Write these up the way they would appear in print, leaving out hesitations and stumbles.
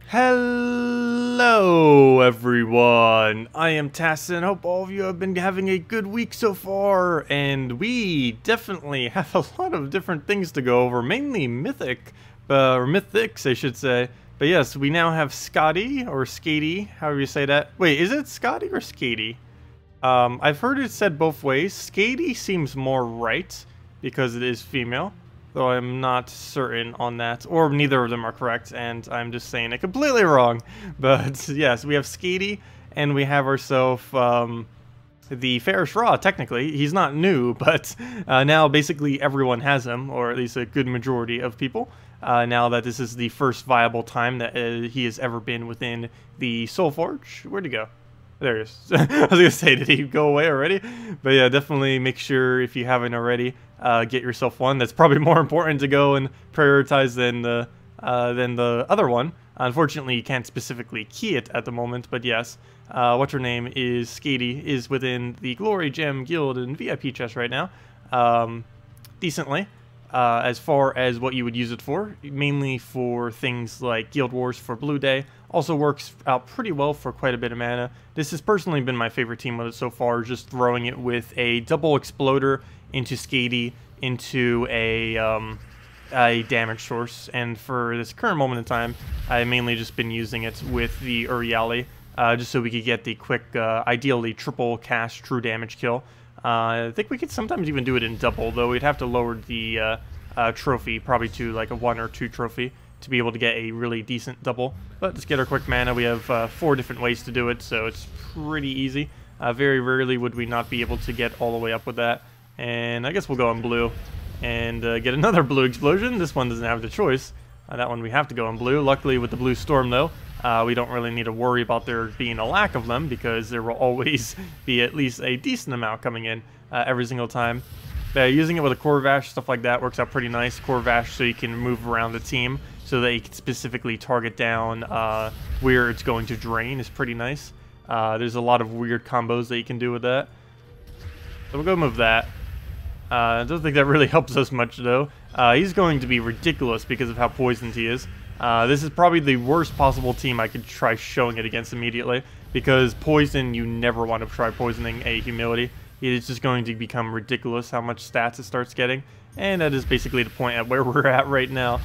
Hello everyone, I am Tacet and hope all of you have been having a good week so far, and we definitely have a lot of different things to go over, mainly Mythic, or Mythics I should say. But yes, we now have Skadi, or Skadi, however you say that. Wait, is it Skadi or Skadi? I've heard it said both ways. Skadi seems more right, because it is female. Though I'm not certain on that, or neither of them are correct, and I'm just saying it completely wrong. But yes, we have Skadi, and we have ourselves the Fairish Raw. Technically, he's not new, but now basically everyone has him, or at least a good majority of people. Now that this is the first viable time that he has ever been within the Soul Forge. Where'd he go? There he is. I was gonna say, did he go away already? But yeah, definitely make sure if you haven't already, get yourself one. That's probably more important to go and prioritize than the other one. Unfortunately, you can't specifically key it at the moment, but yes, what's her name is Skadi is within the Glory Gem Guild and VIP chest right now, decently. As far as what you would use it for, mainly for things like Guild Wars for Blue Day. Also works out pretty well for quite a bit of mana. This has personally been my favorite team with it so far, just throwing it with a double exploder into Skadi into a damage source. And for this current moment in time, I've mainly just been using it with the Uriali, just so we could get the quick, ideally triple cast true damage kill. I think we could sometimes even do it in double, though we'd have to lower the trophy, probably to like a 1 or 2 trophy, to be able to get a really decent double. But let's get our quick mana. We have 4 different ways to do it, so it's pretty easy. Very rarely would we not be able to get all the way up with that. And I guess we'll go in blue and get another blue explosion. This one doesn't have the choice. That one we have to go in blue. Luckily with the blue storm, though, we don't really need to worry about there being a lack of them, because there will always be at least a decent amount coming in every single time. Using it with a core vash, stuff like that, works out pretty nice. Core vash so you can move around the team so that you can specifically target down where it's going to drain is pretty nice. There's a lot of weird combos that you can do with that. So we'll go move that. I don't think that really helps us much, though. He's going to be ridiculous because of how poisoned he is. This is probably the worst possible team I could try showing it against immediately, because poison, you never want to try poisoning a humility. It is just going to become ridiculous how much stats it starts getting, and that is basically the point at where we're at right now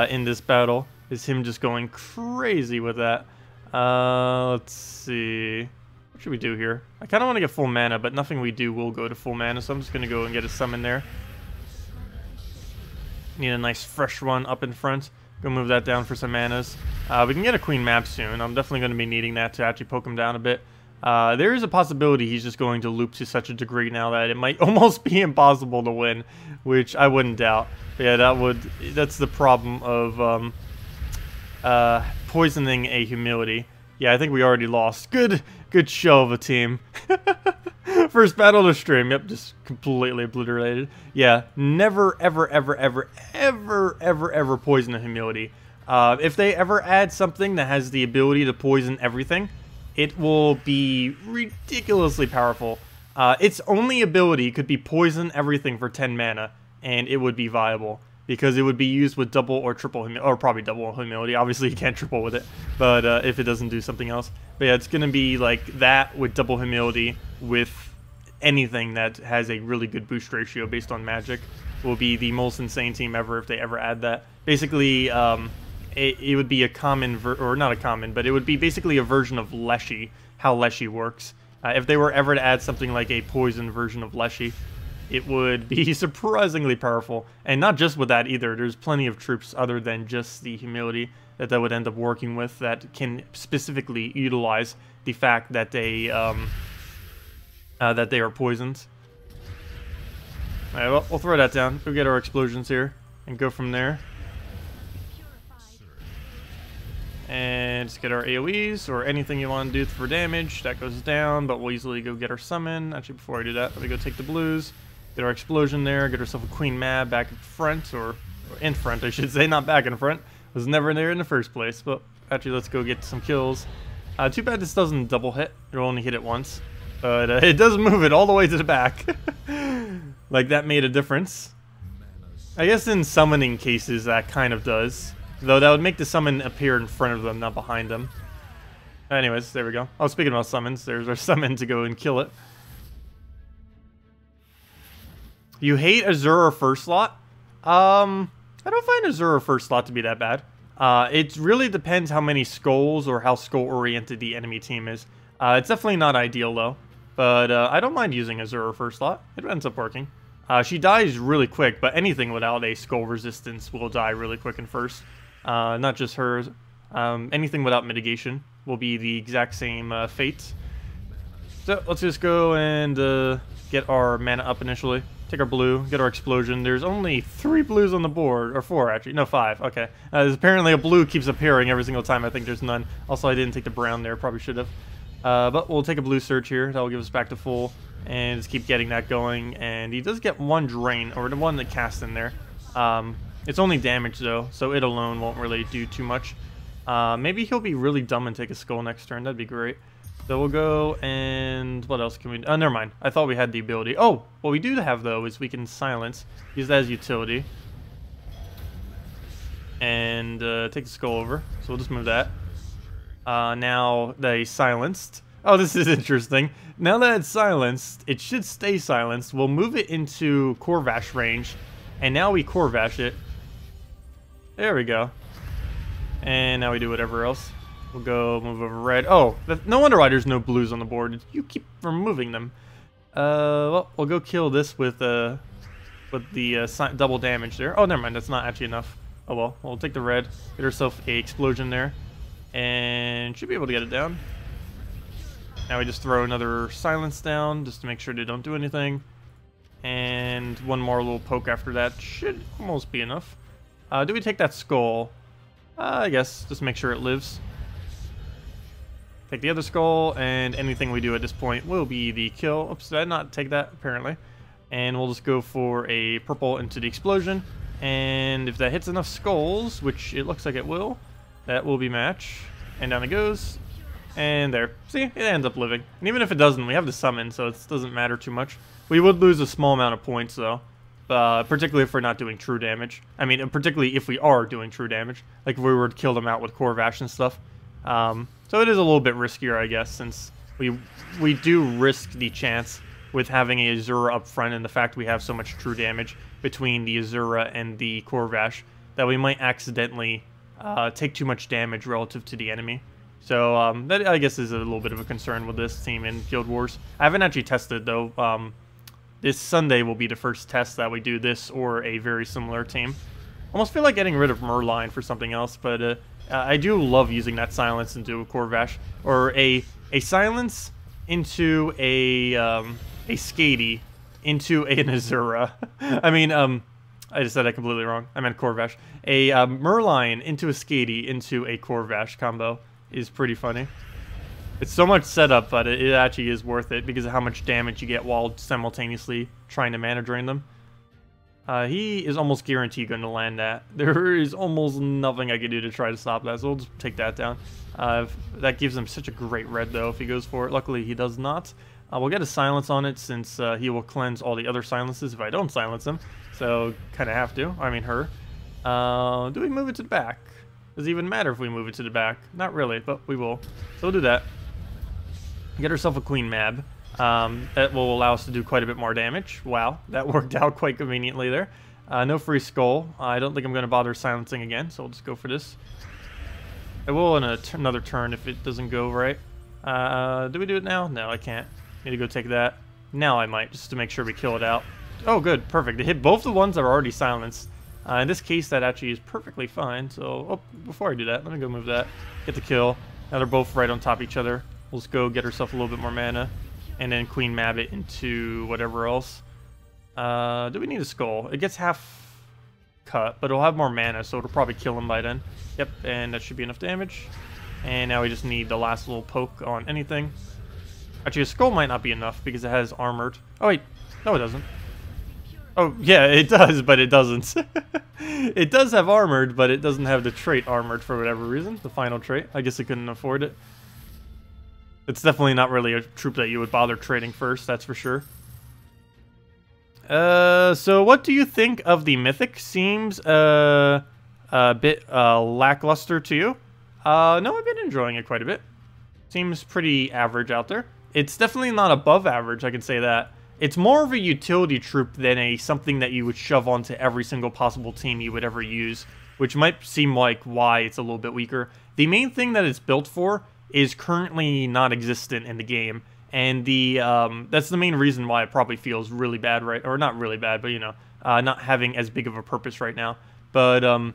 in this battle, is him just going crazy with that. Let's see. What should we do here? I kind of want to get full mana, but nothing we do will go to full mana, so I'm just going to go and get a summon there. Need a nice fresh one up in front. Go move that down for some manas. We can get a Queen map soon. I'm definitely going to be needing that to actually poke him down a bit. There is a possibility he's just going to loop to such a degree now that it might almost be impossible to win, which I wouldn't doubt. But yeah, that's the problem of poisoning a humility. Yeah, I think we already lost. Good show of a team. First battle to stream. Yep, just completely obliterated. Yeah, never, ever, ever, ever, ever, ever, ever poison a humility. If they ever add something that has the ability to poison everything, it will be ridiculously powerful. Its only ability could be poison everything for 10 mana, and it would be viable, because it would be used with double or triple humility, or probably double humility. Obviously, you can't triple with it, but if it doesn't do something else. But yeah, it's going to be like that with double humility with anything that has a really good boost ratio based on magic. Will be the most insane team ever if they ever add that. Basically, it would be a common, or not a common, but it would be basically a version of Leshy, how Leshy works. If they were ever to add something like a poison version of Leshy, it would be surprisingly powerful. And not just with that either, there's plenty of troops other than just the humility that would end up working with that can specifically utilize the fact that they are poisoned. Alright, well, we'll throw that down. We'll get our explosions here and go from there. And just get our AoEs or anything you want to do for damage. That goes down, but we'll easily go get our summon. Actually, before I do that, let me go take the blues. Get our explosion there. Get ourselves a Queen Mab back in front, or in front, I should say. Not back in front. Was never there in the first place. But actually, let's go get some kills. Too bad this doesn't double hit. It'll only hit it once. But it does move it all the way to the back. Like that made a difference. I guess in summoning cases that kind of does. Though that would make the summon appear in front of them, not behind them. Anyways, there we go. Oh, speaking about summons, there's our summon to go and kill it. You hate Azura first slot? I don't find Azura first slot to be that bad. It really depends how many skulls or how skull-oriented the enemy team is. It's definitely not ideal, though. But I don't mind using Azura first slot. It ends up working. She dies really quick, but anything without a skull resistance will die really quick in first. Not just hers. Anything without mitigation will be the exact same fate. So let's just go and get our mana up initially. Take our blue, get our explosion. There's only 3 blues on the board, or 4 actually. No, 5. Okay. Apparently a blue keeps appearing every single time. I think there's none. Also, I didn't take the brown there. Probably should have. But we'll take a blue search here. That will give us back to full. And just keep getting that going. And he does get 1 drain, or the 1 that cast in there. It's only damage though, so it alone won't really do too much. Maybe he'll be really dumb and take a skull next turn. That'd be great. So we'll go and what else can we do? Oh, never mind. I thought we had the ability. Oh, what we do have though is we can silence. Use that as utility. And take the skull over. So we'll just move that. Now they silenced. Oh, this is interesting. Now that it's silenced, it should stay silenced. We'll move it into Corvash range. And now we Corvash it. There we go. And now we do whatever else. We'll go move over red. Oh, no wonder why there's no blues on the board. You keep removing them. Well, we'll go kill this with the double damage there. Oh, never mind. That's not actually enough. Oh well. We'll take the red. Get ourselves a explosion there, and should be able to get it down. Now we just throw another silence down just to make sure they don't do anything, and 1 more little poke after that should almost be enough. Do we take that skull? I guess just make sure it lives. Take the other skull, and anything we do at this point will be the kill. Oops, did I not take that, apparently? And we'll just go for a purple into the explosion. And if that hits enough skulls, which it looks like it will, that will be match. And down it goes. And there. See, it ends up living. And even if it doesn't, we have the summon, so it doesn't matter too much. We would lose a small amount of points, though. Particularly if we're not doing true damage. I mean, particularly if we are doing true damage. Like if we were to kill them out with Corvash and stuff. So it is a little bit riskier, I guess, since we do risk the chance with having a Azura up front and the fact we have so much true damage between the Azura and the Corvash that we might accidentally take too much damage relative to the enemy. So that, I guess, is a little bit of a concern with this team in Guild Wars. I haven't actually tested, though. This Sunday will be the first test that we do this or a very similar team. Almost feel like getting rid of Merline for something else, but I do love using that silence into a Corvash, or a silence into a Skadi into an Azura. I mean, I just said that completely wrong. I meant Corvash. A Merline into a Skadi into a Corvash combo is pretty funny. It's so much setup, but it actually is worth it because of how much damage you get while simultaneously trying to mana drain them. He is almost guaranteed going to land that. There is almost nothing I can do to try to stop that, so we'll just take that down. That gives him such a great red, though, if he goes for it. Luckily, he does not. We'll get a silence on it since he will cleanse all the other silences if I don't silence him. So, kind of have to. I mean, her. Do we move it to the back? Does it even matter if we move it to the back? Not really, but we will. So we'll do that. Get herself a Queen Mab. That will allow us to do quite a bit more damage. Wow, that worked out quite conveniently there. No free skull. I don't think I'm going to bother silencing again, so we'll just go for this. I will in another turn if it doesn't go right. Do we do it now? No, I can't. Need to go take that. Now I might, just to make sure we kill it out. Oh, good. Perfect. It hit both the ones that are already silenced. In this case, that actually is perfectly fine. So, oh, before I do that, let me go move that. Get the kill. Now they're both right on top of each other. We'll just go get herself a little bit more mana. And then Queen Mab it into whatever else. Do we need a skull? It gets half cut, but it'll have more mana, so it'll probably kill him by then. Yep, and that should be enough damage. And now we just need the last little poke on anything. Actually, a skull might not be enough because it has armored. Oh, wait. No, it doesn't. Oh, yeah, it does, but it doesn't. It does have armored, but it doesn't have the trait armored for whatever reason. The final trait. I guess it couldn't afford it. It's definitely not really a troop that you would bother trading first, that's for sure. So what do you think of the Mythic? Seems a bit lackluster to you? No, I've been enjoying it quite a bit. Seems pretty average out there. It's definitely not above average, I can say that. It's more of a utility troop than something that you would shove onto every single possible team you would ever use, which might seem like why it's a little bit weaker. The main thing that it's built for is currently non-existent in the game, and that's the main reason why it probably feels really bad, right? Or not really bad, but you know, not having as big of a purpose right now. But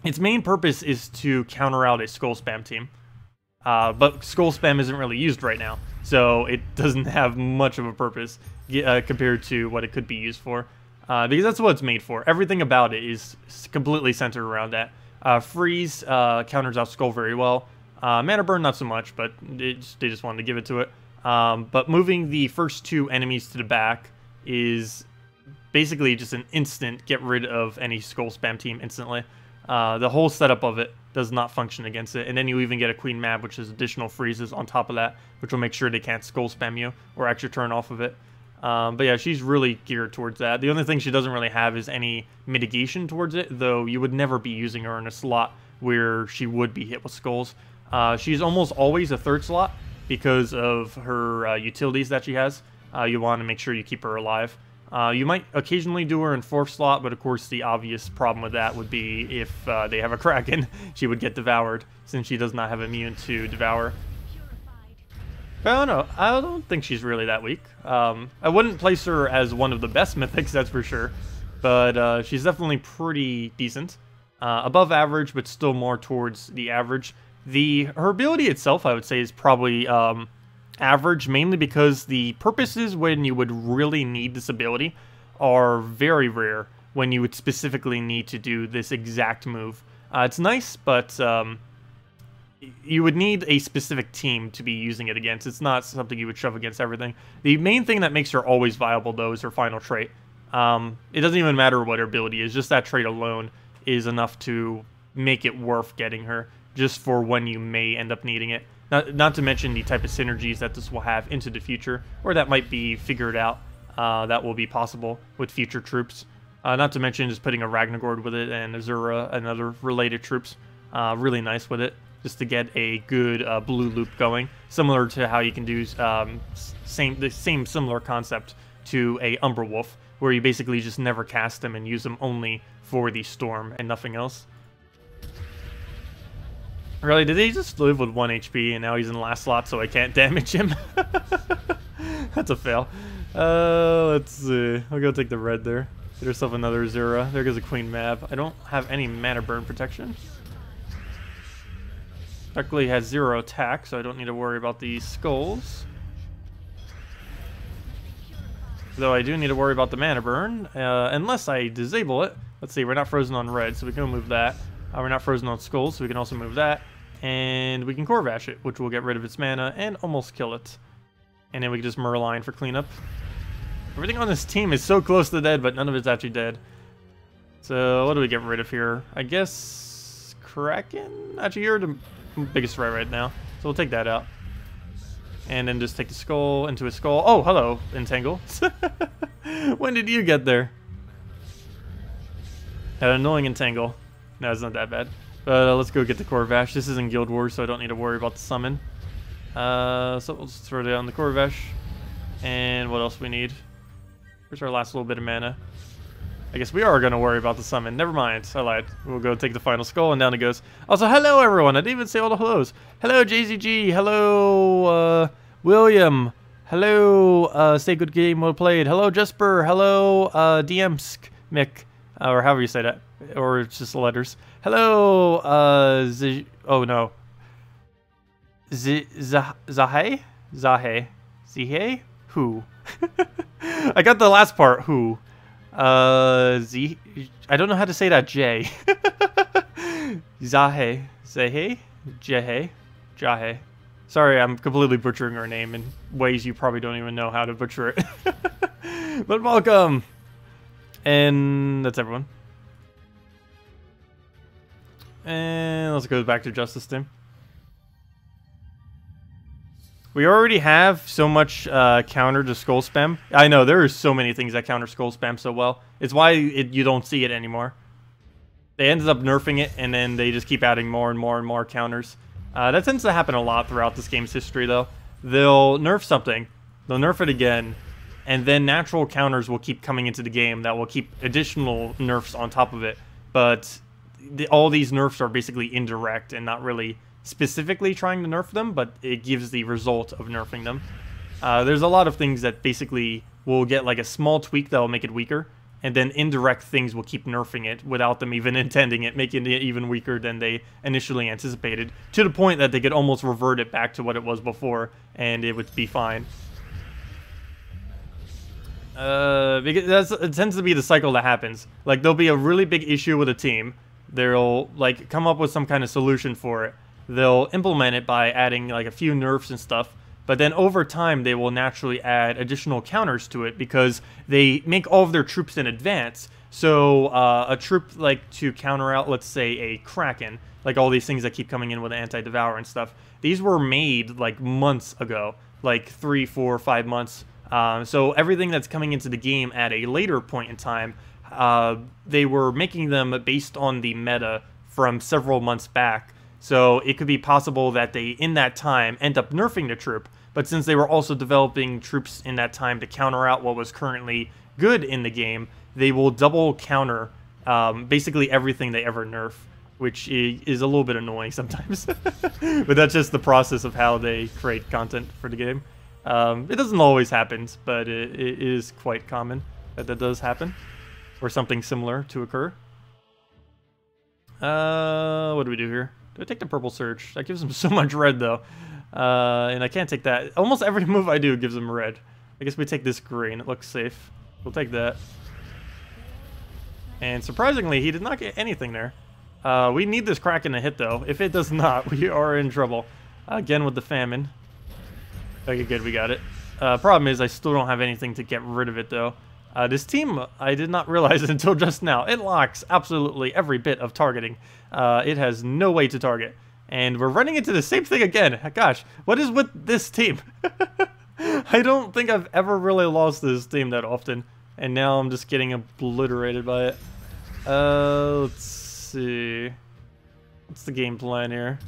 its main purpose is to counter out a skull spam team. But skull spam isn't really used right now, so it doesn't have much of a purpose compared to what it could be used for. Because that's what it's made for. Everything about it is completely centered around that. Freeze counters out skull very well. Mana burn not so much, but they just wanted to give it to it. But moving the first two enemies to the back is basically just an instant get rid of any skull spam team instantly. The whole setup of it does not function against it, and then you even get a Queen Mab, which is additional freezes on top of that, which will make sure they can't skull spam you or actually turn off of it. But yeah, she's really geared towards that. The only thing she doesn't really have is any mitigation towards it, though you would never be using her in a slot where she would be hit with skulls. She's almost always a third slot because of her utilities that she has. You want to make sure you keep her alive. You might occasionally do her in fourth slot, but of course the obvious problem with that would be if they have a Kraken, she would get devoured, since she does not have immune to devour. But I don't know, I don't think she's really that weak. I wouldn't place her as one of the best mythics, that's for sure, but she's definitely pretty decent. Above average, but still more towards the average. Her ability itself, I would say, is probably average, mainly because the purposes when you would really need this ability are very rare when you would specifically need to do this exact move. It's nice, but you would need a specific team to be using it against. It's not something you would shove against everything. The main thing that makes her always viable, though, is her final trait. It doesn't even matter what her ability is, just that trait alone is enough to make it worth getting her, just for when you may end up needing it. Not to mention the type of synergies that this will have into the future, or that might be figured out that will be possible with future troops. Not to mention just putting a Ragnargord with it and Azura and other related troops. Really nice with it, just to get a good blue loop going. Similar to how you can do the same similar concept to a Umber Wolf, where you basically just never cast them and use them only for the storm and nothing else. Really, did he just live with 1 HP and now he's in the last slot so I can't damage him? That's a fail. Let's see. I'll go take the red there. Get herself another Azura. There goes a Queen Mab. I don't have any mana burn protection. Luckily has 0 attack, so I don't need to worry about these skulls. Though I do need to worry about the mana burn, unless I disable it. Let's see, we're not frozen on red, so we can move that. We're not frozen on skulls, so we can also move that. And we can Corvash it, which will get rid of its mana and almost kill it. And then we can just Merline for cleanup. Everything on this team is so close to dead, but none of it's actually dead. So what do we get rid of here? I guess Kraken? Actually, you're the biggest threat right now, so we'll take that out. And then just take the skull into a skull. Oh, hello, Entangle. When did you get there? An annoying Entangle. No, it's not that bad. But let's go get the Corvash. This isn't Guild Wars, so I don't need to worry about the summon. So we'll just throw down the Corvash. And what else we need? Here's our last little bit of mana. I guess we are going to worry about the summon. Never mind. I lied. We'll go take the final skull, and down it goes. Also, hello, everyone. I didn't even say all the hellos. Hello, JZG. Hello, William. Hello, Stay Good Game Well Played. Hello, Jesper. Hello, DMsk Mick. Or however you say that. Or it's just the letters. Hello, oh no. Zahe? Zihe? Who? I got the last part, who. I don't know how to say that, J. Zahe. Zehe? Jehe? Jahe. Sorry, I'm completely butchering her name in ways you probably don't even know how to butcher it. But welcome! And that's everyone. And let's go back to Justice Team. We already have so much counter to skull spam. I know, there are so many things that counter skull spam so well. It's why you don't see it anymore. They ended up nerfing it, and then they just keep adding more and more and more counters. That tends to happen a lot throughout this game's history, though. They'll nerf something, they'll nerf it again, and then natural counters will keep coming into the game that will keep additional nerfs on top of it. But all these nerfs are basically indirect and not really specifically trying to nerf them, but it gives the result of nerfing them. There's a lot of things that basically will get like a small tweak that will make it weaker, and then indirect things will keep nerfing it without them even intending it, making it even weaker than they initially anticipated, to the point that they could almost revert it back to what it was before, and it would be fine. Because it tends to be the cycle that happens. Like, there'll be a really big issue with a team. They'll, like, come up with some kind of solution for it. They'll implement it by adding, like, a few nerfs and stuff. But then over time, they will naturally add additional counters to it because they make all of their troops in advance. So a troop, like, to counter out, let's say, a Kraken, like all these things that keep coming in with anti-devour and stuff, these were made, like, months ago. Like, 3, 4, 5 months. So everything that's coming into the game at a later point in time, they were making them based on the meta from several months back. So it could be possible that they, in that time, end up nerfing the troop. But since they were also developing troops in that time to counter out what was currently good in the game, they will double counter basically everything they ever nerf, which is a little bit annoying sometimes. But that's just the process of how they create content for the game. It doesn't always happen, but it is quite common that that does happen, or something similar to occur. What do we do here? Do I take the purple surge? That gives him so much red, though. And I can't take that. Almost every move I do gives him red. I guess we take this green. It looks safe. We'll take that. And surprisingly, he did not get anything there. We need this Kraken to hit, though. If it does not, we are in trouble. Again with the famine. Okay, good, we got it. Problem is, I still don't have anything to get rid of it, though. This team, I did not realize it until just now. It locks absolutely every bit of targeting. It has no way to target. And we're running into the same thing again. Gosh, what is with this team? I don't think I've ever really lost this team that often. And now I'm just getting obliterated by it. Let's see. What's the game plan here?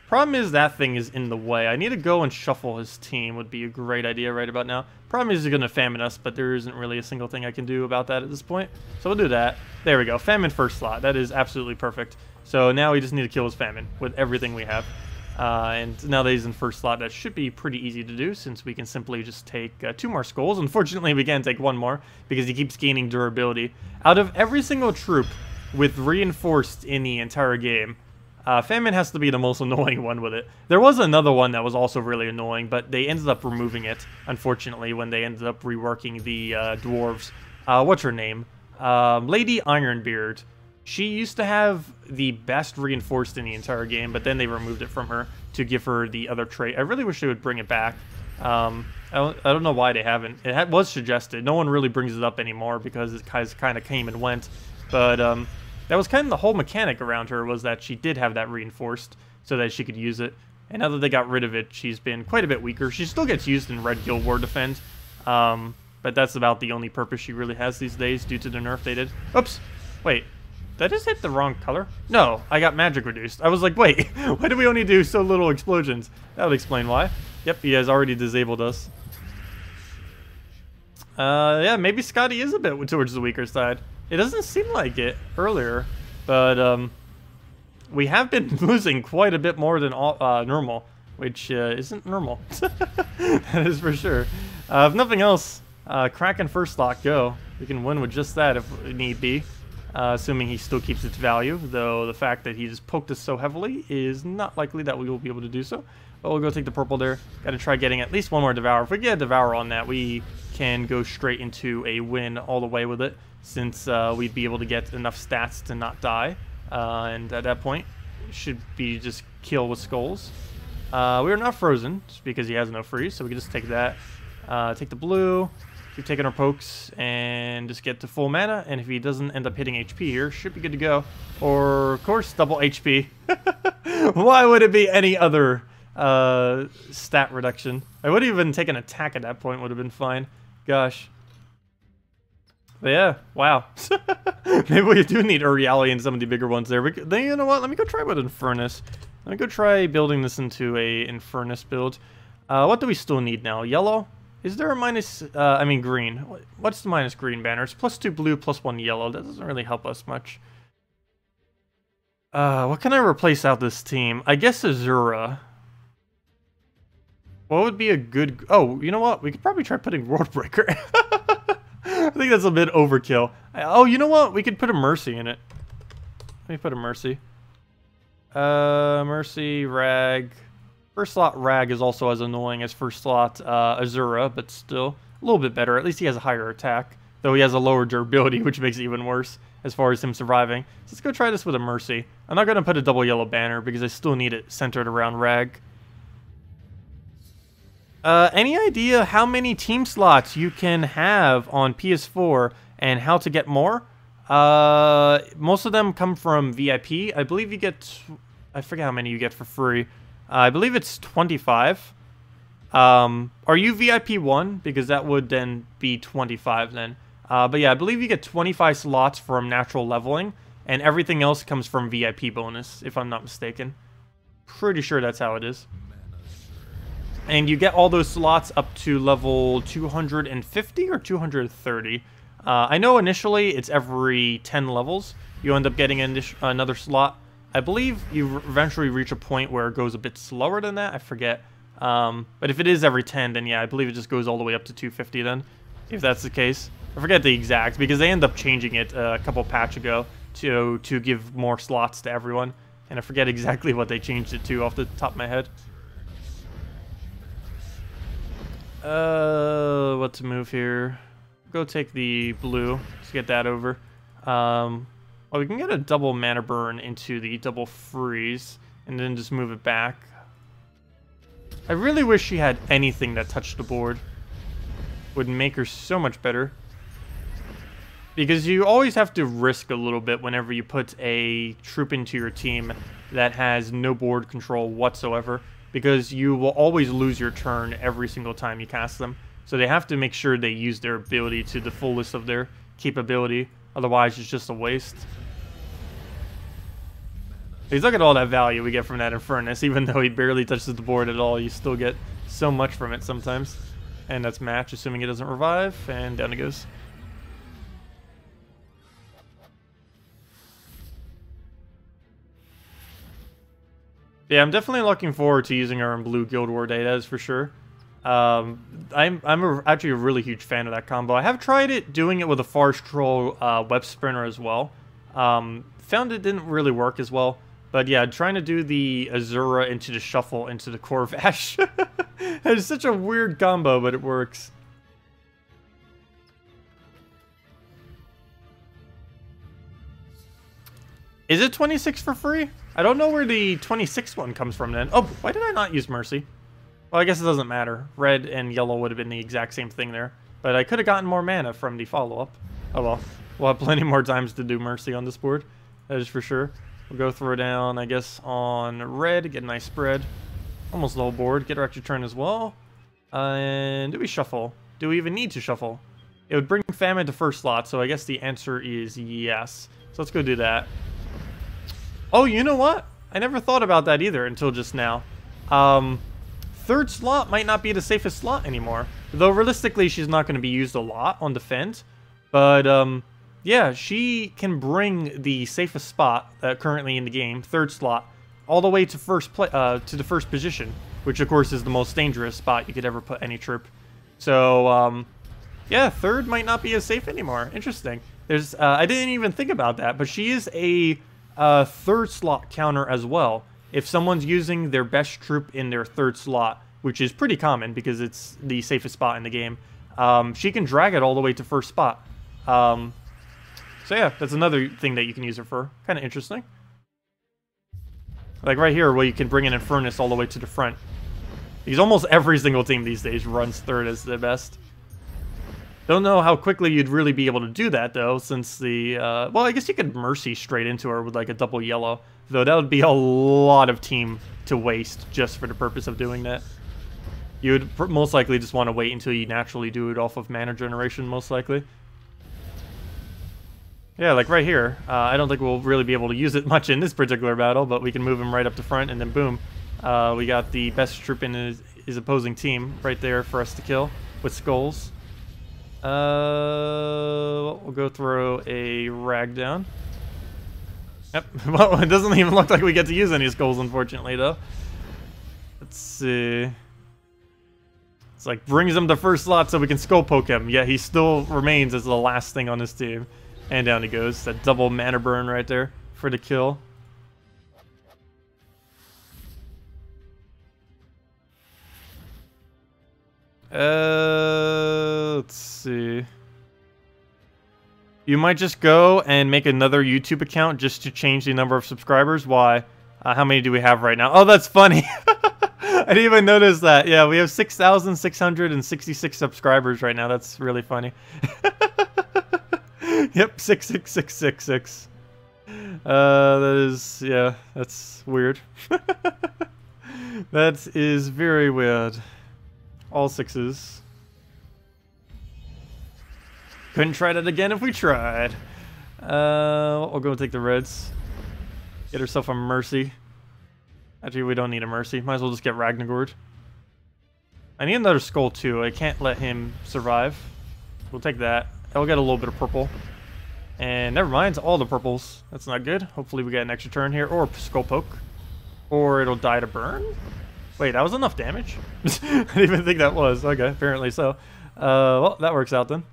Problem is that thing is in the way. I need to go and shuffle his team would be a great idea right about now. Problem is he's going to famine us, but there isn't really a single thing I can do about that at this point. So we'll do that. There we go. Famine first slot. That is absolutely perfect. So now we just need to kill his famine with everything we have. And now that he's in first slot, that should be pretty easy to do since we can simply just take 2 more skulls. Unfortunately, we can't take 1 more because he keeps gaining durability. Out of every single troop with reinforced in the entire game, Famine has to be the most annoying one with it. There was another one that was also really annoying, but they ended up removing it, unfortunately, when they ended up reworking the dwarves. What's her name? Lady Ironbeard. She used to have the best reinforced in the entire game, but then they removed it from her to give her the other trait. I really wish they would bring it back. I don't know why they haven't. It was suggested. No one really brings it up anymore because it kind of came and went. But that was kind of the whole mechanic around her, was that she did have that reinforced so that she could use it. And now that they got rid of it, she's been quite a bit weaker. She still gets used in Red Guild War Defend, but that's about the only purpose she really has these days due to the nerf they did. Oops! Wait, did I just hit the wrong color? No, I got magic reduced. I was like, wait, why do we only do so little explosions? That would explain why. Yep, he has already disabled us. Yeah, maybe Skadi is a bit towards the weaker side. It doesn't seem like it earlier, but we have been losing quite a bit more than normal, which isn't normal. That is for sure. If nothing else, Kraken first lock, go. We can win with just that if need be, assuming he still keeps its value, though the fact that he just poked us so heavily is not likely that we will be able to do so. But we'll go take the purple there. Got to try getting at least 1 more Devour. If we get a Devour on that, we can go straight into a win all the way with it, since we'd be able to get enough stats to not die. And at that point, it should be just kill with skulls. We are not frozen, just because he has no freeze, so we can just take that. Take the blue, keep taking our pokes, and just get to full mana. And if he doesn't end up hitting HP here, should be good to go. Or, of course, double HP. Why would it be any other stat reduction? I would have even taken attack at that point, would have been fine. Gosh. But yeah, wow. Maybe we do need a reality in some of the bigger ones there. But then, you know what? Let me go try with Infernus. Let me go try building this into a Infernus build. What do we still need now? Yellow? Is there a minus... I mean green. What's the minus green banner? It's +2 blue, +1 yellow. That doesn't really help us much. What can I replace out this team? I guess Azura. What would be a good... Oh, you know what? We could probably try putting World Breaker. I think that's a bit overkill. Oh, you know what? We could put a Mercy in it. Let me put a Mercy. Mercy, Rag. First slot Rag is also as annoying as first slot Azura, but still a little bit better. At least he has a higher attack, though he has a lower durability, which makes it even worse as far as him surviving. So let's go try this with a Mercy. I'm not going to put a double yellow banner because I still need it centered around Rag. Any idea how many team slots you can have on PS4 and how to get more? Most of them come from VIP. I believe you get... I forget how many you get for free. I believe it's 25. Are you VIP 1? Because that would then be 25 then. But yeah, I believe you get 25 slots from natural leveling, and everything else comes from VIP bonus, if I'm not mistaken. Pretty sure that's how it is. And you get all those slots up to level 250 or 230. I know initially it's every 10 levels. You end up getting another slot. I believe you eventually reach a point where it goes a bit slower than that. I forget. But if it is every 10, then yeah, I believe it just goes all the way up to 250 then, if that's the case. I forget the exact, because they end up changing it a couple patch ago to give more slots to everyone. And I forget exactly what they changed it to off the top of my head. What to move here? Go take the blue. Let's get that over. Well, we can get a double mana burn into the double freeze, and then just move it back. I really wish she had anything that touched the board. Would make her so much better. Because you always have to risk a little bit whenever you put a troop into your team that has no board control whatsoever. Because you will always lose your turn every single time you cast them. So they have to make sure they use their ability to the fullest of their capability. Otherwise, it's just a waste. Because look at all that value we get from that Infernus. Even though he barely touches the board at all, you still get so much from it sometimes. And that's match, assuming it doesn't revive. And down it goes. Yeah, I'm definitely looking forward to using her in Blue Guild War Day, that is for sure. I'm actually a really huge fan of that combo. I have tried it, doing it with a Forest Troll Web Sprinter as well. Found it didn't really work as well. But yeah, trying to do the Azura into the Shuffle into the Corvash. It's such a weird combo, but it works. Is it 26 for free? I don't know where the 26 one comes from then. Oh, why did I not use Mercy? Well, I guess it doesn't matter. Red and yellow would have been the exact same thing there. But I could have gotten more mana from the follow-up. Oh well. We'll have plenty more times to do Mercy on this board. That is for sure. We'll go throw down, I guess, on red. Get a nice spread. Almost the whole board. Get her extra turn as well. And do we shuffle? Do we even need to shuffle? It would bring Famine to first slot, so I guess the answer is yes. So let's go do that. Oh, you know what? I never thought about that either until just now. Third slot might not be the safest slot anymore. Though realistically, she's not going to be used a lot on defense. But, yeah, she can bring the safest spot currently in the game, third slot, all the way to the first position, which of course is the most dangerous spot you could ever put any troop. So, yeah, third might not be as safe anymore. Interesting. There's, I didn't even think about that, but she is a third slot counter as well. If someone's using their best troop in their third slot, which is pretty common because it's the safest spot in the game, she can drag it all the way to first spot. So yeah, that's another thing that you can use her for. Kind of interesting. Like right here, where you can bring an Infernus all the way to the front. Because almost every single team these days runs third as the best. Don't know how quickly you'd really be able to do that, though, since the... well, I guess you could Mercy straight into her with, like, a double yellow. Though that would be a lot of team to waste just for the purpose of doing that. You would most likely just want to wait until you naturally do it off of mana generation, most likely. Yeah, like right here. I don't think we'll really be able to use it much in this particular battle, but we can move him right up to front, and then boom. We got the best troop in his opposing team right there for us to kill with skulls. We'll go throw a rag down. Yep. Well, it doesn't even look like we get to use any skulls, unfortunately, though. Let's see. It's like brings him to first slot so we can skull poke him. Yet he still remains as the last thing on his team. And down he goes. That double mana burn right there for the kill. Let's see. You might just go and make another YouTube account just to change the number of subscribers. Why? How many do we have right now? Oh, that's funny. I didn't even notice that. Yeah, we have 6,666 subscribers right now. That's really funny. Yep, 66666. That is, yeah, that's weird. That is very weird. All sixes. Couldn't try that again if we tried. We'll go take the reds. Get herself a mercy. Actually, we don't need a mercy. Might as well just get Ragnagord. I need another skull too. I can't let him survive. We'll take that. I'll get a little bit of purple. And never mind, all the purples. That's not good. Hopefully we get an extra turn here. Or skull poke. Or it'll die to burn. Wait, that was enough damage? I didn't even think that was. Okay, apparently so. Well, that works out then.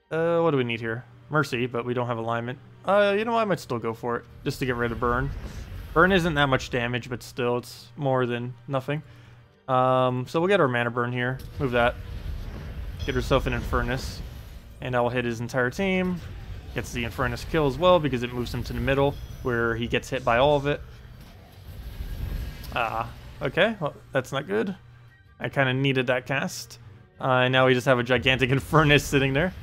What do we need here? Mercy, but we don't have alignment. You know what? I might still go for it. Just to get rid of burn. Burn isn't that much damage, but still, it's more than nothing. So we'll get our mana burn here. Move that. Get herself an Infernus. And that will hit his entire team. Gets the Infernus kill as well, because it moves him to the middle, where he gets hit by all of it. Okay. Well, that's not good. I kind of needed that cast. And now we just have a gigantic Infernus sitting there.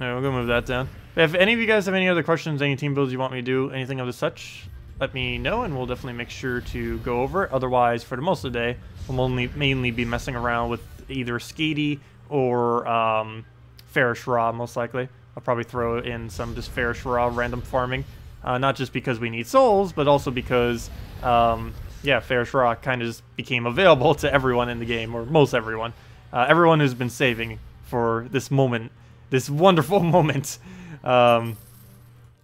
Alright, we'll go move that down. If any of you guys have any other questions, any team builds you want me to do, anything of the such, let me know, and we'll definitely make sure to go over it. Otherwise, for the most of the day, we'll mainly be messing around with either Skadi or Farish Raw, most likely. I'll probably throw in some just Farish Raw random farming. Not just because we need souls, but also because, yeah, Farish Raw kind of just became available to everyone in the game, or most everyone. Everyone who's been saving for this moment, this wonderful moment. But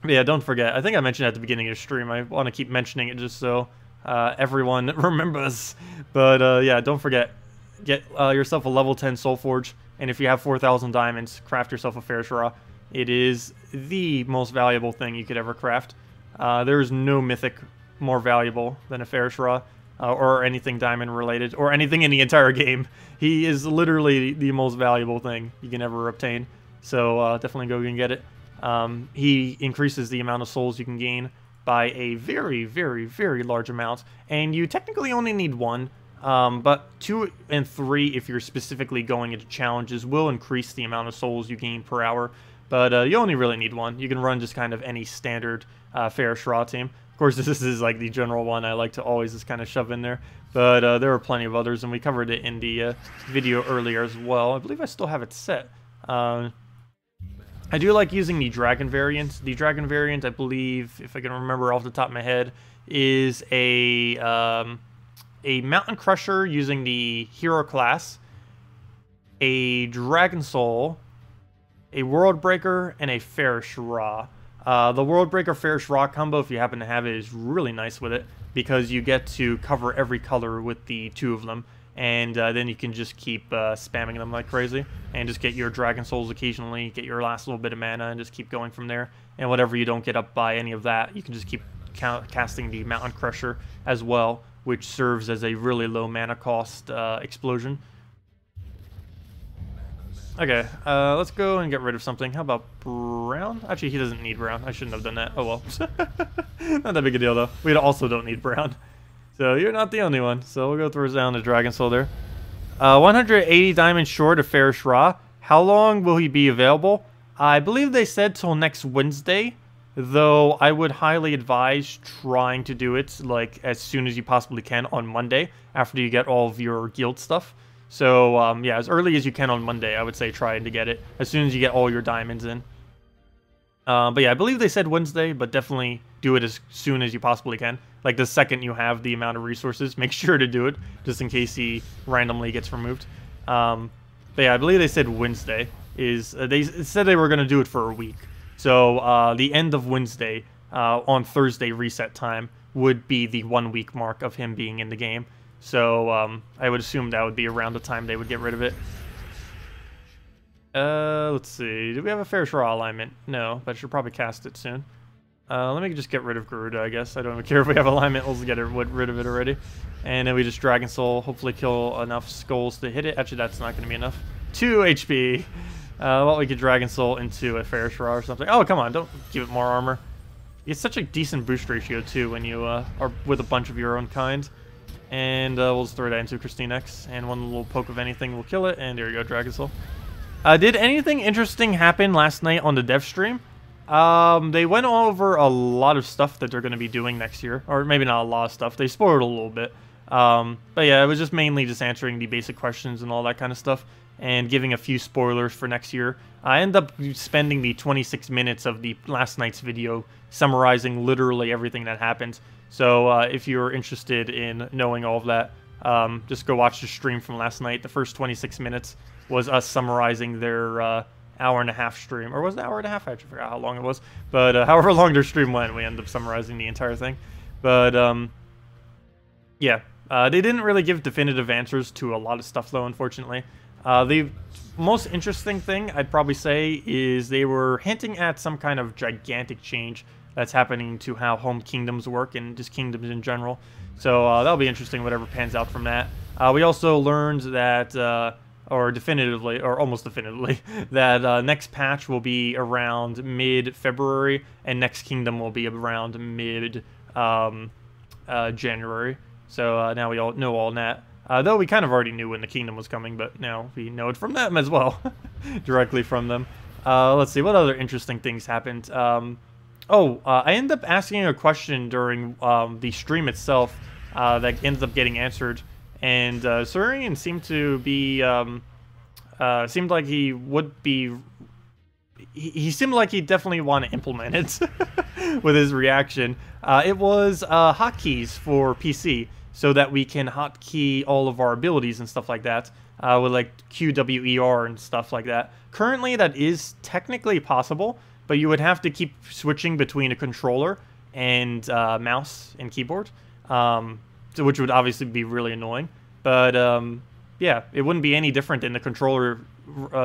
yeah, don't forget. I think I mentioned at the beginning of the stream. I want to keep mentioning it just so everyone remembers. But yeah, don't forget. Get yourself a level 10 Soul Forge, and if you have 4,000 diamonds, craft yourself a Farish Raw. It is the most valuable thing you could ever craft. There is no mythic more valuable than a Farish Raw, or anything diamond related, or anything in the entire game. He is literally the most valuable thing you can ever obtain. So definitely go and get it. He increases the amount of souls you can gain by a very, very, very large amount, and you technically only need one. But 2 and 3, if you're specifically going into challenges, will increase the amount of souls you gain per hour. But you only really need one. You can run just kind of any standard Farish Raw team. Of course, this is like the general one I like to always just kind of shove in there. But there are plenty of others, and we covered it in the video earlier as well. I believe I still have it set. I do like using the Dragon variant. The Dragon variant, I believe, if I can remember off the top of my head, is a Mountain Crusher using the Hero class, a Dragon Soul, a World Breaker, and a Farish Raw. The World Breaker Farish Raw combo, if you happen to have it, is really nice with it, because you get to cover every color with the 2 of them, and then you can just keep spamming them like crazy, and just get your Dragon Souls occasionally, get your last little bit of mana, and just keep going from there. And whatever you don't get up by any of that, you can just keep casting the Mountain Crusher as well, which serves as a really low mana cost explosion. Okay, let's go and get rid of something. How about brown? Actually, he doesn't need brown. I shouldn't have done that. Oh well. Not that big a deal, though. We also don't need brown. So you're not the only one. So we'll go throw down the Dragon Soul there. 180 diamonds short of Farish Raw. How long will he be available? I believe they said till next Wednesday. Though I would highly advise trying to do it like as soon as you possibly can on Monday after you get all of your guild stuff. So, yeah, as early as you can on Monday, I would say trying to get it. As soon as you get all your diamonds in. But yeah, I believe they said Wednesday, but definitely do it as soon as you possibly can. Like, the second you have the amount of resources, make sure to do it, just in case he randomly gets removed. But yeah, I believe they said Wednesday. They said they were going to do it for a week. So, the end of Wednesday, on Thursday reset time, would be the 1 week mark of him being in the game. So, I would assume that would be around the time they would get rid of it. Let's see. Do we have a fair straw alignment? No, but I should probably cast it soon. Let me just get rid of Garuda, I guess. I don't even care if we have alignment. Let's get rid of it already. And then we just Dragon Soul, hopefully kill enough skulls to hit it. Actually, that's not going to be enough. 2 HP. Well, we could Dragon Soul into a fair straw or something. Oh, come on. Don't give it more armor. It's such a decent boost ratio, too, when you are with a bunch of your own kind. And we'll just throw that into Christine X. And one little poke of anything will kill it. And there you go, Dragon Soul. Did anything interesting happen last night on the dev stream? They went over a lot of stuff that they're going to be doing next year. Or maybe not a lot of stuff. They spoiled a little bit. But yeah, it was just mainly just answering the basic questions and all that kind of stuff. And giving a few spoilers for next year. I ended up spending the 26 minutes of the last night's video summarizing literally everything that happened. So if you're interested in knowing all of that, just go watch the stream from last night. The first 26 minutes was us summarizing their hour-and-a-half stream. Or was it an hour-and-a-half? I actually forgot how long it was. But however long their stream went, we ended up summarizing the entire thing. But, yeah. They didn't really give definitive answers to a lot of stuff, though, unfortunately. The most interesting thing, I'd probably say, is they were hinting at some kind of gigantic change that's happening to how home kingdoms work and just kingdoms in general. So that'll be interesting, whatever pans out from that. We also learned that... or definitively, or almost definitively, that next patch will be around mid-February, and next kingdom will be around mid-January. So now we all know all that. Though we kind of already knew when the kingdom was coming, but now we know it from them as well, directly from them. Let's see, what other interesting things happened? I ended up asking a question during the stream itself that ended up getting answered. And Surian seemed to be, seemed like he would be, he seemed like he'd definitely want to implement it with his reaction. It was hotkeys for PC, so that we can hotkey all of our abilities and stuff like that, with like QWER and stuff like that. Currently, that is technically possible, but you would have to keep switching between a controller and mouse and keyboard. Which would obviously be really annoying. But, yeah, it wouldn't be any different than the controller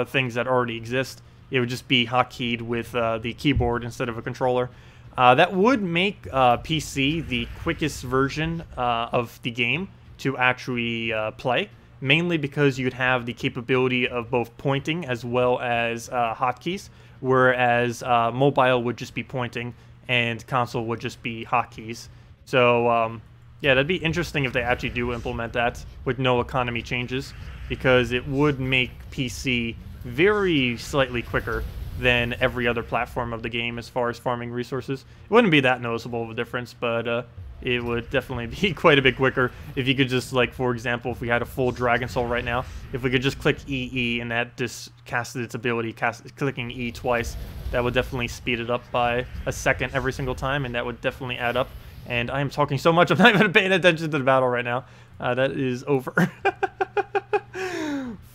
things that already exist. It would just be hotkeyed with the keyboard instead of a controller. That would make PC the quickest version of the game to actually play, mainly because you'd have the capability of both pointing as well as hotkeys, whereas mobile would just be pointing and console would just be hotkeys. So, yeah, that'd be interesting if they actually do implement that with no economy changes, because it would make PC very slightly quicker than every other platform of the game as far as farming resources. It wouldn't be that noticeable of a difference, but it would definitely be quite a bit quicker if you could just, like, for example, if we had a full Dragon Soul right now, if we could just click EE and that just casted its ability, clicking E twice, that would definitely speed it up by a second every single time, and that would definitely add up. And I am talking so much, I'm not even paying attention to the battle right now. That is over.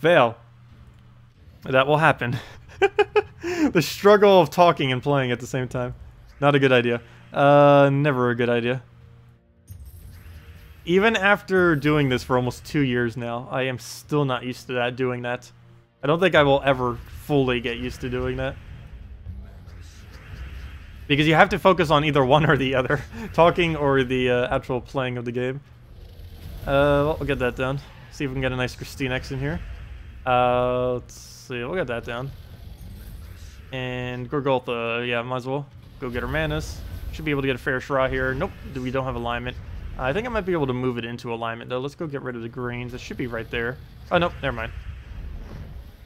Fail. That will happen. The struggle of talking and playing at the same time. Not a good idea. Never a good idea. Even after doing this for almost 2 years now, I am still not used to that, doing that. I don't think I will ever fully get used to doing that. Because you have to focus on either one or the other. Talking or the actual playing of the game. Well, we'll get that down. See if we can get a nice Christine X in here. Let's see. We'll get that down. And Gorgoltha, yeah, might as well go get her manas. Should be able to get a fair shot here. Nope, we don't have alignment. I think I might be able to move it into alignment, though. Let's go get rid of the greens. It should be right there. Oh, nope, never mind.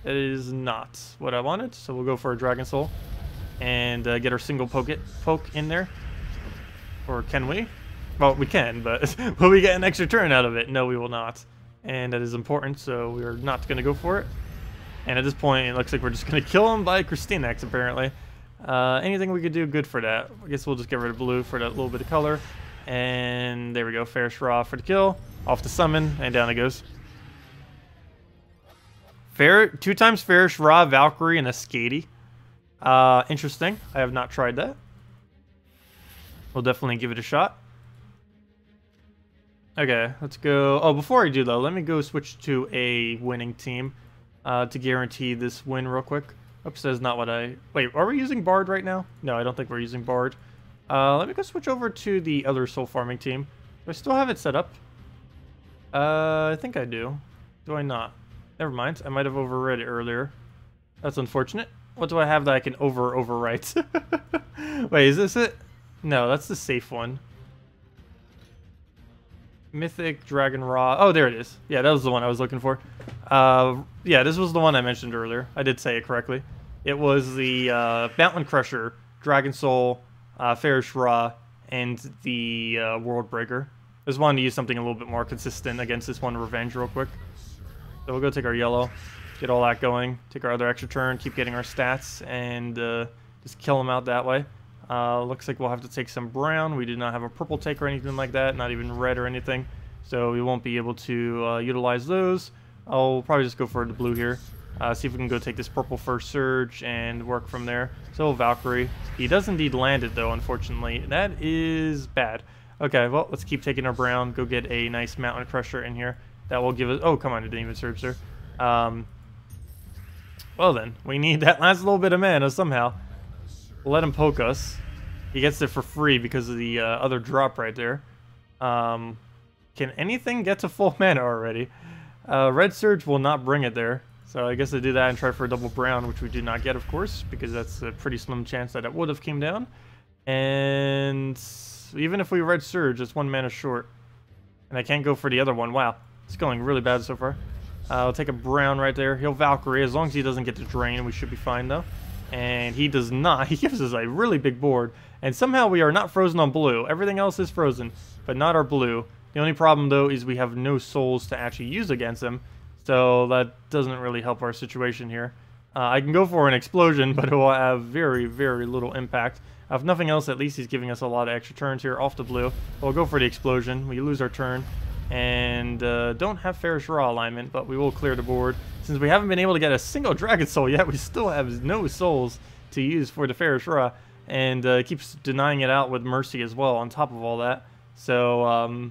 It is not what I wanted, so we'll go for a Dragon Soul. And get our single poke in there. Or can we? Well, we can, but will we get an extra turn out of it? No, we will not. and that is important, so we're not going to go for it. And at this point, it looks like we're just going to kill him by KrissTigger, apparently. Anything we could do good for that? I guess we'll just get rid of blue for that little bit of color. And there we go, Fairish Ra for the kill. Off the summon, and down it goes. 2 times Fairish Ra, Valkyrie, and a Skadi. Interesting. I have not tried that. We'll definitely give it a shot. Okay, let's go. Oh, before I do, though, let me go switch to a winning team to guarantee this win real quick. Oops, that's not what I... Wait, are we using Bard right now? No, I don't think we're using Bard. Let me go switch over to the other soul farming team. Do I still have it set up? I think I do. Do I not? Never mind. I might have overread it earlier. That's unfortunate. What do I have that I can overwrite? Wait, is this it? No, that's the safe one. Mythic, Dragon Raw. Oh, there it is. Yeah, that was the one I was looking for. Yeah, this was the one I mentioned earlier. I did say it correctly. It was the Mountain Crusher, Dragon Soul, Fairish Ra, and the World Breaker. I just wanted to use something a little bit more consistent against this one Revenge real quick. So we'll go take our yellow, get all that going, take our other extra turn, keep getting our stats, and just kill them out that way. Looks like we'll have to take some brown. We do not have a purple take or anything like that, not even red or anything. So we won't be able to utilize those. I'll probably just go for the blue here. See if we can go take this purple first surge and work from there. So Valkyrie. He does indeed land it though, unfortunately. That is bad. Okay, well, let's keep taking our brown. Go get a nice Mountain Crusher in here. That will give us... Oh, come on, it didn't even surge there. Well then, we need that last little bit of mana somehow. We'll let him poke us. He gets it for free because of the other drop right there. Can anything get to full mana already? Red Surge will not bring it there. So I guess I do that and try for a double brown, which we did not get, of course, because that's a pretty slim chance that it would have came down. And even if we Red Surge, it's 1 mana short. And I can't go for the other one. Wow, it's going really bad so far. I'll take a brown right there. He'll Valkyrie. As long as he doesn't get to drain, we should be fine, though. And he does not. He gives us a really big board. And somehow we are not frozen on blue. Everything else is frozen, but not our blue. The only problem, though, is we have no souls to actually use against him. So that doesn't really help our situation here. I can go for an explosion, but it will have very, very little impact. If nothing else, at least he's giving us a lot of extra turns here off the blue. We'll go for the explosion. We lose our turn. And don't have Fairish Ra alignment, but we will clear the board. Since we haven't been able to get a single Dragon Soul yet, we still have no souls to use for the Fairish Ra. And keeps denying it out with Mercy as well, on top of all that. So,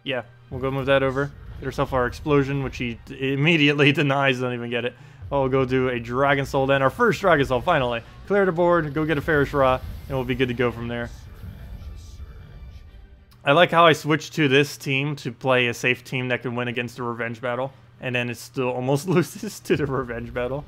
yeah, we'll go move that over. Get ourselves our explosion, which he immediately denies, doesn't even get it. We'll go do a Dragon Soul then. Our first Dragon Soul, finally. Clear the board, go get a Fairish Ra, and we'll be good to go from there. I like how I switched to this team to play a safe team that can win against the Revenge Battle. And then it still almost loses to the Revenge Battle.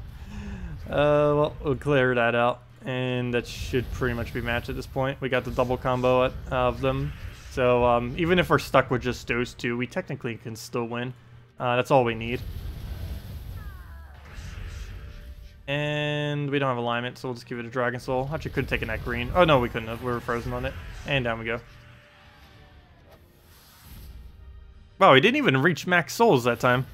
Well, we'll clear that out. And that should pretty much be matched at this point. We got the double combo of them. So even if we're stuck with just those two, we technically can still win. That's all we need. And we don't have alignment, so we'll just give it a Dragon Soul. Actually, could have taken that green. Oh, no, we couldn't have. We were frozen on it. And down we go. Wow, we didn't even reach max souls that time.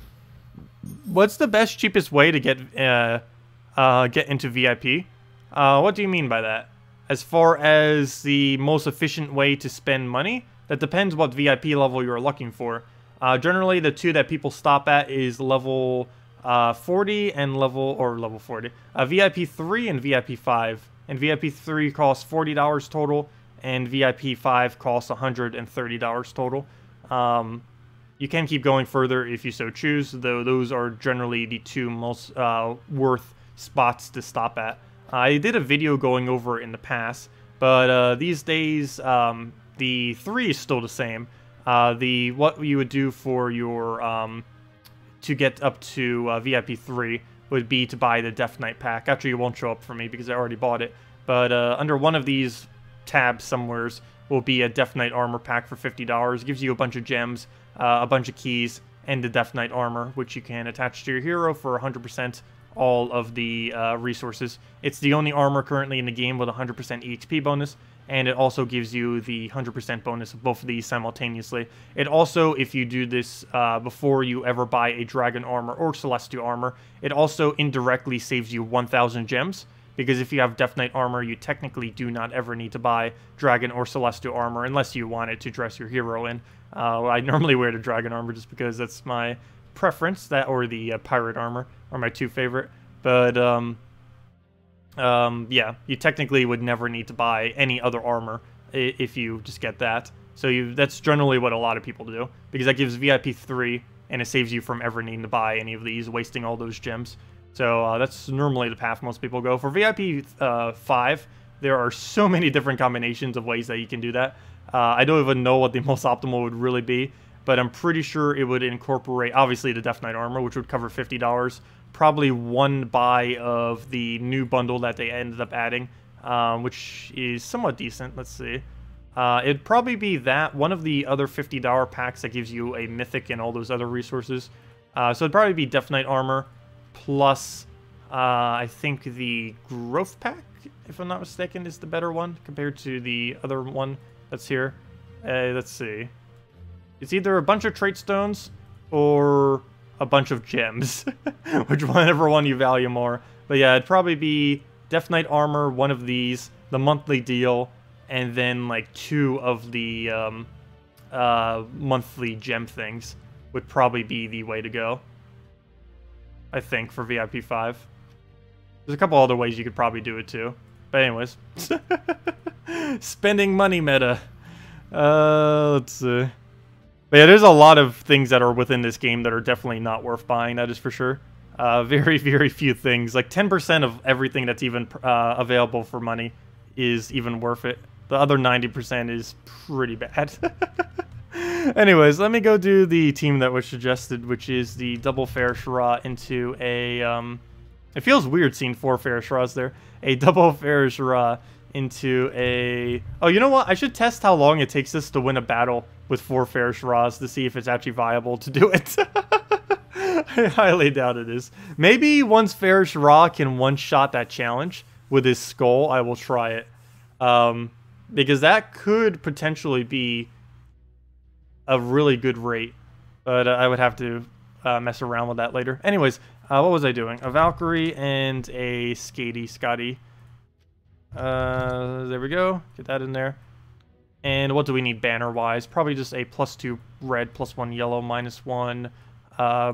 What's the best, cheapest way to get into VIP? What do you mean by that? As far as the most efficient way to spend money, that depends what VIP level you're looking for. Generally, the two that people stop at is level 40 and level 40. VIP 3 and VIP 5. And VIP 3 costs $40 total, and VIP 5 costs $130 total. You can keep going further if you so choose, though those are generally the two most worth spots to stop at. I did a video going over in the past, but these days the 3 is still the same. What you would do for your to get up to VIP 3 would be to buy the Death Knight pack. Actually, it won't show up for me because I already bought it. But under one of these tabs somewheres will be a Death Knight armor pack for $50. Gives you a bunch of gems, a bunch of keys, and the Death Knight armor, which you can attach to your hero for 100% all of the resources. It's the only armor currently in the game with 100% EXP bonus, and it also gives you the 100% bonus of both of these simultaneously. It also, if you do this before you ever buy a dragon armor or celestial armor, it also indirectly saves you 1,000 gems, because if you have Death Knight armor, you technically do not ever need to buy dragon or celestial armor unless you want it to dress your hero in. I normally wear the dragon armor just because that's my preference, that or the pirate armor are my two favorite. But yeah, you technically would never need to buy any other armor if you just get that. So that's generally what a lot of people do, because that gives VIP 3, and it saves you from ever needing to buy any of these, wasting all those gems. So that's normally the path most people go. For VIP 5, there are so many different combinations of ways that you can do that. I don't even know what the most optimal would really be, but I'm pretty sure it would incorporate, obviously, the Death Knight armor, which would cover $50. Probably one buy of the new bundle that they ended up adding, which is somewhat decent. Let's see. It'd probably be that, one of the other $50 packs that gives you a Mythic and all those other resources. So it'd probably be Death Knight armor, plus I think the Growth pack, if I'm not mistaken, is the better one compared to the other one that's here. Let's see. It's either a bunch of trait stones or a bunch of gems, whichever one you value more. But yeah, it'd probably be Death Knight armor, one of these, the monthly deal, and then like 2 of the monthly gem things would probably be the way to go, I think, for VIP 5. There's a couple other ways you could probably do it too. But anyways, spending money meta. Let's see. But yeah, there's a lot of things that are within this game that are definitely not worth buying, that is for sure. Very, very few things. Like 10% of everything that's even available for money is even worth it. The other 90% is pretty bad. Anyways, let me go do the team that was suggested, which is the double Fair Shara into a... it feels weird seeing 4 Fair Sharas there. A double Fair Shara into a... Oh, you know what? I should test how long it takes us to win a battle with 4 Fair Sharas to see if it's actually viable to do it. I highly doubt it is. Maybe once Fair Shara can one-shot that challenge with his skull, I will try it. Because that could potentially be a really good rate. But I would have to mess around with that later. Anyways, what was I doing? A Valkyrie and a Skadi. There we go. Get that in there. And what do we need banner-wise? Probably just a +2 red, +1 yellow, -1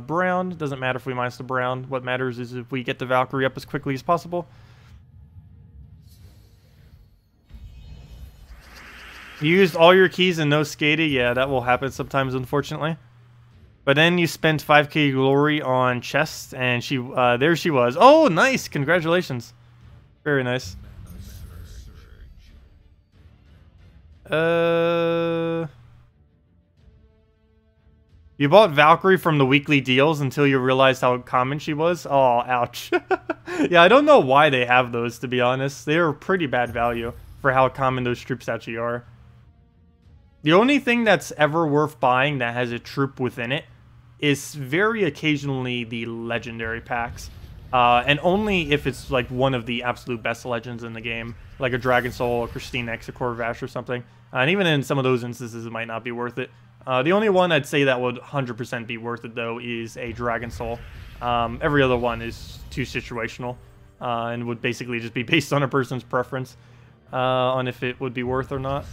brown. Doesn't matter if we minus the brown. What matters is if we get the Valkyrie up as quickly as possible. You used all your keys and no Skadi? Yeah, that will happen sometimes, unfortunately. But then you spent 5k glory on chest, and she there she was. Oh, nice! Congratulations. Very nice. You bought Valkyrie from the weekly deals until you realized how common she was? Oh, ouch. Yeah, I don't know why they have those, to be honest. They are pretty bad value for how common those troops actually are. The only thing that's ever worth buying that has a troop within it is very occasionally the legendary packs. And only if it's like one of the absolute best legends in the game, like a Dragon Soul, a Christine X, a Corvash or something. And even in some of those instances, it might not be worth it. The only one I'd say that would 100% be worth it, though, is a Dragon Soul. Every other one is too situational, and would basically just be based on a person's preference on if it would be worth or not.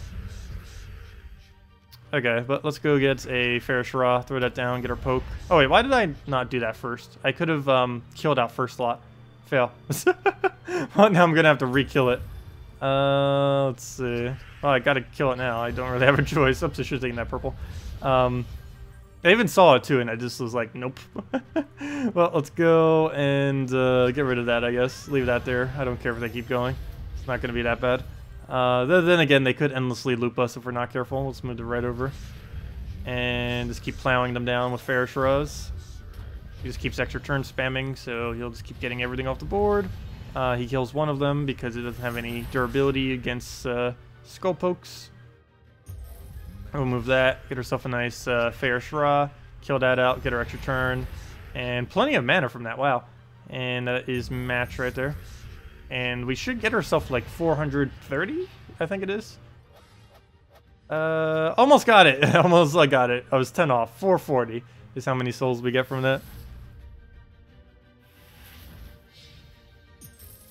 Okay, but let's go get a Fair Shara, throw that down, get our poke. Oh wait, why did I not do that first? I could have killed out first slot. Fail. Well, now I'm gonna have to re-kill it. Let's see. Well, I gotta kill it now. I don't really have a choice. Oops, I should have taken that purple. I even saw it too, and I just was like, nope. Well, let's go and get rid of that, I guess. Leave that there. I don't care if they keep going. It's not gonna be that bad. Then again, they could endlessly loop us if we're not careful. Let's move it right over. And just keep plowing them down with Fair Sharas. He just keeps extra turn spamming, so he'll just keep getting everything off the board. He kills one of them because it doesn't have any durability against skull pokes. We'll move that, get herself a nice Fair Shara, kill that out, get her extra turn, and plenty of mana from that, wow. And that is match right there. And we should get ourselves like 430, I think it is. Almost got it. Almost got it. I was 10 off. 440 is how many souls we get from that.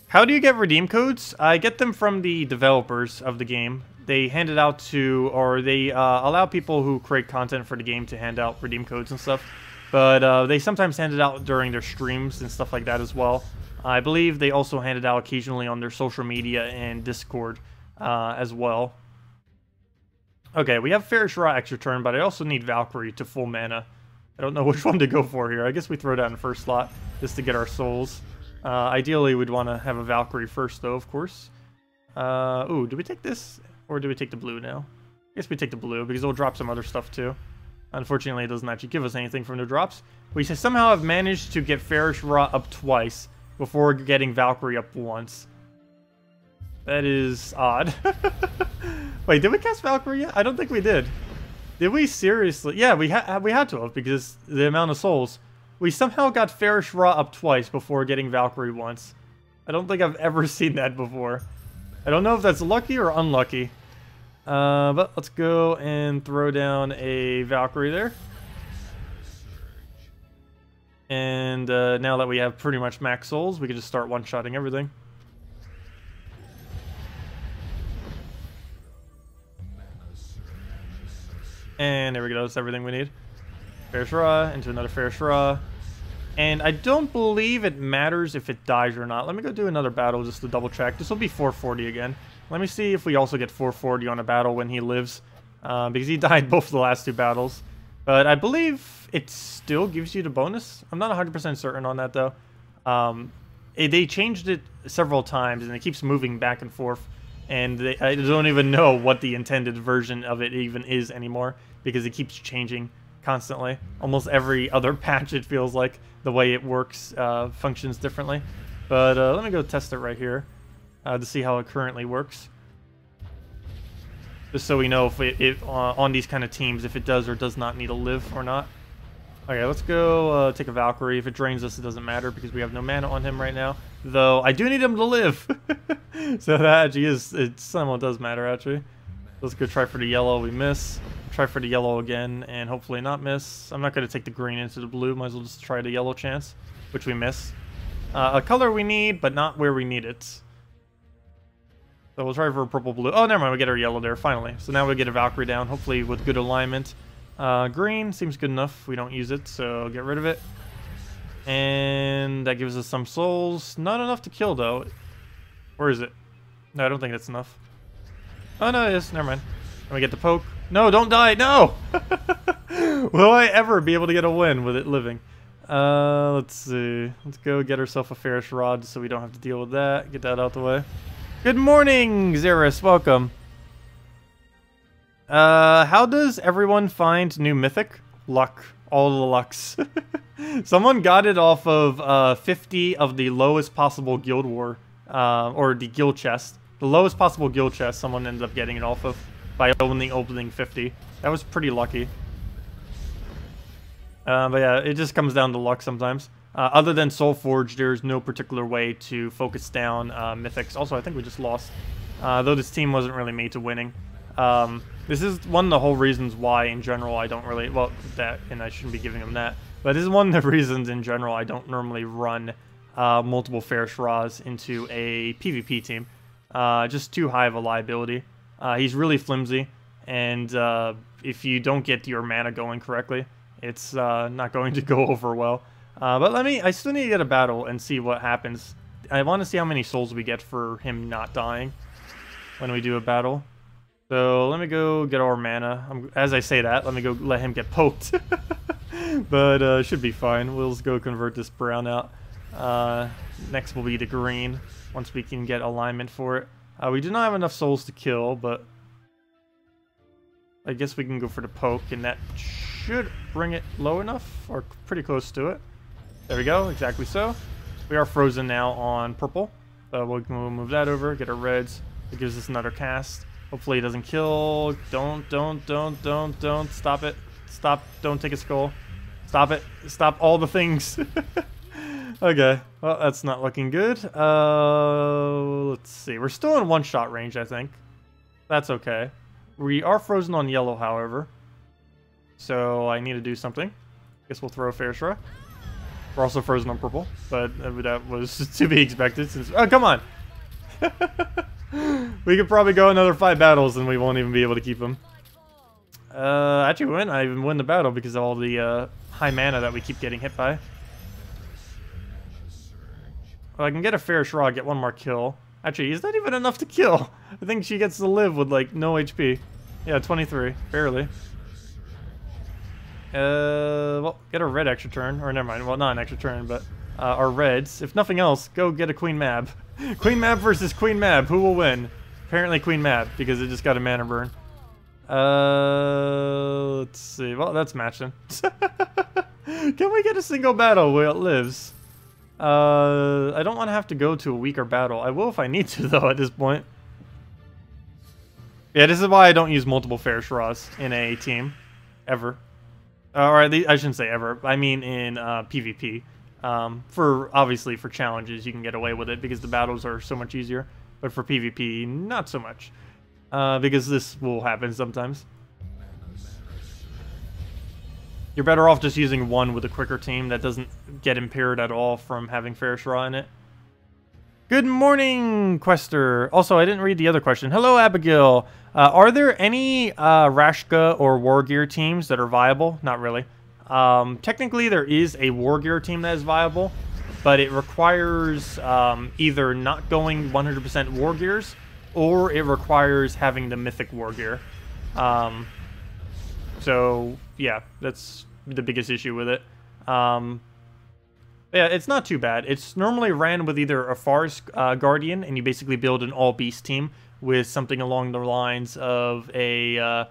How do you get redeem codes? I get them from the developers of the game. They hand it out to, or they allow people who create content for the game to hand out redeem codes and stuff. But they sometimes hand it out during their streams and stuff like that as well. I believe they also hand it out occasionally on their social media and Discord as well. Okay, we have Fairish Raw extra turn, but I also need Valkyrie to full mana. I don't know which one to go for here. I guess we throw that in first slot just to get our souls. Ideally, we'd want to have a Valkyrie first, though, of course. Ooh, do we take this? Or do we take the blue now? I guess we take the blue, because it'll drop some other stuff, too. Unfortunately, it doesn't actually give us anything from the drops. We somehow have managed to get Fairish Raw up twice before getting Valkyrie up once. That is odd. Wait, did we cast Valkyrie yet? I don't think we did. Did we seriously? Yeah, we had to have, because the amount of souls. We somehow got Fairish Raw up twice before getting Valkyrie once. I don't think I've ever seen that before. I don't know if that's lucky or unlucky. But let's go and throw down a Valkyrie there. And now that we have pretty much max souls, we can just start one-shotting everything. And there we go, that's everything we need. Fairish Raw into another Fairish Raw. And I don't believe it matters if it dies or not. Let me go do another battle just to double check. This will be 440 again. Let me see if we also get 440 on a battle when he lives. Because he died both the last two battles. But I believe it still gives you the bonus. I'm not 100% certain on that though. They changed it several times and it keeps moving back and forth. And I don't even know what the intended version of it even is anymore. Because it keeps changing constantly. Almost every other patch, it feels like the way it works functions differently. But let me go test it right here to see how it currently works. Just so we know if it on these kind of teams, if it does or does not need to live or not. Okay, let's go take a Valkyrie. If it drains us, it doesn't matter because we have no mana on him right now. Though, I do need him to live. So that actually is, it somewhat does matter actually. Let's go try for the yellow, we miss. Try for the yellow again, and hopefully not miss. I'm not going to take the green into the blue, might as well just try the yellow chance, which we miss. A color we need, but not where we need it. So we'll try for a purple-blue. Oh, never mind, we get our yellow there, finally. So now we get a Valkyrie down, hopefully with good alignment. Green seems good enough, we don't use it, so get rid of it. And that gives us some souls. Not enough to kill, though. Where is it? No, I don't think that's enough. Oh, no, it is, never mind. And we get the poke. No, don't die, no! Will I ever be able to get a win with it living? Let's see. Let's go get ourselves a Fairish Rod so we don't have to deal with that. Get that out the way. Good morning, Xeris. Welcome. How does everyone find new Mythic? Luck. All the lucks. Someone got it off of 50 of the lowest possible guild war. Or the guild chest. The lowest possible guild chest someone ended up getting it off of. By only opening 50. That was pretty lucky. But yeah, it just comes down to luck sometimes. Other than Soulforge, there's no particular way to focus down Mythics. Also, I think we just lost. Though this team wasn't really made to winning. This is one of the whole reasons why, in general, I don't really... Well, that, and I shouldn't be giving them that. But this is one of the reasons, in general, I don't normally run multiple Fairish Raws into a PvP team. Just too high of a liability. He's really flimsy, and if you don't get your mana going correctly, it's not going to go over well. But I still need to get a battle and see what happens. I want to see how many souls we get for him not dying when we do a battle. So let me go get our mana. As I say that, let me go let him get poked. But should be fine. We'll just go convert this brown out. Next will be the green, once we can get alignment for it. We do not have enough souls to kill, but I guess we can go for the poke, and that should bring it low enough, or pretty close to it. There we go, exactly so. We are frozen now on purple, so we'll move that over, get our reds. It gives us another cast. Hopefully it doesn't kill. Don't, stop it. Stop, don't take a skull. Stop it, stop all the things. Okay, well, that's not looking good. Let's see. We're still in one-shot range, I think. That's okay. We are frozen on yellow, however. So I need to do something. Guess we'll throw a fair straw. We're also frozen on purple, but that was to be expected since... Oh, come on! We could probably go another 5 battles and we won't even be able to keep them. Actually, I even win the battle because of all the high mana that we keep getting hit by. Well, I can get a fair straw, get 1 more kill. Actually, is that even enough to kill? I think she gets to live with, like, no HP. Yeah, 23. Barely. Well, get a red extra turn. Or never mind. Well, not an extra turn, but our reds. If nothing else, go get a Queen Mab. Queen Mab versus Queen Mab. Who will win? Apparently Queen Mab, because it just got a mana burn. Let's see. Well, that's matching. Can we get a single battle where it lives? I don't want to have to go to a weaker battle. I will if I need to, though, at this point. Yeah, this is why I don't use multiple fair straws in a team. Ever. Or I shouldn't say ever. I mean in PvP. Obviously, for challenges, you can get away with it because the battles are so much easier. But for PvP, not so much. Because this will happen sometimes. You're better off just using one with a quicker team that doesn't get impaired at all from having fair straw in it. Good morning, Quester. Also, I didn't read the other question. Hello, Abigail. Are there any Rashka or War Gear teams that are viable? Not really. Technically, there is a War Gear team that is viable, but it requires either not going 100% War Gears, or it requires having the Mythic War Gear. So, yeah, that's the biggest issue with it. Yeah, it's not too bad. It's normally ran with either a Forest Guardian, and you basically build an all-beast team with something along the lines of a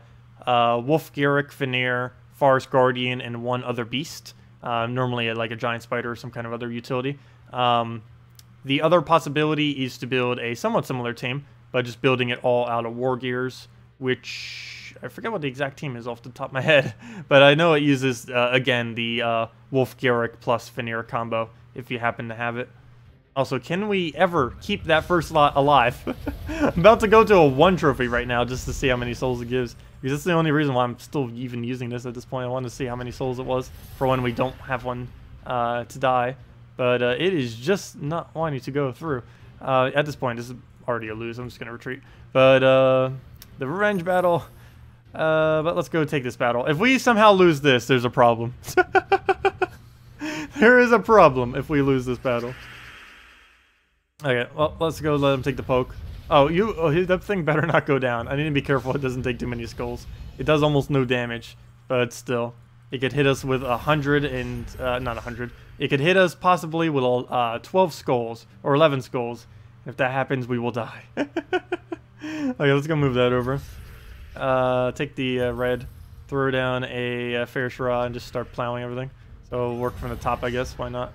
Wolf Garrick, Veneer, Forest Guardian, and 1 other beast. Normally like a Giant Spider or some kind of other utility. The other possibility is to build a somewhat similar team, but just building it all out of War Gears, which... I forget what the exact team is off the top of my head, but I know it uses, again, the Wolf Garrick plus Veneer combo, if you happen to have it. Also, can we ever keep that first lot alive? I'm about to go to a 1 trophy right now just to see how many souls it gives, because that's the only reason why I'm still even using this at this point. I want to see how many souls it was for when we don't have one to die, but it is just not wanting to go through. At this point, this is already a lose. I'm just going to retreat. But the revenge battle... but let's go take this battle. If we somehow lose this, there's a problem. There is a problem if we lose this battle. Okay, well, let's go let him take the poke. Oh, that thing better not go down. I need to be careful it doesn't take too many skulls. It does almost no damage, but still. It could hit us with 100 and... not 100. It could hit us possibly with 12 skulls, or 11 skulls. If that happens, we will die. Okay, let's go move that over. Take the red, throw down a fair straw, and just start plowing everything. So we'll work from the top, I guess. Why not?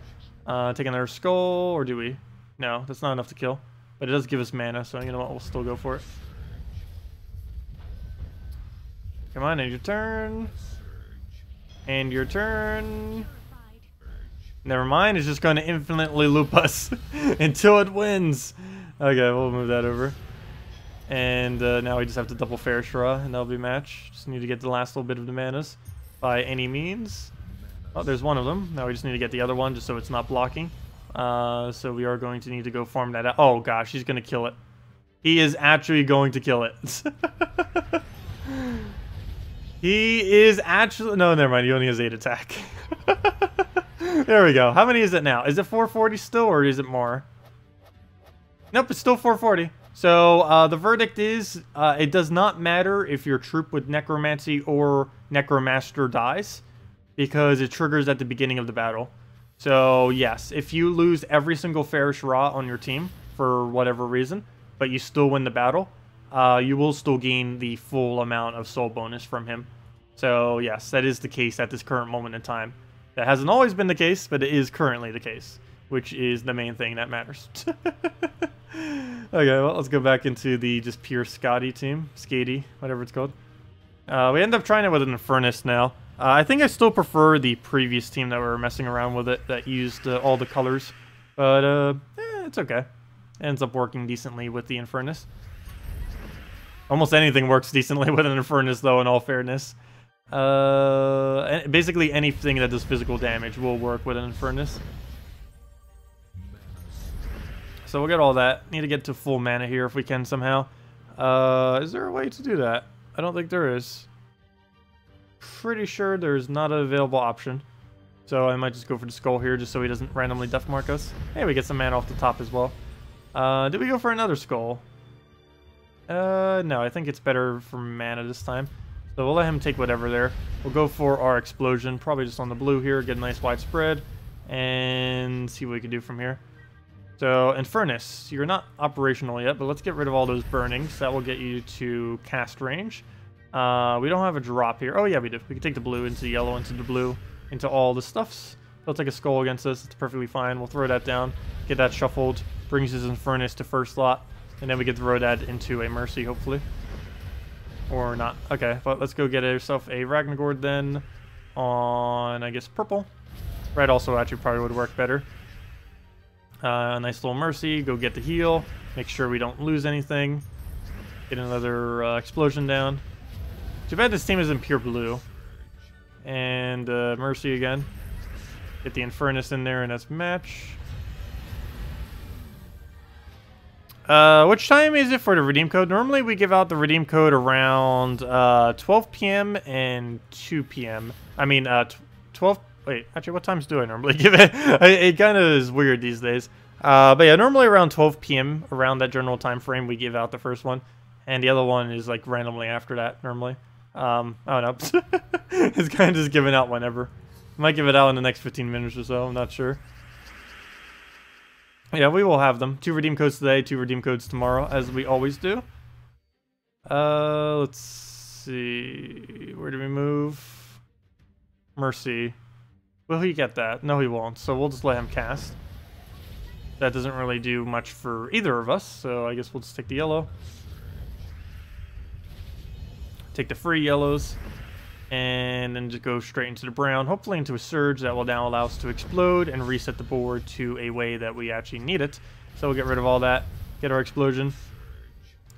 Take another skull, or do we? No, that's not enough to kill. But it does give us mana, so you know what? We'll still go for it. Come on, and your turn. And your turn. Never mind, it's just going to infinitely loop us until it wins. Okay, we'll move that over. And now we just have to double fair straw, and that'll be match. Just need to get the last little bit of the manas by any means. Oh, there's one of them. Now we just need to get the other one just so it's not blocking. So we are going to need to go farm that out. Oh gosh, he's going to kill it. He is actually going to kill it. He is actually... No, never mind. He only has 8 attack. There we go. How many is it now? Is it 440 still, or is it more? Nope, it's still 440. So the verdict is, it does not matter if your troop with Necromancy or Necromaster dies, because it triggers at the beginning of the battle. So yes, if you lose every single fair straw on your team for whatever reason, but you still win the battle, you will still gain the full amount of soul bonus from him. So yes, that is the case at this current moment in time. That hasn't always been the case, but it is currently the case, which is the main thing that matters. Okay, well, let's go back into the just pure Skadi team. Skadi, whatever it's called. We end up trying it with an Infernus now. I think I still prefer the previous team that were messing around with it, that used all the colors. But, it's okay. Ends up working decently with the Infernus. Almost anything works decently with an Infernus, though, in all fairness. Basically anything that does physical damage will work with an Infernus. So we'll get all that. Need to get to full mana here if we can somehow. Is there a way to do that? I don't think there is. Pretty sure there's not an available option. So I might just go for the skull here just so he doesn't randomly death mark us. Hey, we get some mana off the top as well. Did we go for another skull? No, I think it's better for mana this time. So we'll let him take whatever there. We'll go for our explosion, probably just on the blue here, get a nice wide spread, and see what we can do from here. So, Infernus, you're not operational yet, but let's get rid of all those burnings. That will get you to cast range. We don't have a drop here. Oh yeah, we do. We can take the blue into the yellow, into the blue, into all the stuffs. They'll take a skull against us. It's perfectly fine. We'll throw that down, get that shuffled, brings his Infernus to first slot, and then we get to throw that into a Mercy, hopefully. Or not. Okay, but let's go get ourselves a Ragnagord then on, I guess, purple. Red also actually probably would work better. Nice little Mercy. Go get the heal. Make sure we don't lose anything. Get another explosion down. Too bad this team is in pure blue. And Mercy again. Get the Infernus in there and that's match. Which time is it for the redeem code? Normally we give out the redeem code around 12 p.m. and 2 p.m. I mean, 12... Wait, actually, what times do I normally give it? It kind of is weird these days. But yeah, normally around 12 p.m., around that general time frame, we give out the first one. And the other one is like randomly after that, normally. I don't know. It's kind of just given out whenever. Might give it out in the next 15 minutes or so, I'm not sure. Yeah, we will have them. 2 redeem codes today, 2 redeem codes tomorrow, as we always do. Let's see. Where do we move? Mercy. Will he get that? No, he won't. So we'll just let him cast. That doesn't really do much for either of us, so I guess we'll just take the yellow. Take the free yellows. And then just go straight into the brown, hopefully into a surge that will now allow us to explode and reset the board to a way that we actually need it. So we'll get rid of all that, get our explosion,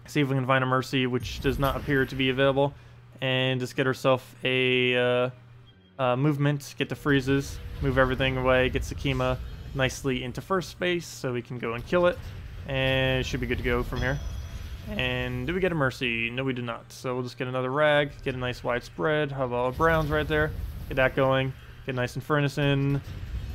see if we can find a Mercy, which does not appear to be available, and just get ourselves a movement, get the freezes, move everything away, get Sakima nicely into first space so we can go and kill it, and it should be good to go from here. And do we get a Mercy? No, we do not. So we'll just get another Rag, get a nice wide spread. How about Browns right there? Get that going. Get a nice Infernus in.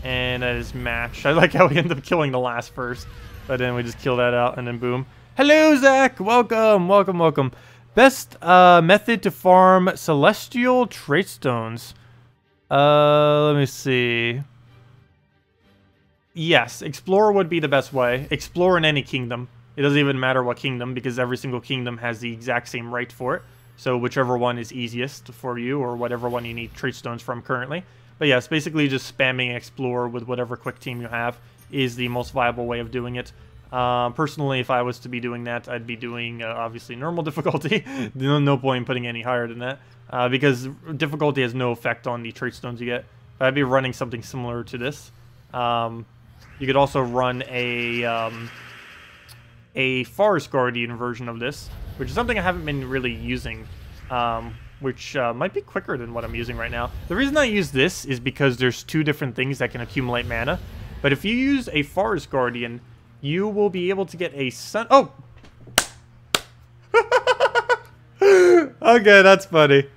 And that is match. I like how we end up killing the last first. But then we just kill that out and then boom. Hello, Zach! Welcome, welcome, welcome. Best method to farm Celestial Trait Stones. Let me see. Yes, Explore would be the best way. Explore in any kingdom. It doesn't even matter what kingdom, because every single kingdom has the exact same right for it. So whichever one is easiest for you, or whatever one you need trait stones from currently. But yeah, it's basically just spamming Explore with whatever quick team you have is the most viable way of doing it. Personally, if I was to be doing that, I'd be doing, obviously, normal difficulty. No point in putting any higher than that, because difficulty has no effect on the trait stones you get. But I'd be running something similar to this. You could also run a Forest Guardian version of this, which is something I haven't been really using, which might be quicker than what I'm using right now. The reason I use this is because there's 2 different things that can accumulate mana, but if you use a Forest Guardian, you will be able to get a sun... Oh! Okay, that's funny.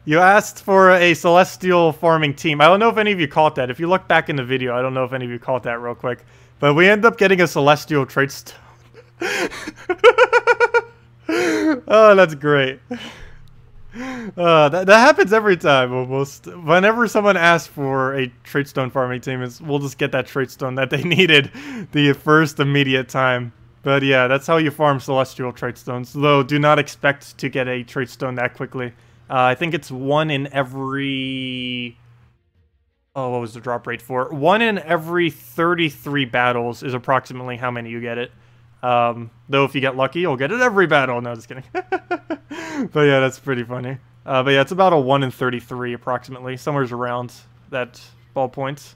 You asked for a Celestial farming team. I don't know if any of you caught that. If you look back in the video, I don't know if any of you caught that real quick. But we end up getting a Celestial Trait Stone. Oh, that's great. That happens every time, almost. Whenever someone asks for a Trait Stone farming team, we'll just get that Trait Stone that they needed the first immediate time. But yeah, that's how you farm Celestial Trait Stones. Though, do not expect to get a Trait Stone that quickly. I think it's 1 in every... Oh, what was the drop rate for? 1 in every 33 battles is approximately how many you get it. Though if you get lucky, you'll get it every battle. No, just kidding. But yeah, that's pretty funny. But yeah, it's about a 1 in 33 approximately, somewhere around that ballpoint.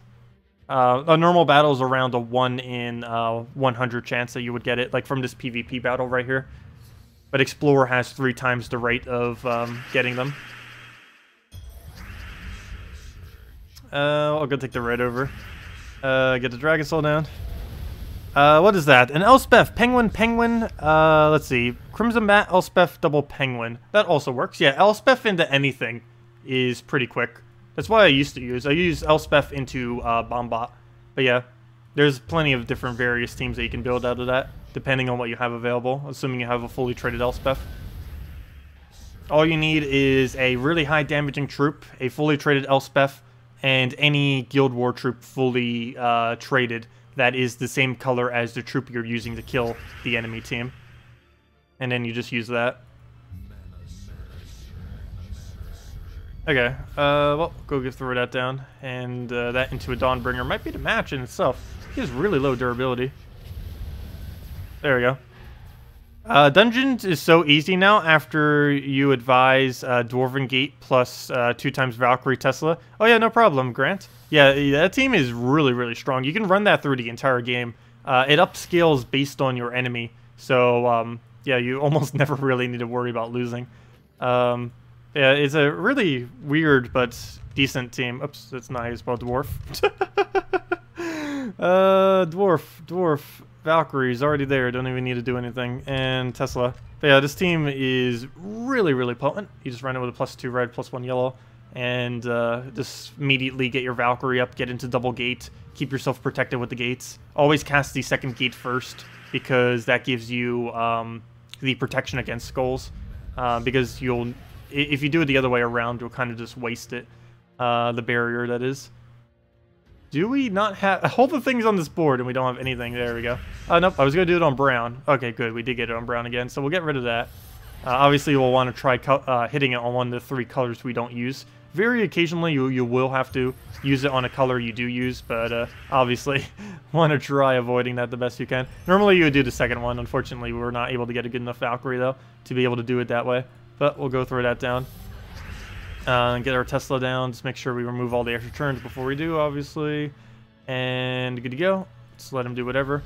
A normal battle is around a 1 in 100 chance that you would get it, like from this PvP battle right here. But Explorer has 3 times the rate of getting them. I'll go take the red over. Get the Dragon Soul down. What is that? An Elspeth, Penguin. Let's see. Crimson Bat, Elspeth, double Penguin. That also works. Yeah, Elspeth into anything is pretty quick. That's what I used to use. I use Elspeth into Bombot. But yeah, there's plenty of different various teams that you can build out of that, depending on what you have available, assuming you have a fully traded Elspeth. All you need is a really high damaging troop, a fully traded Elspeth, and any Guild War troop fully traded that is the same color as the troop you're using to kill the enemy team. And then you just use that. Okay, well, go throw that down. And that into a Dawnbringer might be the match in itself. He has really low durability. There we go. Dungeons is so easy now after you advise Dwarven Gate plus 2 times Valkyrie Tesla. Oh yeah, no problem, Grant. Yeah, that team is really, really strong. You can run that through the entire game. It upscales based on your enemy. So, yeah, you almost never really need to worry about losing. Yeah, it's a really weird but decent team. Oops, that's not how you spell dwarf. Dwarf. Valkyrie's already there, don't even need to do anything. And Tesla. But yeah, this team is really, really potent. You just run it with a +2 red, +1 yellow. And just immediately get your Valkyrie up, get into double gate, keep yourself protected with the gates. Always cast the second gate first, because that gives you the protection against skulls. Because if you do it the other way around, you'll kind of just waste it. The barrier, that is. Do we not have all the things on this board and we don't have anything? There we go. Nope, I was going to do it on brown. Okay, good. We did get it on brown again, so we'll get rid of that. Obviously, we'll want to try hitting it on one of the 3 colors we don't use. Very occasionally, you will have to use it on a color you do use, but obviously, want to try avoiding that the best you can. Normally, you would do the second one. Unfortunately, we were not able to get a good enough Valkyrie, though, to be able to do it that way. But we'll go throw that down. Get our Tesla down, just make sure we remove all the extra turns before we do, obviously. And good to go. Just let him do whatever.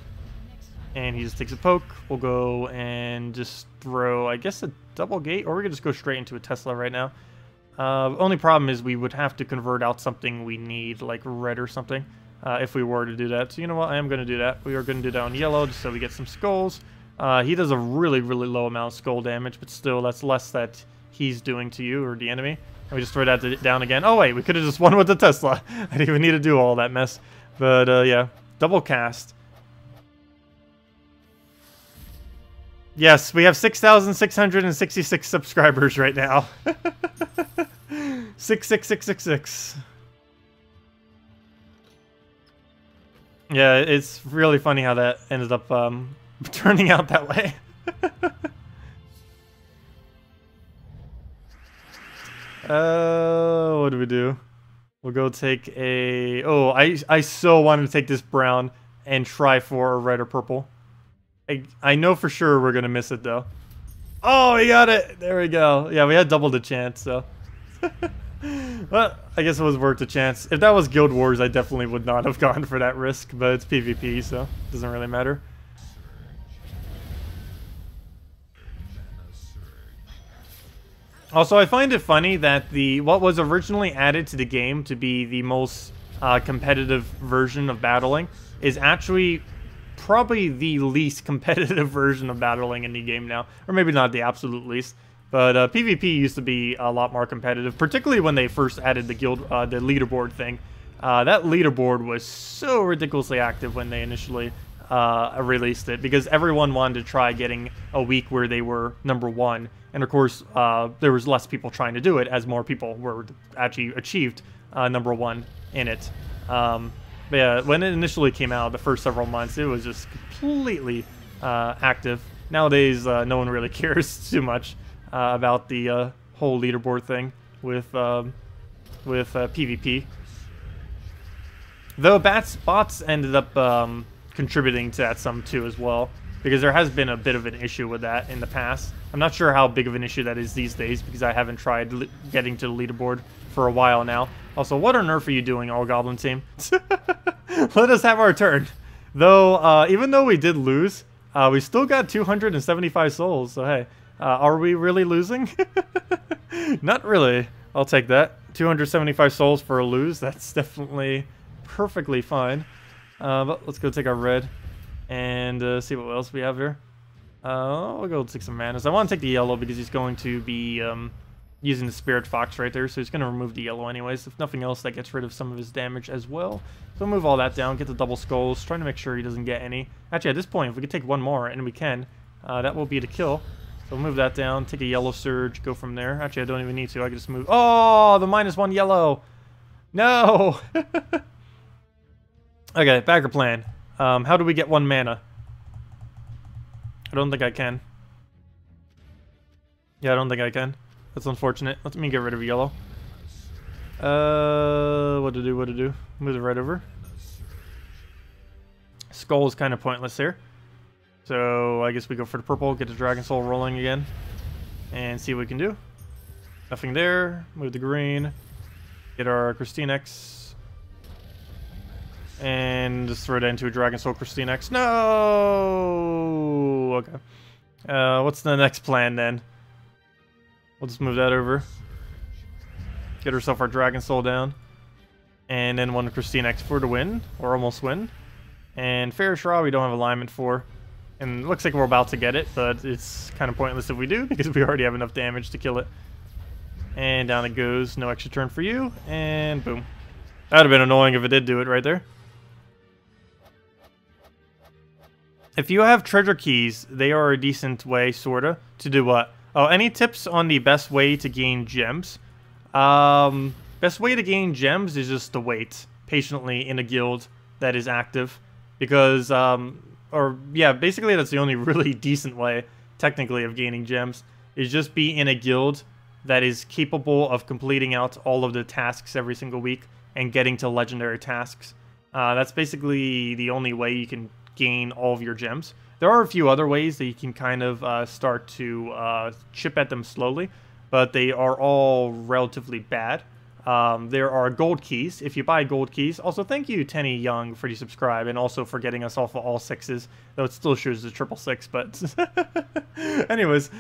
And he just takes a poke. We'll go and just throw, I guess, a double gate, or we could just go straight into a Tesla right now. Only problem is we would have to convert out something we need, like red or something, if we were to do that. So you know what, I am going to do that. We are going to do that on yellow, just so we get some skulls. He does a really, really low amount of skull damage, but still, that's less that he's doing to you or the enemy. And we just throw that down again. Oh wait, we could have just won with the Tesla. I didn't even need to do all that mess. But yeah, double cast. Yes, we have 6,666 subscribers right now. 66666. Yeah, it's really funny how that ended up turning out that way. What do we do? We'll go take a... Oh, I so wanted to take this brown and try for a red or purple. I know for sure we're going to miss it, though. Oh, we got it! There we go. Yeah, we had double the chance, so... Well, I guess it was worth a chance. If that was Guild Wars, I definitely would not have gone for that risk, but it's PvP, so it doesn't really matter. Also, I find it funny that what was originally added to the game to be the most competitive version of battling is actually probably the least competitive version of battling in the game now. Or maybe not the absolute least. But PvP used to be a lot more competitive, particularly when they first added the the leaderboard thing. That leaderboard was so ridiculously active when they initially released it, because everyone wanted to try getting a week where they were #1. And of course, there was less people trying to do it as more people were actually achieved #1 in it. But yeah, when it initially came out, the first several months, it was just completely active. Nowadays, no one really cares too much about the whole leaderboard thing with PvP. Though bots ended up contributing to that some too as well, because there has been a bit of an issue with that in the past. I'm not sure how big of an issue that is these days because I haven't tried getting to the leaderboard for a while now. Also, what on earth are you doing, all goblin team? Let us have our turn. Though, even though we did lose, we still got 275 souls. So hey, are we really losing? Not really. I'll take that. 275 souls for a lose. That's definitely perfectly fine. But let's go take our red and see what else we have here. I'll go take some manas. I want to take the yellow because he's going to be using the Spirit Fox right there, so he's going to remove the yellow anyways. If nothing else, that gets rid of some of his damage as well. So we'll move all that down, get the double skulls, trying to make sure he doesn't get any. Actually, at this point, if we could take one more, and we can, that will be the kill. So we'll move that down, take a yellow surge, go from there. Actually, I don't even need to. I can just move. Oh, the -1 yellow. No. Okay, backer plan. How do we get 1 mana? I don't think I can. Yeah, I don't think I can. That's unfortunate. Let me get rid of yellow. What to do? Move the red over. Skull is kind of pointless here. So I guess we go for the purple, get the Dragon Soul rolling again, and see what we can do. Nothing there. Move the green. Get our KrissTigger. And just throw it into a Dragon Soul KrissTigger. No! Okay. What's the next plan then? We'll just move that over. Get ourselves our Dragon Soul down. And then 1 KrissTigger for the win, or almost win. And Fair Shroud we don't have alignment for. And it looks like we're about to get it, but it's kind of pointless if we do, because we already have enough damage to kill it. And down it goes. No extra turn for you. And boom. That would have been annoying if it did do it right there. If you have treasure keys, they are a decent way, sorta, to do what? Oh, any tips on the best way to gain gems? Best way to gain gems is just to wait patiently in a guild that is active. Because, yeah, basically that's the only really decent way, technically, of gaining gems, is just be in a guild that is capable of completing out all of the tasks every single week and getting to legendary tasks. That's basically the only way you can gain all of your gems. There are a few other ways that you can kind of start to chip at them slowly, but they are all relatively bad. There are gold keys. If you buy gold keys, also thank you Tenny Young for the subscribe and also for getting us off of all 6s, though it still shows the 666, but anyways,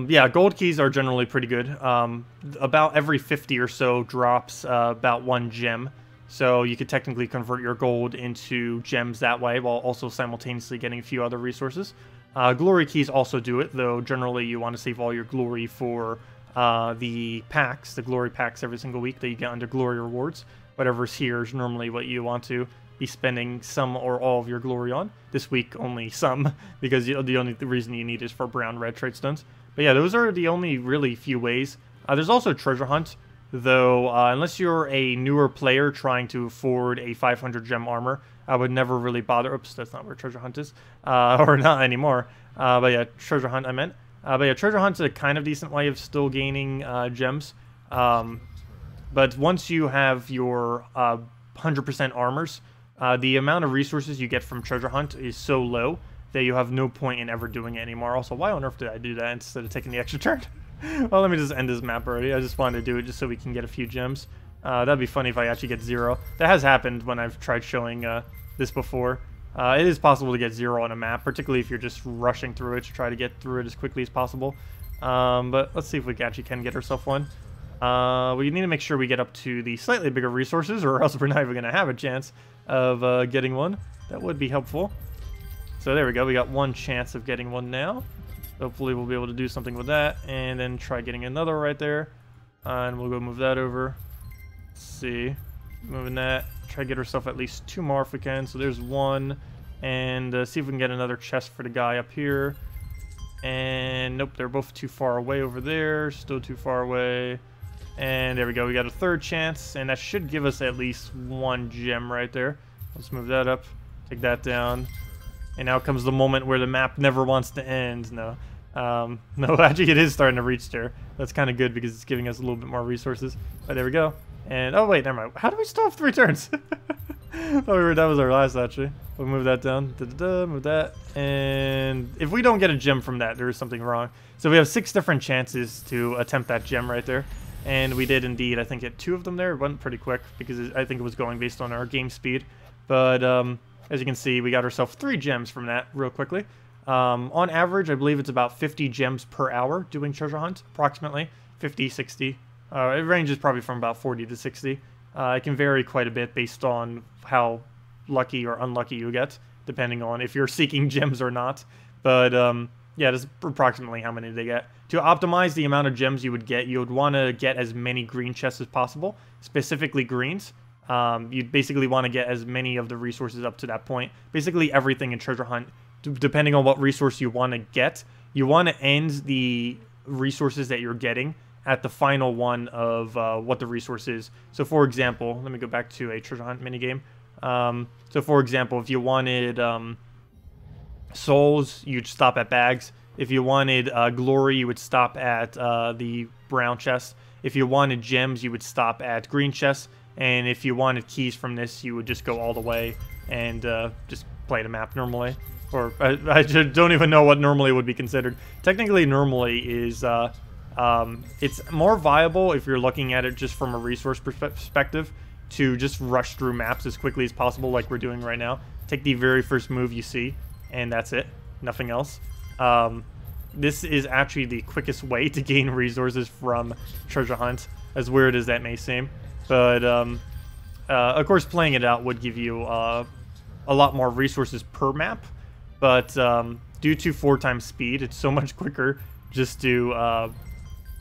yeah, gold keys are generally pretty good. About every 50 or so drops about 1 gem. So you could technically convert your gold into gems that way while also simultaneously getting a few other resources. Glory keys also do it, though generally you want to save all your glory for the packs, the glory packs every single week that you get under glory rewards. Whatever's here is normally what you want to be spending some or all of your glory on. This week only some, because the only reason you need is for brown red trade stones. But yeah, those are the only really few ways. There's also treasure hunt. Though, unless you're a newer player trying to afford a 500 gem armor, I would never really bother. Oops, that's not where treasure hunt is. Or not anymore. But yeah, treasure hunt I meant. But yeah, treasure hunt's a kind of decent way of still gaining gems. But once you have your 100% armors, the amount of resources you get from treasure hunt is so low that you have no point in ever doing it anymore. Also, why on earth did I do that instead of taking the extra turn? Well, let me just end this map already. I just wanted to do it just so we can get a few gems. That'd be funny if I actually get 0. That has happened when I've tried showing this before. It is possible to get 0 on a map, particularly if you're just rushing through it to try to get through it as quickly as possible. But let's see if we actually can get ourselves one. We need to make sure we get up to the slightly bigger resources, or else we're not even going to have a chance of getting one. That would be helpful. So there we go. We got 1 chance of getting one now. Hopefully we'll be able to do something with that, and then try getting another right there. And we'll go move that over. Let's see. Moving that. Try to get ourselves at least 2 more if we can. So there's 1. And see if we can get another chest for the guy up here. And nope, they're both too far away over there. Still too far away. And there we go. We got a 3rd chance, and that should give us at least 1 gem right there. Let's move that up. Take that down. And now comes the moment where the map never wants to end. No. No, actually it is starting to reach there. That's kind of good because it's giving us a little bit more resources. But there we go. And, oh wait, never mind. How do we still have 3 turns? Oh, that was our last, actually. We'll move that down. Move that. And if we don't get a gem from that, there is something wrong. So we have 6 different chances to attempt that gem right there. And we did indeed, I think, get 2 of them there. It went pretty quick because I think it was going based on our game speed. But as you can see, we got ourselves 3 gems from that real quickly. On average, I believe it's about 50 gems per hour doing treasure hunt, approximately 50, 60. It ranges probably from about 40 to 60. It can vary quite a bit based on how lucky or unlucky you get, depending on if you're seeking gems or not. But yeah, that's approximately how many they get. To optimize the amount of gems you would get, you would want to get as many green chests as possible, specifically greens. You'd basically want to get as many of the resources up to that point. Basically everything in treasure hunt, depending on what resource you want to get, you want to end the resources that you're getting at the final one of what the resource is. So for example, let me go back to a treasure hunt minigame. So for example, if you wanted souls, you'd stop at bags. If you wanted glory, you would stop at the brown chest. If you wanted gems, you would stop at green chests. And if you wanted keys from this, you would just go all the way and just play the map normally. Or I don't even know what normally would be considered. Technically, normally is it's more viable if you're looking at it just from a resource perspective to just rush through maps as quickly as possible, like we're doing right now. Take the very first move you see, and that's it. Nothing else. This is actually the quickest way to gain resources from treasure hunt, as weird as that may seem. But of course, playing it out would give you a lot more resources per map. But due to 4 times speed, it's so much quicker just to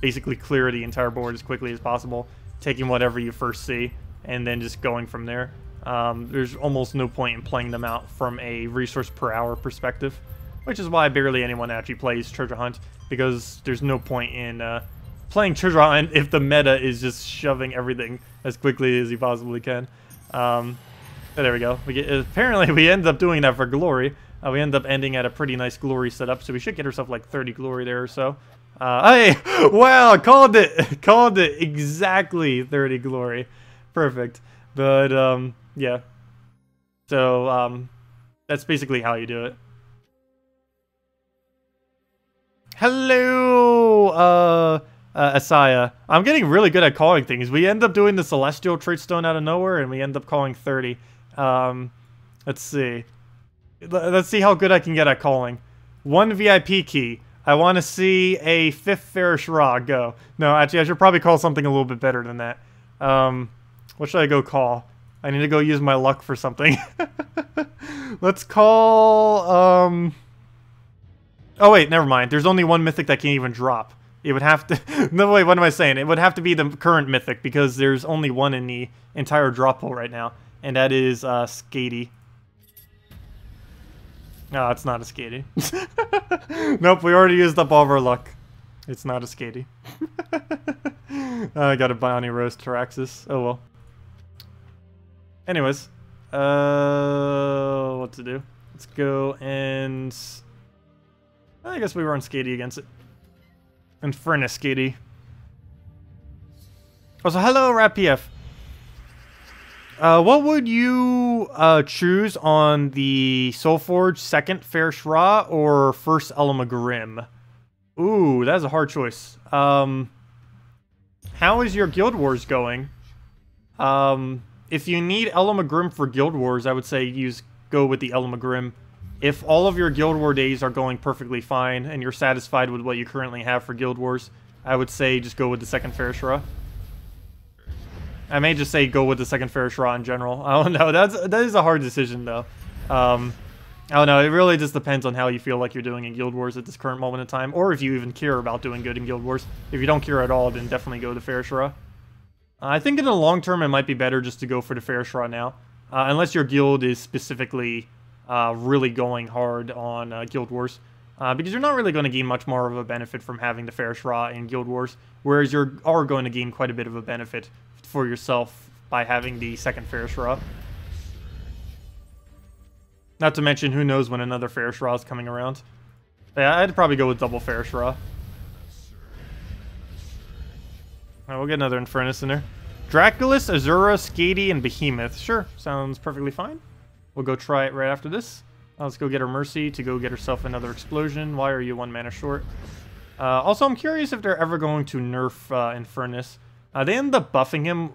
basically clear the entire board as quickly as possible, taking whatever you first see, and then just going from there. There's almost no point in playing them out from a resource per hour perspective, which is why barely anyone actually plays treasure hunt, because there's no point in playing treasure hunt if the meta is just shoving everything as quickly as you possibly can. There we go. Apparently we ended up doing that for glory. We end up ending at a pretty nice glory setup, so we should get ourselves like 30 glory there or so. Hey, wow, called it! Called it exactly 30 glory. Perfect. But, yeah. So, that's basically how you do it. Hello, Asaya. I'm getting really good at calling things. We end up doing the Celestial Trait Stone out of nowhere, and we end up calling 30. Let's see. Let's see how good I can get at calling. 1 VIP key. I want to see a 5th Fairish Raw. Go. No, actually, I should probably call something a little bit better than that. What should I go call? I need to go use my luck for something. Let's call... Oh, wait, never mind. There's only 1 Mythic that can even drop. It would have to... No, wait, what am I saying? It would have to be the current Mythic, because there's only 1 in the entire drop pool right now. And that is Skadi. No, it's not a Skadi. Nope, we already used up all of our luck. It's not a Skadi. I got a Bounty Roast Taraxis. Oh well. Anyways. What to do? Let's go and... I guess we run Skadi against it. Infernus Skadi. Oh, so hello, RapPF. What would you choose on the Soulforge 2nd Fairish Raw or 1st Elamagrim? Ooh, that's a hard choice. How is your Guild Wars going? If you need Elamagrim for Guild Wars, I would say go with the Elamagrim. If all of your Guild War days are going perfectly fine and you're satisfied with what you currently have for Guild Wars, I would say just go with the 2nd Fairish Raw. I may just say go with the 2nd Fairish Raw in general. I don't know. That is a hard decision, though. I don't know. It really just depends on how you feel like you're doing in Guild Wars at this current moment in time, or if you even care about doing good in Guild Wars. If you don't care at all, then definitely go the Fairish Raw. I think in the long term, it might be better just to go for the Fairish Raw now, unless your guild is specifically really going hard on Guild Wars. Because you're not really going to gain much more of a benefit from having the Fairish Raw in Guild Wars, whereas you are going to gain quite a bit of a benefit for yourself by having the 2nd Fairish Raw. Not to mention, who knows when another Fairish Raw is coming around. But yeah, I'd probably go with double Fairish Raw. Alright, we'll get another Infernus in there. Draculus, Azura, Skadi, and Behemoth. Sure, sounds perfectly fine. We'll go try it right after this. Let's go get her Mercy to go get herself another explosion. Why are you 1 mana short? Also, I'm curious if they're ever going to nerf Infernus. They ended up buffing him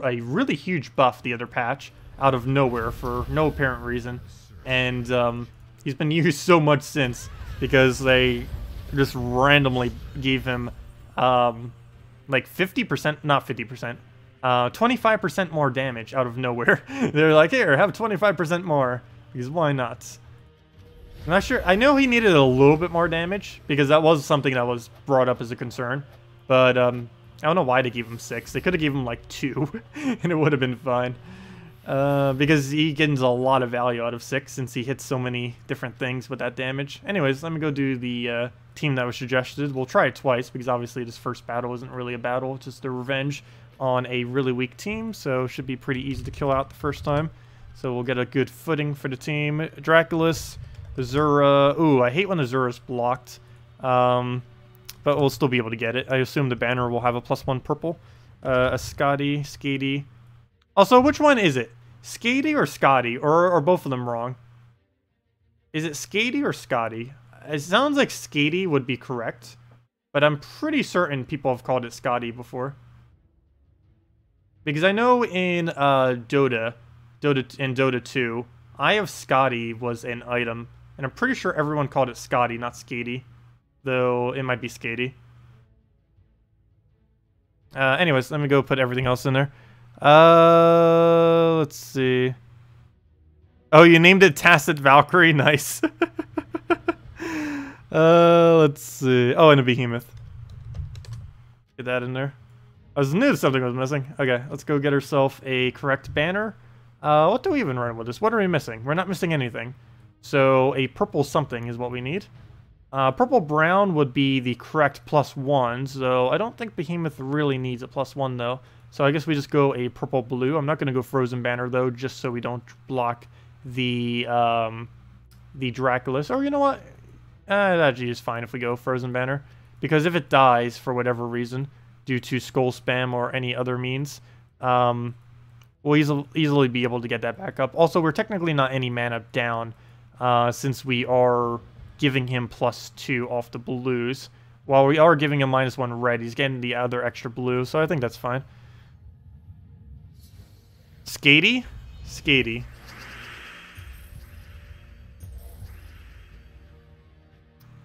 a really huge buff the other patch out of nowhere for no apparent reason. And he's been used so much since because they just randomly gave him like 50%, not 50%, 25% more damage out of nowhere. They're like, here, have 25% more. Because why not? I'm not sure. I know he needed a little bit more damage because that was something that was brought up as a concern. But I don't know why they gave him 6. They could have given him like 2 and it would have been fine. Because he gains a lot of value out of 6 since he hits so many different things with that damage. Anyways, let me go do the team that was suggested. We'll try it twice because obviously this first battle isn't really a battle. It's just a revenge on a really weak team. So it should be pretty easy to kill out the first time. So we'll get a good footing for the team. Draculus, Azura. Ooh, I hate when Azura's blocked. But we'll still be able to get it. I assume the banner will have a +1 purple. A Skadi. Also, which one is it? Skadi or Skadi? Or are both of them wrong? Is it Skadi or Skadi? It sounds like Skadi would be correct. But I'm pretty certain people have called it Skadi before. Because I know in Dota and Dota 2, Eye of Skadi was an item. And I'm pretty sure everyone called it Skadi, not Skadi. Though it might be Skadi. Anyways, let me go put everything else in there. Let's see. Oh, you named it Tacet Valkyrie? Nice. Let's see. Oh, and a Behemoth. Get that in there. I knew something was missing. Okay, let's go get ourselves a correct banner. What do we even run with this? What are we missing? We're not missing anything. So a purple something is what we need. Purple brown would be the correct +1, so I don't think Behemoth really needs a +1 though. So I guess we just go a purple blue. I'm not going to go frozen banner though, just so we don't block the Draculus. Or you know what? That actually is fine if we go frozen banner, because if it dies for whatever reason due to skull spam or any other means, we'll easily be able to get that back up. Also, we're technically not any mana down since we are giving him +2 off the blues. While we are giving him -1 red, he's getting the other extra blue, so I think that's fine. Skadi? Skadi.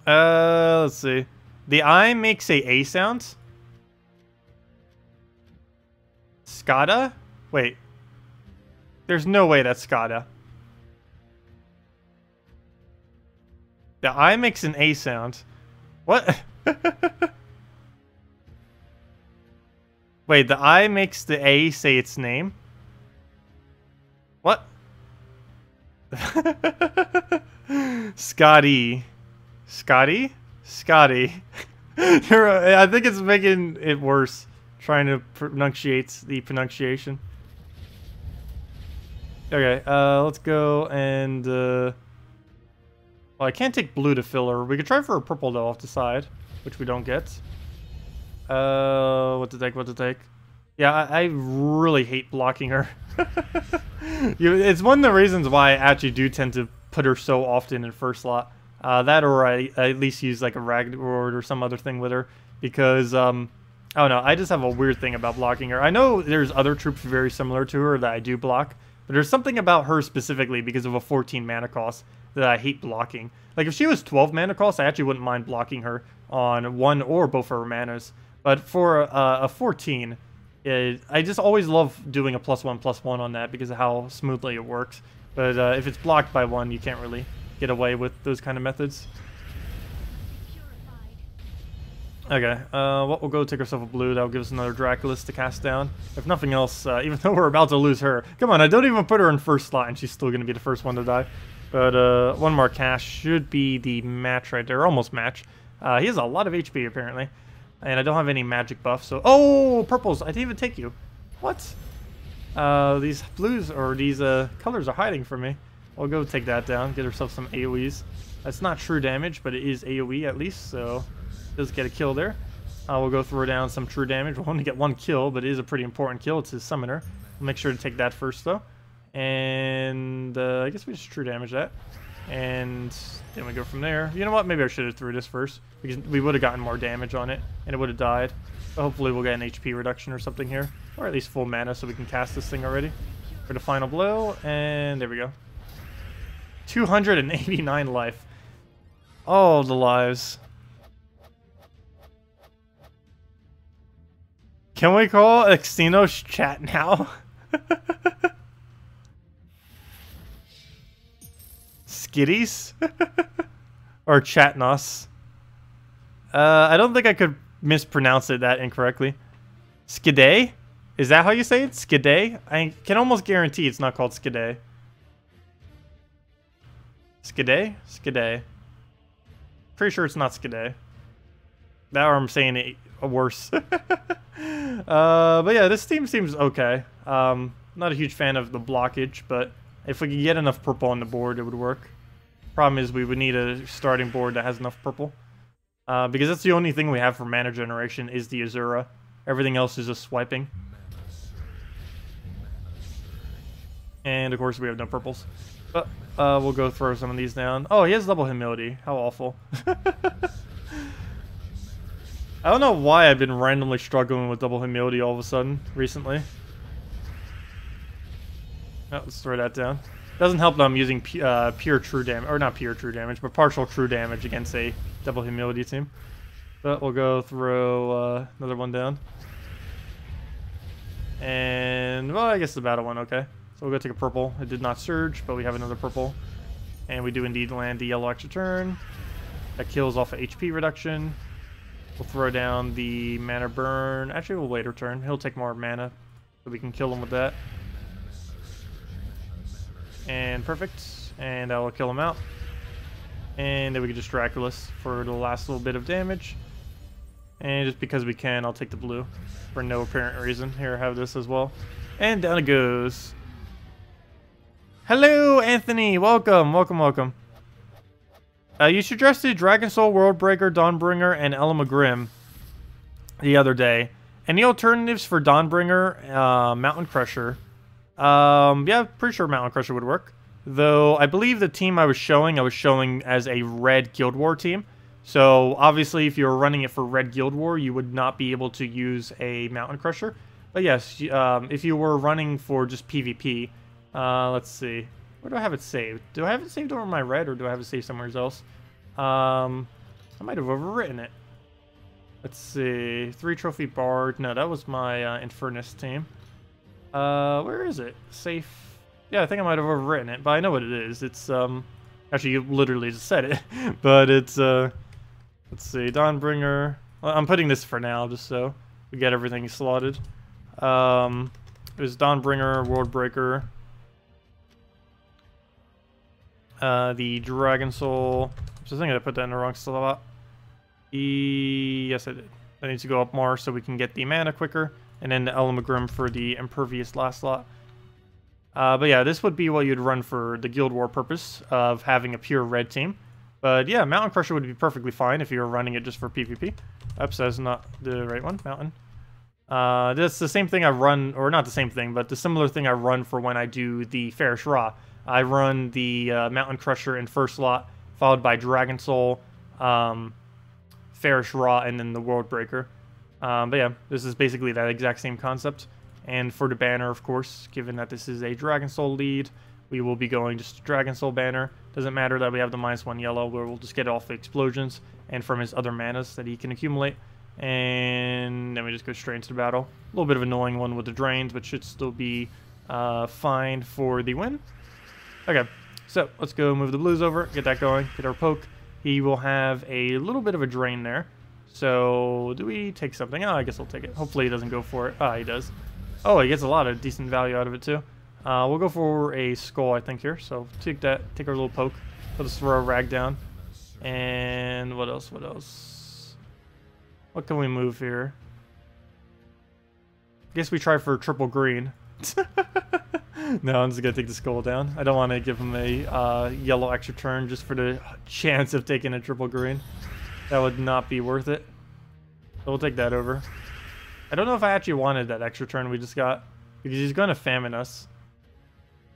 Let's see. The I makes a sound? Skada? Wait. There's no way that's Skada. The I makes an A sound. What? Wait, the I makes the A say its name? What? Skadi. Skadi? Skadi. I think it's making it worse, trying to pronunciate the pronunciation. Okay, let's go and... well, I can't take blue to fill her. We could try for a purple, though, off the side, which we don't get. What to take, what to take? Yeah, I really hate blocking her. It's one of the reasons why I actually do tend to put her so often in first slot. That or I at least use like a RimWorld or some other thing with her. Because, I don't know, I just have a weird thing about blocking her. I know there's other troops very similar to her that I do block. But there's something about her specifically because of a 14 mana cost that I hate blocking. Like if she was 12 mana cost, I actually wouldn't mind blocking her on one or both of her manas. But for a 14, I just always love doing a +1/+1 on that because of how smoothly it works. But if it's blocked by 1, you can't really get away with those kind of methods. Okay, well, we'll go take ourselves a blue. That'll give us another Draculus to cast down. If nothing else, even though we're about to lose her. Come on, I don't even put her in first slot, and she's still going to be the first one to die. But one more cast should be the match right there. Almost match. He has a lot of HP, apparently. And I don't have any magic buff, so... Oh, purples! I didn't even take you. What? These blues, or these colors are hiding from me. We'll go take that down, get ourselves some AoEs. That's not true damage, but it is AoE at least, so... Does get a kill there. We'll go throw down some true damage. We'll only get 1 kill, but it is a pretty important kill. It's his summoner. We'll make sure to take that first, though. And I guess we just true damage that. And then we go from there. You know what? Maybe I should have threw this first, because we would have gotten more damage on it, and it would have died. But hopefully we'll get an HP reduction or something here. Or at least full mana so we can cast this thing already. For the final blow, and there we go. 289 life. Oh, the lives. Can we call Exynos chat now? Skiddies? Or Chatnos? I don't think I could mispronounce it that incorrectly. Skidday? Is that how you say it? Skidday? I can almost guarantee it's not called Skidday. Skidday? Skidday. Pretty sure it's not Skidday. That or I'm saying it worse. But yeah, this team seems okay. Not a huge fan of the blockage, but if we could get enough purple on the board, it would work. Problem is we would need a starting board that has enough purple. Because that's the only thing we have for mana generation is the Azura. Everything else is just swiping. And of course we have no purples. But we'll go throw some of these down. Oh, he has double humility. How awful. I don't know why I've been randomly struggling with double humility all of a sudden recently. Oh, let's throw that down. Doesn't help that I'm using pure true damage, or not pure true damage, but partial true damage against a double humility team. But we'll go throw another one down. And, well, I guess the battle went okay. So we'll go take a purple. It did not surge, but we have another purple. And we do indeed land the yellow extra turn. That kills off of HP reduction. We'll throw down the mana burn. Actually, we'll wait our turn. He'll take more mana, so we can kill him with that. And perfect. And that will kill him out. And then we can just Draculus for the last little bit of damage. And just because we can, I'll take the blue for no apparent reason. Here, I have this as well. And down it goes. Hello, Anthony. Welcome, welcome, welcome. You suggested Dragon Soul, Worldbreaker, Dawnbringer, and Elamagrim the other day. Any alternatives for Dawnbringer, Mountain Crusher? Yeah, pretty sure Mountain Crusher would work. Though, I believe the team I was showing as a red Guild War team. So, obviously, if you were running it for red Guild War, you would not be able to use a Mountain Crusher. But yes, if you were running for just PvP, let's see. Where do I have it saved? Do I have it saved over my red, or do I have it saved somewhere else? I might have overwritten it. Let's see. 3 Trophy Bard. No, that was my Infernus team. Where is it? Safe. Yeah, I think I might have overwritten it, but I know what it is. It's, actually, you literally just said it. But it's, let's see. Dawnbringer. Well, I'm putting this for now, just so we get everything slotted. It was Dawnbringer, Worldbreaker. The Dragon Soul. So I think I put that in the wrong slot. Yes, I did. I need to go up more so we can get the mana quicker. And then the Elamagrim for the Impervious last slot. But yeah, this would be what you'd run for the Guild War purpose of having a pure red team. But yeah, Mountain Crusher would be perfectly fine if you were running it just for PvP. Oops, that's not the right one. Mountain. That's the same thing I run, or not the same thing, but the similar thing I run for when I do the Fairish Ra. I run the Mountain Crusher in first slot, followed by Dragon Soul, Fairish Ra, and then the Worldbreaker. But yeah, this is basically that exact same concept. And for the banner, of course, given that this is a Dragon Soul lead, we will be going just Dragon Soul banner. Doesn't matter that we have the -1 yellow, where we'll just get it off the explosions and from his other manas that he can accumulate. And then we just go straight into the battle. A little bit of an annoying one with the drains, but should still be fine for the win. Okay, so let's go move the blues over, get that going, get our poke. He will have a little bit of a drain there. So, do we take something? Oh, I guess I'll take it. Hopefully he doesn't go for it. Ah, he does. Oh, he gets a lot of decent value out of it too. We'll go for a skull, I think, here. So, take that, take our little poke. Let's throw a rag down. And what else, what else? What can we move here? I guess we try for triple green. No, I'm just gonna take the skull down. I don't want to give him a yellow extra turn just for the chance of taking a triple green. That would not be worth it. So we'll take that over. I don't know if I actually wanted that extra turn we just got, because he's going to famine us,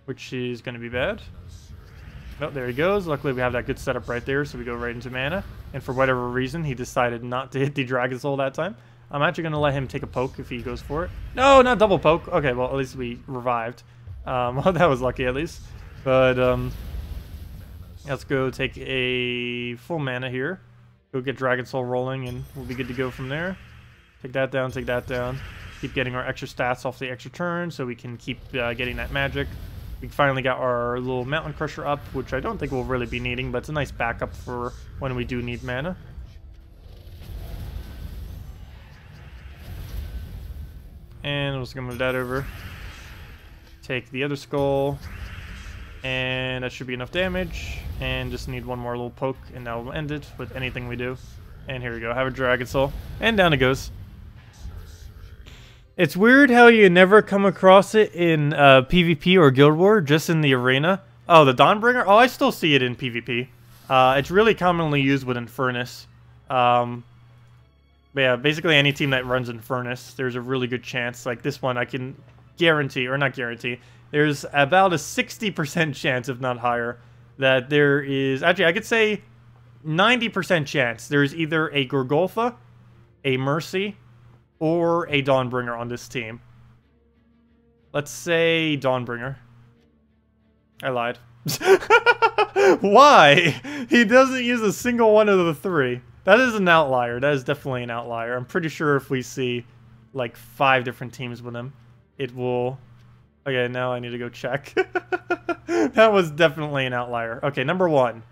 which is going to be bad. Oh, there he goes. Luckily, we have that good setup right there, so we go right into mana. And for whatever reason, he decided not to hit the Dragon Soul that time. I'm actually going to let him take a poke if he goes for it. No, not double poke. Okay, well, at least we revived. Well, that was lucky, at least. But, let's go take a full mana here. Go get Dragon Soul rolling, and we'll be good to go from there. Take that down, take that down. Keep getting our extra stats off the extra turn, so we can keep getting that magic. We finally got our little Mountain Crusher up, which I don't think we'll really be needing, but it's a nice backup for when we do need mana. And we're just going to move that over. Take the other skull. And that should be enough damage. And just need one more little poke, and that will end it with anything we do. And here we go. Have a Dragon Soul. And down it goes. It's weird how you never come across it in PvP or Guild War, just in the arena. Oh, the Dawnbringer? Oh, I still see it in PvP. It's really commonly used with Infernus. But yeah, basically any team that runs Infernus, there's a really good chance. Like this one, I can guarantee, or not guarantee, there's about a 60% chance, if not higher, that there is... Actually, I could say 90% chance there's either a Gorgolfa, a Mercy, or a Dawnbringer on this team. Let's say Dawnbringer. I lied. Why? He doesn't use a single one of the three. That is an outlier. That is definitely an outlier. I'm pretty sure if we see like 5 different teams with him, it will... Okay, now I need to go check. That was definitely an outlier. Okay, number 1.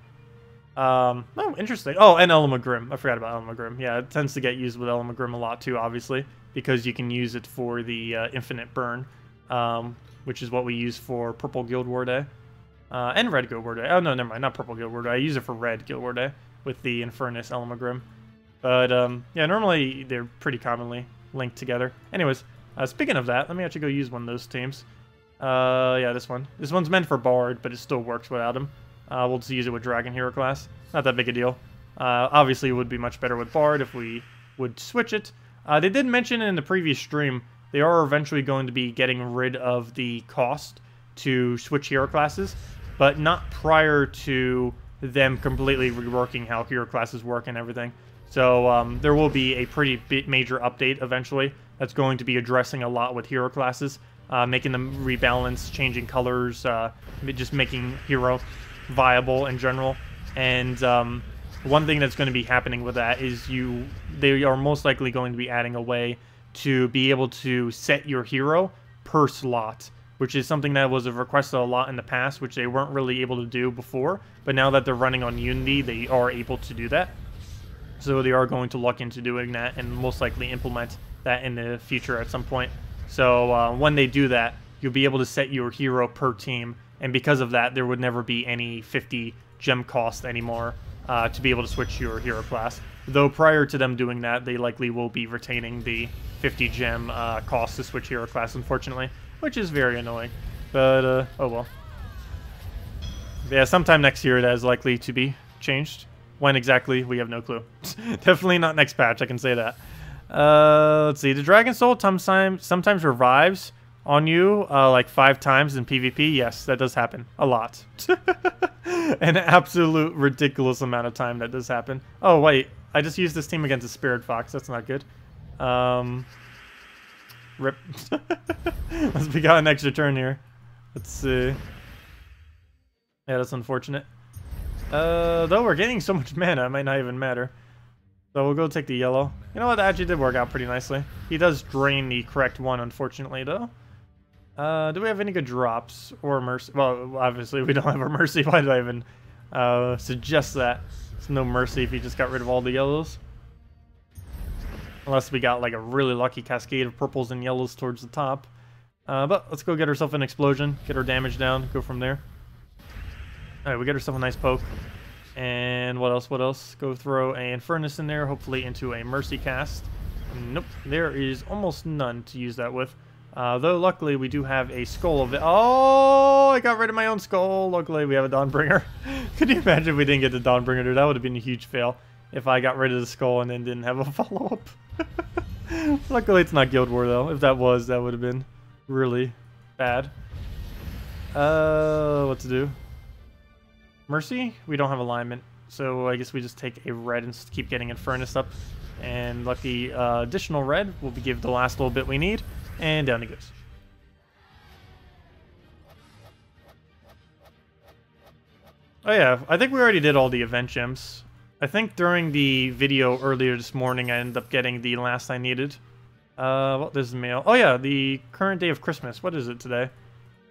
Oh, interesting. Oh, and Elamagrim. I forgot about Elamagrim. Yeah, it tends to get used with Elamagrim a lot too, obviously, because you can use it for the infinite burn, which is what we use for Purple Guild War Day, and Red Guild War Day. Oh, no, never mind, not Purple Guild War Day. I use it for Red Guild War Day with the Infernus Elamagrim. But, yeah, normally they're pretty commonly linked together. Anyways, speaking of that, let me actually go use one of those teams. Yeah, this one. This one's meant for Bard, but it still works without him. We'll just use it with Dragon Hero class. Not that big a deal. Obviously, it would be much better with Bard if we would switch it. They did mention in the previous stream they are eventually going to be getting rid of the cost to switch hero classes, but not prior to them completely reworking how hero classes work and everything. So there will be a pretty major update eventually that's going to be addressing a lot with hero classes, making them rebalance, changing colors, just making hero viable in general. And one thing that's going to be happening with that is they are most likely going to be adding a way to be able to set your hero per slot, which is something that was requested a lot in the past, which they weren't really able to do before. But now that they're running on Unity, they are able to do that. So they are going to look into doing that and most likely implement that in the future at some point. So when they do that, you'll be able to set your hero per team. And because of that, there would never be any 50 gem cost anymore to be able to switch your hero class. Though prior to them doing that, they likely will be retaining the 50 gem cost to switch hero class, unfortunately, which is very annoying. But, oh well. Yeah, sometime next year that is likely to be changed. When exactly, we have no clue. Definitely not next patch, I can say that. Let's see, the Dragon Soul sometimes revives on you like 5 times in PvP. Yes, that does happen a lot. An absolute ridiculous amount of time that does happen. Oh wait, I just used this team against a Spirit Fox. That's not good. Rip. We got an extra turn here. Let's see. Yeah, that's unfortunate. Though we're getting so much mana, it might not even matter. So we'll go take the yellow. You know what, that actually did work out pretty nicely. He does drain the correct one, unfortunately, though. Do we have any good drops or mercy? Well, obviously we don't have a mercy. Why did I even suggest that? There's no mercy if he just got rid of all the yellows. Unless we got like a really lucky cascade of purples and yellows towards the top. But let's go get ourselves an explosion, get our damage down, go from there. Alright, we get ourselves a nice poke. And what else, what else? Go throw an Infernus in there, hopefully into a Mercy cast. Nope, there is almost none to use that with. Though luckily we do have a skull of it. Oh, I got rid of my own skull. Luckily we have a Dawnbringer. Could you imagine if we didn't get the Dawnbringer, dude? That would have been a huge fail. if I got rid of the skull and then didn't have a follow-up. Luckily, it's not Guild War, though. If that was, that would have been really bad. What to do? Mercy? We don't have alignment, so I guess we just take a red and keep getting Infernus up. And lucky additional red will give the last little bit we need, and down he goes. Oh yeah, I think we already did all the event gems. I think during the video earlier this morning, I ended up getting the last I needed. Well, this is mail. Oh yeah, the current day of Christmas. What is it today?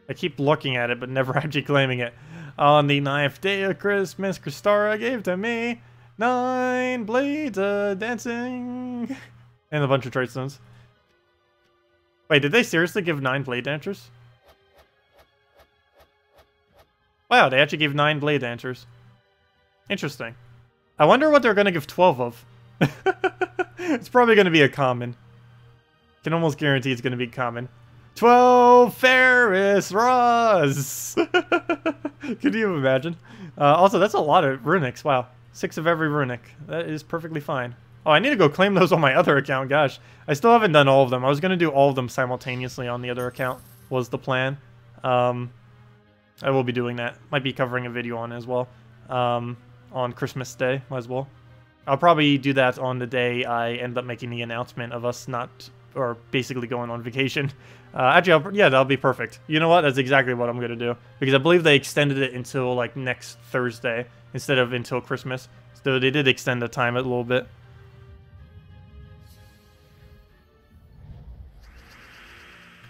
I keep looking at it, but never actually claiming it. On the 9th day of Christmas, Kristara gave to me 9 blades of dancing. And a bunch of trait stones. Wait, did they seriously give 9 blade dancers? Wow, they actually gave 9 blade dancers. Interesting. I wonder what they're going to give 12 of. It's probably going to be a common. Can almost guarantee it's going to be common. 12 Ferris Ross! Could you imagine? Also, that's a lot of runics. Wow. 6 of every runic. That is perfectly fine. Oh, I need to go claim those on my other account. Gosh. I still haven't done all of them. I was going to do all of them simultaneously on the other account, was the plan. I will be doing that. Might be covering a video on it as well. On Christmas Day, might as well. I'll probably do that on the day I end up making the announcement of us not, or basically going on vacation. Actually, yeah, that'll be perfect. You know what? That's exactly what I'm going to do. Because I believe they extended it until, like, next Thursday instead of until Christmas. So they did extend the time a little bit.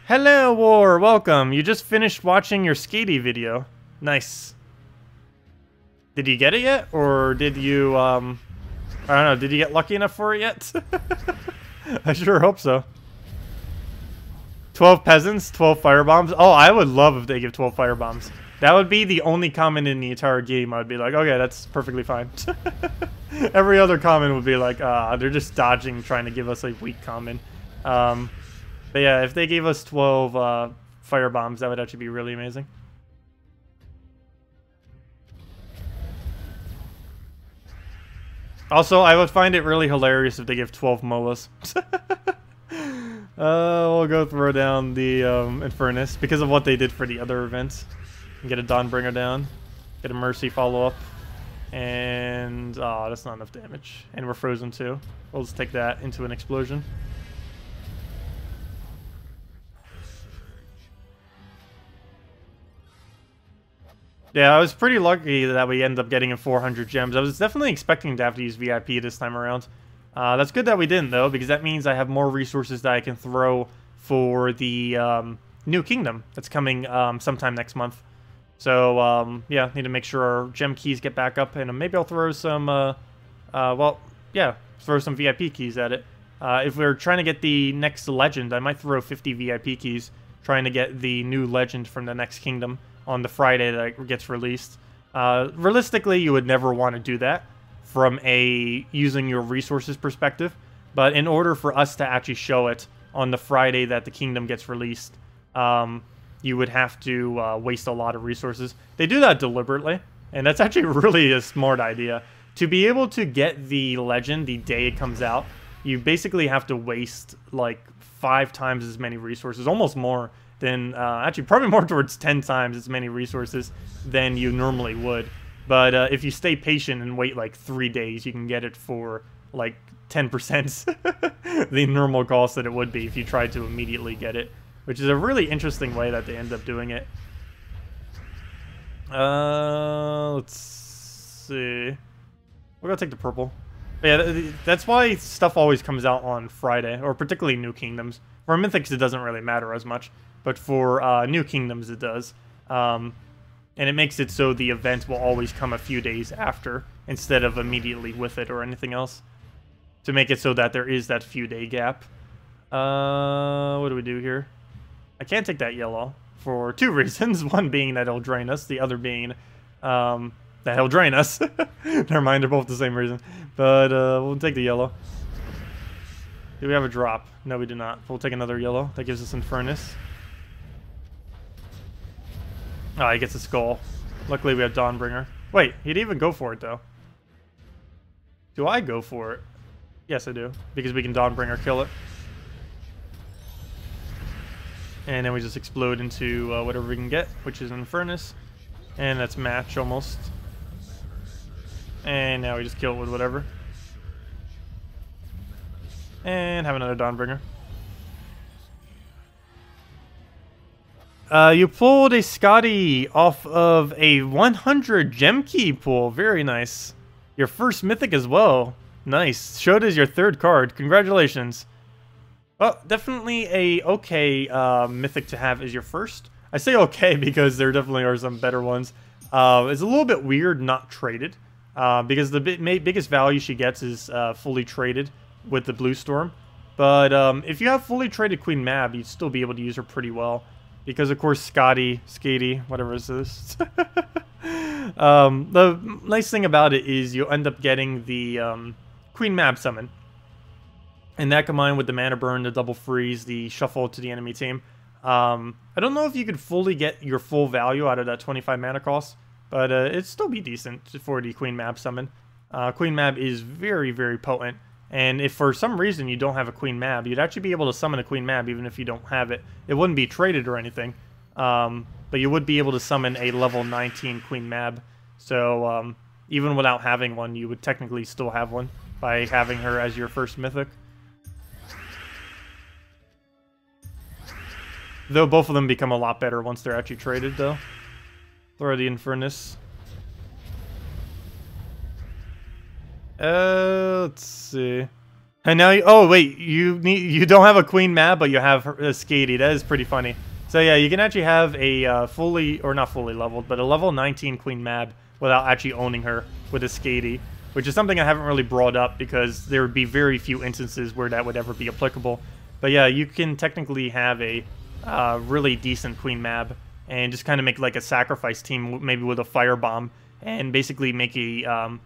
Hello, War! Welcome! You just finished watching your Skadi video. Nice. Did you get it yet? Or did you, I don't know, did you get lucky enough for it yet? I sure hope so. 12 peasants, 12 firebombs. Oh, I would love if they give 12 firebombs. That would be the only comment in the entire game. I'd be like, okay, that's perfectly fine. Every other comment would be like, they're just dodging, trying to give us a weak comment. But yeah, if they gave us 12 firebombs, that would actually be really amazing. Also, I would find it really hilarious if they give 12 MOAs. We'll go throw down the Infernus because of what they did for the other events. Get a Dawnbringer down, get a Mercy follow-up, and oh, that's not enough damage. And we're frozen too. We'll just take that into an explosion. Yeah, I was pretty lucky that we ended up getting 400 gems. I was definitely expecting to have to use VIP this time around. That's good that we didn't, though, because that means I have more resources that I can throw for the new kingdom that's coming sometime next month. So, yeah, need to make sure our gem keys get back up, and maybe I'll throw some, well, yeah, throw some VIP keys at it. If we're trying to get the next legend, I might throw 50 VIP keys, trying to get the new legend from the next kingdom on the Friday that it gets released. Realistically, you would never want to do that from a using your resources perspective, but in order for us to actually show it on the Friday that the kingdom gets released, you would have to waste a lot of resources. They do that deliberately, and that's actually really a smart idea. To be able to get the legend the day it comes out, you basically have to waste like 5 times as many resources, almost more than, actually probably more towards 10 times as many resources than you normally would. But if you stay patient and wait like 3 days, you can get it for like 10% the normal cost that it would be if you tried to immediately get it, which is a really interesting way that they end up doing it. Let's see. We're gonna take the purple. But yeah, that's why stuff always comes out on Friday, or particularly New Kingdoms. For Mythics, it doesn't really matter as much, but for New Kingdoms, it does. And it makes it so the event will always come a few days after, instead of immediately with it or anything else. To make it so that there is that few day gap. What do we do here? I can't take that yellow for 2 reasons. One being that it'll drain us, the other being that it'll drain us. Never mind, they're both the same reason. But we'll take the yellow. Do we have a drop? No, we do not. We'll take another yellow. That gives us Infernus. Oh, he gets a skull. Luckily, we have Dawnbringer. Wait, he didn't even go for it, though. Do I go for it? Yes, I do. Because we can Dawnbringer kill it. And then we just explode into whatever we can get, which is an Furnace. And that's match almost. And now we just kill it with whatever. And have another Dawnbringer. You pulled a Skadi off of a 100 gem key pull. Very nice. Your first mythic as well. Nice. Showed as your third card. Congratulations. Well, definitely a okay mythic to have as your first. I say okay because there definitely are some better ones. It's a little bit weird not traded. Because the biggest value she gets is fully traded with the Blue Storm. But if you have fully traded Queen Mab, you'd still be able to use her pretty well. Because, of course, Skadi, whatever it is. The nice thing about it is you'll end up getting the Queen Mab summon. And that combined with the mana burn, the double freeze, the shuffle to the enemy team. I don't know if you could fully get your full value out of that 25 mana cost. But it'd still be decent for the Queen Mab summon. Queen Mab is very, very potent. And if for some reason you don't have a Queen Mab, you'd actually be able to summon a Queen Mab even if you don't have it. It wouldn't be traded or anything. But you would be able to summon a level 19 Queen Mab. So even without having one, you would technically still have one by having her as your first mythic. Though both of them become a lot better once they're actually traded, though. Throw the Infernus. Let's see. And now, oh wait, you don't have a Queen Mab, but you have a Skadi. That is pretty funny. So yeah, you can actually have a fully, or not fully leveled, but a level 19 Queen Mab without actually owning her with a Skadi, which is something I haven't really brought up because there would be very few instances where that would ever be applicable. But yeah, you can technically have a really decent Queen Mab and just kind of make like a sacrifice team, maybe with a Firebomb, and basically make a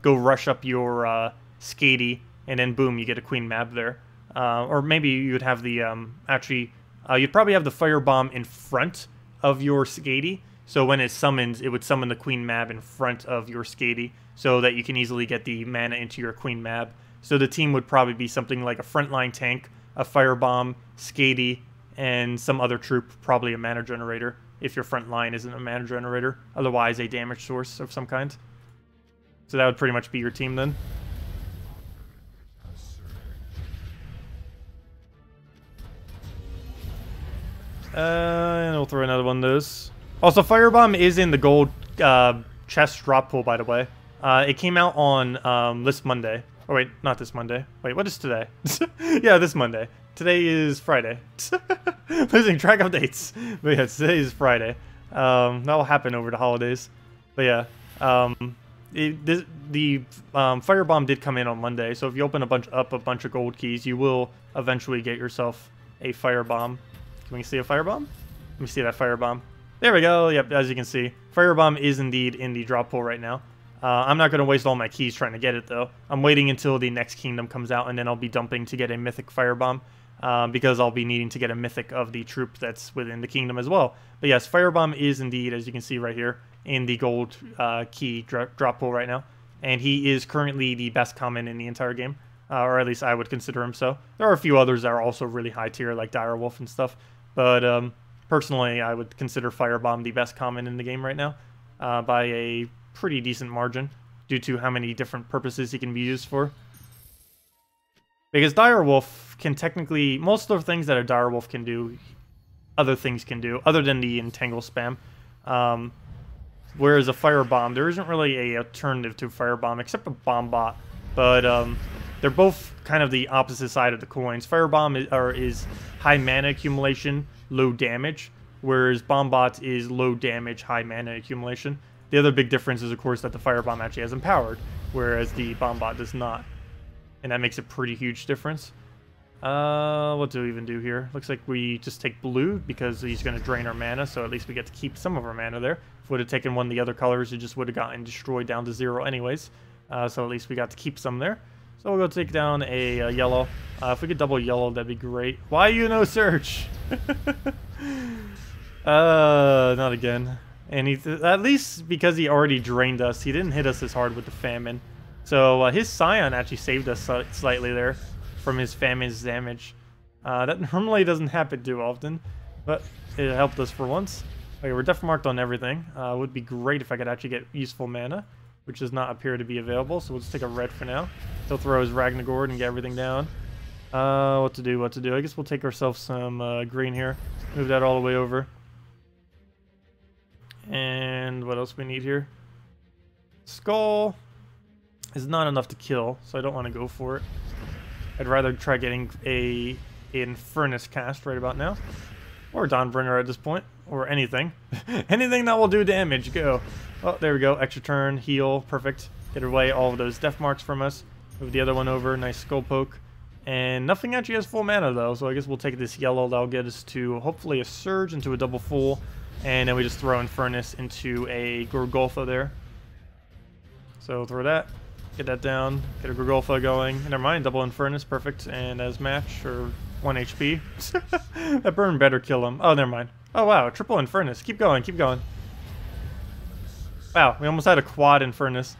go rush up your Skadi, and then boom, you get a Queen Mab there. Or maybe you would have the you'd probably have the Firebomb in front of your Skadi, so when it summons, it would summon the Queen Mab in front of your Skadi, so that you can easily get the mana into your Queen Mab. So the team would probably be something like a frontline tank, a Firebomb, Skadi, and some other troop, probably a mana generator, if your front line isn't a mana generator. Otherwise, a damage source of some kind. So that would pretty much be your team then. And we'll throw another one of those. Also, Firebomb is in the gold chest drop pool, by the way. It came out on this Monday. Oh, wait, not this Monday. Wait, what is today? Yeah, this Monday. Today is Friday. Losing track of dates. But yeah, today is Friday. That will happen over the holidays. But yeah, the Firebomb did come in on Monday, so if you open a bunch of gold keys, you will eventually get yourself a Firebomb. Can we see a Firebomb? Let me see that Firebomb. There we go. Yep, as you can see, Firebomb is indeed in the drop pool right now. I'm not going to waste all my keys trying to get it, though. I'm waiting until the next kingdom comes out, and then I'll be dumping to get a Mythic Firebomb, because I'll be needing to get a Mythic of the troop that's within the kingdom as well. But yes, Firebomb is indeed, as you can see right here, in the gold key drop pool right now. And he is currently the best common in the entire game, or at least I would consider him so. There are a few others that are also really high tier, like Direwolf and stuff. But personally, I would consider Firebomb the best common in the game right now, by a pretty decent margin, due to how many different purposes he can be used for. Because Direwolf can technically, most of the things that a Direwolf can do, other things can do, other than the Entangle spam. Whereas a Firebomb, there isn't really a alternative to Firebomb, except a Bombbot. But they're both kind of the opposite side of the coins. Firebomb is high mana accumulation, low damage, whereas Bombbot is low damage, high mana accumulation. The other big difference is, of course, that the Firebomb actually has Empowered, whereas the Bombbot does not. And that makes a pretty huge difference. What do we even do here? Looks like we just take blue, because he's going to drain our mana, so at least we get to keep some of our mana there. If we would have taken one of the other colors, it just would have gotten destroyed down to 0 anyways. So at least we got to keep some there. So we'll go take down a yellow. If we could double yellow, that'd be great. Why you no search? Not again. And at least because he already drained us, he didn't hit us as hard with the famine. So his Scion actually saved us slightly there from his Famine's damage. That normally doesn't happen too often, but it helped us for once. Okay, we're def marked on everything. Would be great if I could actually get useful mana, which does not appear to be available, so we'll just take a red for now. He'll throw his Ragnagord and get everything down. What to do? I guess we'll take ourselves some green here. Move that all the way over. And what else we need here? Skull is not enough to kill, so I don't want to go for it. I'd rather try getting a Infernus cast right about now. Or Dawnbringer at this point. Or anything. Anything that will do damage, go. Oh, there we go. Extra turn, heal, perfect. Get away all of those death marks from us. Move the other one over, nice skull poke. And nothing actually has full mana though, so I guess we'll take this yellow. That'll get us to hopefully a Surge into a double full. And then we just throw Infernus into a Gorgolfa there. So throw that, get that down, get a Gorgolfa going. Never mind, double Infernus, perfect. And as match, or 1 HP. That burn better kill him. Oh, never mind. Oh wow, triple Infernus. Keep going, keep going. Wow, we almost had a quad Infernus.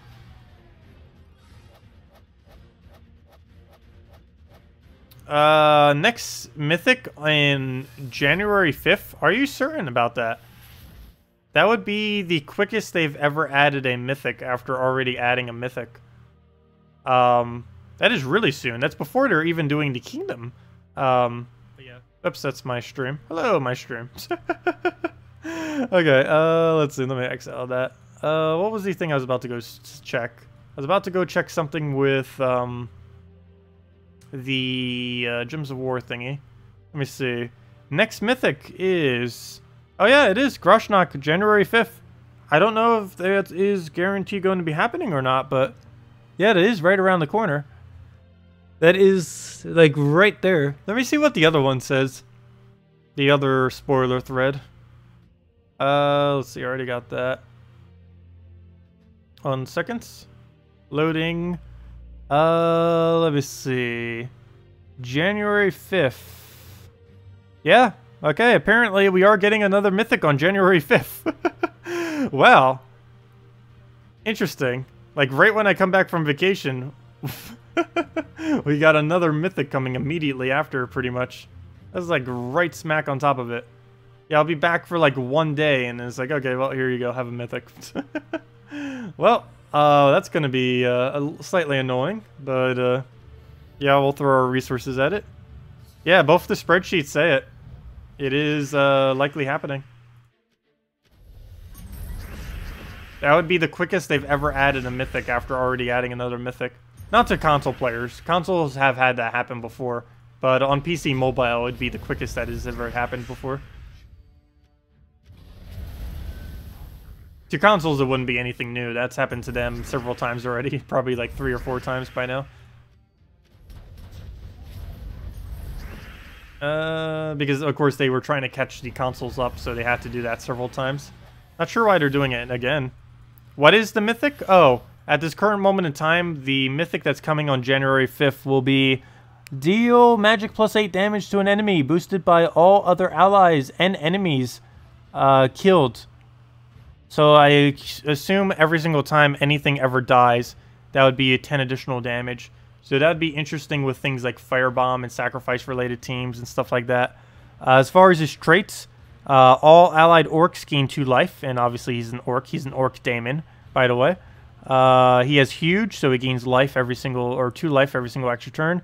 Next Mythic in January 5th. Are you certain about that? That would be the quickest they've ever added a Mythic after already adding a Mythic. That is really soon. That's before they're even doing the Kingdom. But yeah. Oops, that's my stream. Hello, my stream. Okay, let's see. Let me exile that. What was the thing I was about to go check? I was about to go check something with, the Gems of War thingy. Let me see. Next Mythic is... Oh yeah, it is Groshnok, January 5th. I don't know if that is guaranteed going to be happening or not, but yeah, it is right around the corner. That is, like, right there. Let me see what the other one says. The other spoiler thread. Let's see, I already got that. 1 second. Loading. Let me see. January 5th. Yeah, okay, apparently we are getting another Mythic on January 5th. Wow. Interesting. Like, right when I come back from vacation, we got another Mythic coming immediately after, pretty much. That's like right smack on top of it. Yeah, I'll be back for like 1 day, and it's like, okay, well, here you go, have a Mythic. Well, that's going to be slightly annoying, but yeah, we'll throw our resources at it. Yeah, both the spreadsheets say it. It is likely happening. That would be the quickest they've ever added a Mythic after already adding another Mythic. Not to console players. Consoles have had that happen before, but on PC Mobile, it would be the quickest that has ever happened before. To consoles, it wouldn't be anything new. That's happened to them several times already. Probably like 3 or 4 times by now. Because, of course, they were trying to catch the consoles up, so they had to do that several times. Not sure why they're doing it again. What is the Mythic? Oh, at this current moment in time, the Mythic that's coming on January 5th will be deal magic +8 damage to an enemy, boosted by all other allies and enemies killed. So I assume every single time anything ever dies, that would be a 10 additional damage. So that would be interesting with things like Firebomb and Sacrifice-related teams and stuff like that. As far as his traits, all allied orcs gain 2 life, and obviously he's an orc. He's an orc daemon, by the way. He has huge, so he gains life every single, or 2 life every single extra turn.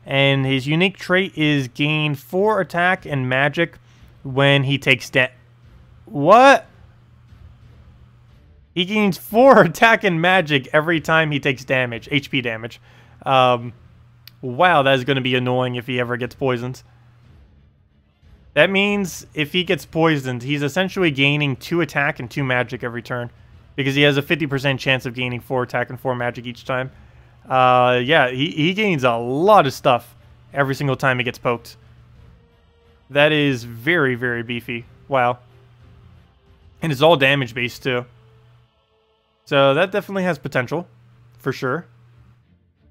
And his unique trait is gain 4 attack and magic when he takes What? He gains 4 attack and magic every time he takes damage, HP damage. Wow, that is going to be annoying if he ever gets poisoned. That means if he gets poisoned, he's essentially gaining 2 attack and 2 magic every turn. Because he has a 50% chance of gaining 4 attack and 4 magic each time. Yeah, he gains a lot of stuff every single time he gets poked. That is very, very beefy. Wow. And it's all damage based too. So that definitely has potential, for sure.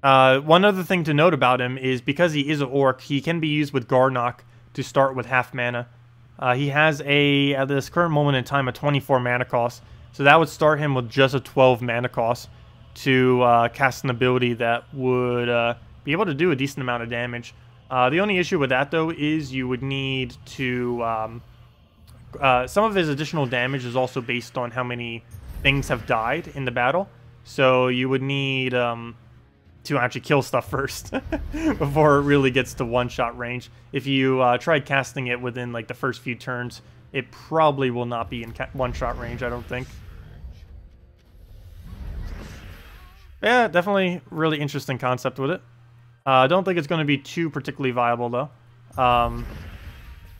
One other thing to note about him is because he is an orc, he can be used with Garnock to start with half mana. He has at this current moment in time, a 24 mana cost. So that would start him with just a 12 mana cost. to cast an ability that would be able to do a decent amount of damage. The only issue with that, though, is you would need to... some of his additional damage is also based on how many things have died in the battle. So you would need to actually kill stuff first before it really gets to one-shot range. If you tried casting it within like the first few turns, it probably will not be in one-shot range, I don't think. Yeah, definitely really interesting concept with it. I don't think it's going to be too particularly viable, though.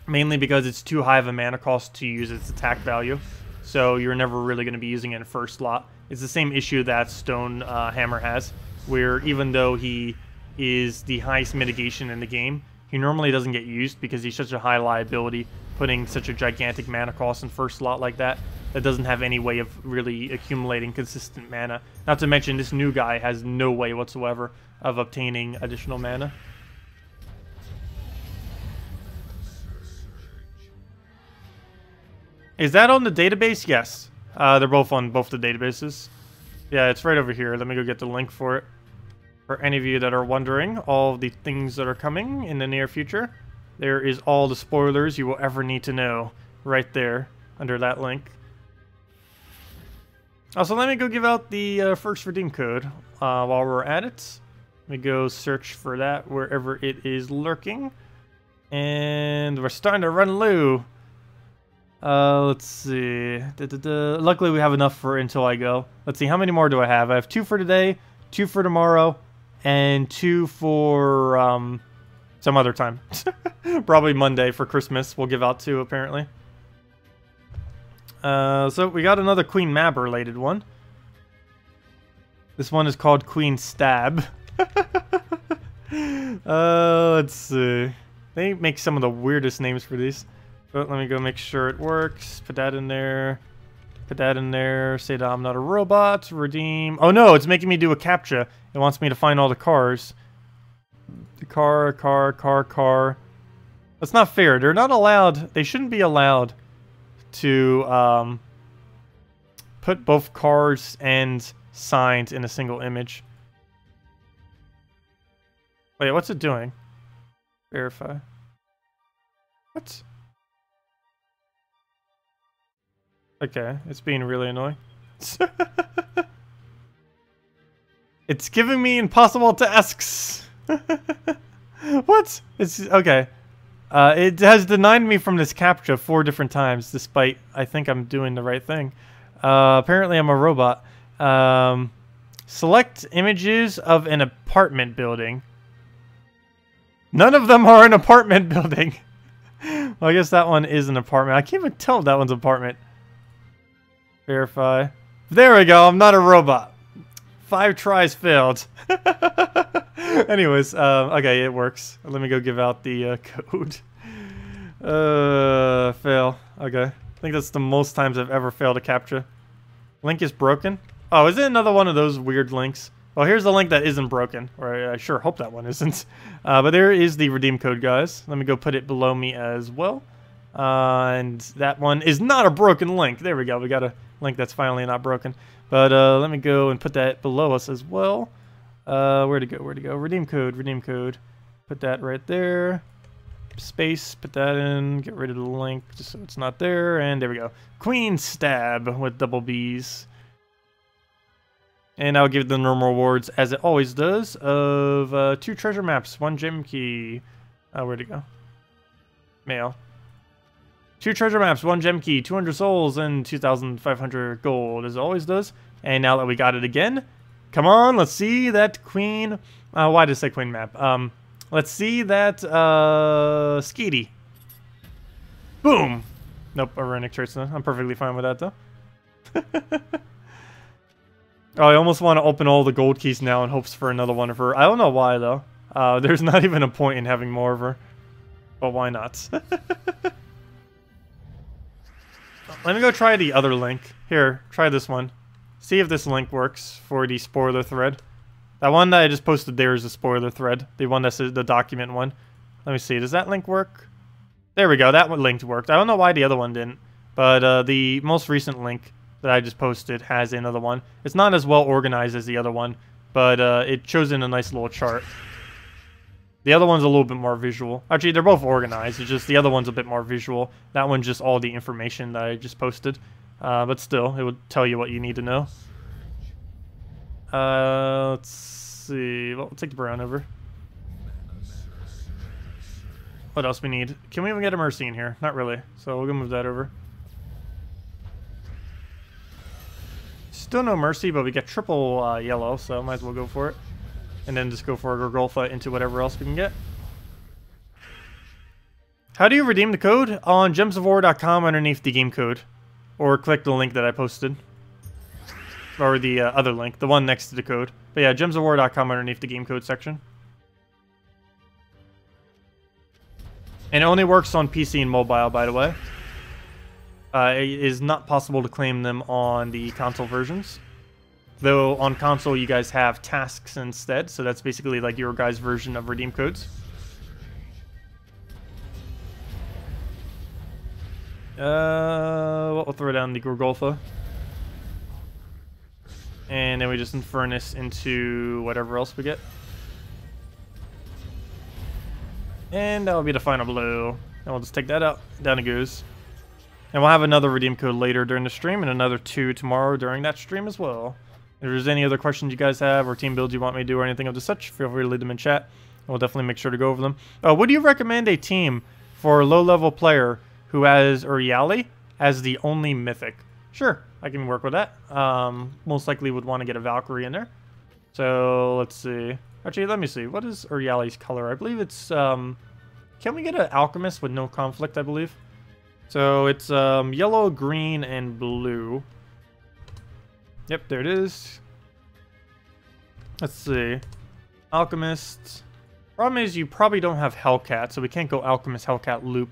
Mainly because it's too high of a mana cost to use its attack value. So you're never really going to be using it in first slot. It's the same issue that Stone Hammer has, where even though he is the highest mitigation in the game, he normally doesn't get used because he's such a high liability, putting such a gigantic mana cost in first slot like that doesn't have any way of really accumulating consistent mana. Not to mention, this new guy has no way whatsoever of obtaining additional mana. Is that on the database? Yes. They're both on both the databases. Yeah, it's right over here. Let me go get the link for it. For any of you that are wondering, all the things that are coming in the near future, there is all the spoilers you will ever need to know right there under that link. Also, let me go give out the first redeem code while we're at it. Let me go search for that wherever it is lurking. And we're starting to run low. Let's see. Luckily, we have enough for until I go. Let's see, how many more do I have? I have 2 for today, 2 for tomorrow, and 2 for some other time. Probably Monday for Christmas. We'll give out 2, apparently. So we got another Queen Mab related one. This one is called Queen Stab. Let's see. They make some of the weirdest names for these. But let me go make sure it works. Put that in there. Put that in there. Say that I'm not a robot. Redeem. Oh no, it's making me do a CAPTCHA. It wants me to find all the cars. The car. That's not fair. They're not allowed. They shouldn't be allowed to put both cars and signs in a single image. Wait, what's it doing? Verify. What? Okay, it's being really annoying. It's giving me impossible tasks. What? It's okay. It has denied me from this CAPTCHA 4 different times, despite I think I'm doing the right thing. Apparently I'm a robot. Select images of an apartment building. None of them are an apartment building. Well, I guess that one is an apartment. I can't even tell if that one's an apartment. Verify. There we go. I'm not a robot. 5 tries failed. Anyways, okay, it works. Let me go give out the code. Fail. Okay. I think that's the most times I've ever failed a CAPTCHA. Link is broken. Oh, is it another one of those weird links? Well, here's the link that isn't broken. Or I sure hope that one isn't. But there is the redeem code, guys. Let me go put it below me as well. And that one is not a broken link. There we go. We got a link that's finally not broken. But let me go and put that below us as well. Where'd it go? Where'd it go? Redeem code. Redeem code. Put that right there. Space. Put that in. Get rid of the link just so it's not there. And there we go. Queen Stab with double B's. And I'll give the normal rewards, as it always does, of 2 treasure maps, 1 gem key. Where'd it go? Mail. 2 treasure maps, 1 gem key, 200 souls, and 2,500 gold, as it always does. And now that we got it again, come on, let's see that queen... why did I say queen map? Let's see that Skadi. Boom! Nope, a runic traits. I'm perfectly fine with that, though. Oh, I almost want to open all the gold keys now in hopes for another one of her. I don't know why, though. There's not even a point in having more of her. But why not? Let me go try the other link. Here, try this one. See if this link works for the spoiler thread. That one that I just posted there is a spoiler thread. The one that's the document one. Let me see. Does that link work? There we go. That one link worked. I don't know why the other one didn't. But the most recent link that I just posted has another one. It's not as well organized as the other one, but it shows in a nice little chart. The other one's a little bit more visual. Actually, they're both organized. It's just the other one's a bit more visual. That one's just all the information that I just posted. But still, it would tell you what you need to know. Let's see. Well, we'll take the brown over. What else we need? Can we even get a mercy in here? Not really. So we'll go move that over. Still no mercy, but we get triple yellow, so might as well go for it. And then just go for a Gargolfa into whatever else we can get. How do you redeem the code? On gemsofwar.com underneath the game code. Or click the link that I posted. Or the other link, the one next to the code. But yeah, gemsofwar.com underneath the game code section. And it only works on PC and mobile, by the way. It is not possible to claim them on the console versions. Though on console you guys have tasks instead, so that's basically like your guys' version of redeem codes. We'll throw down the Gargolfa. And then we just Infernus into whatever else we get. And that'll be the final blow. And we'll just take that out. Down it goes. And we'll have another redeem code later during the stream, and another 2 tomorrow during that stream as well. If there's any other questions you guys have, or team builds you want me to do, or anything of the such, feel free to leave them in chat. We'll definitely make sure to go over them. Would you recommend a team for a low-level player who has Uriali as the only mythic? Sure, I can work with that. Most likely would want to get a Valkyrie in there. So, let's see. Actually, let me see. What is Uriali's color? I believe it's, can we get an Alchemist with no conflict, I believe? So, it's yellow, green, and blue. Yep, there it is. Let's see. Alchemist. Problem is, you probably don't have Hellcat, so we can't go Alchemist, Hellcat, Loop.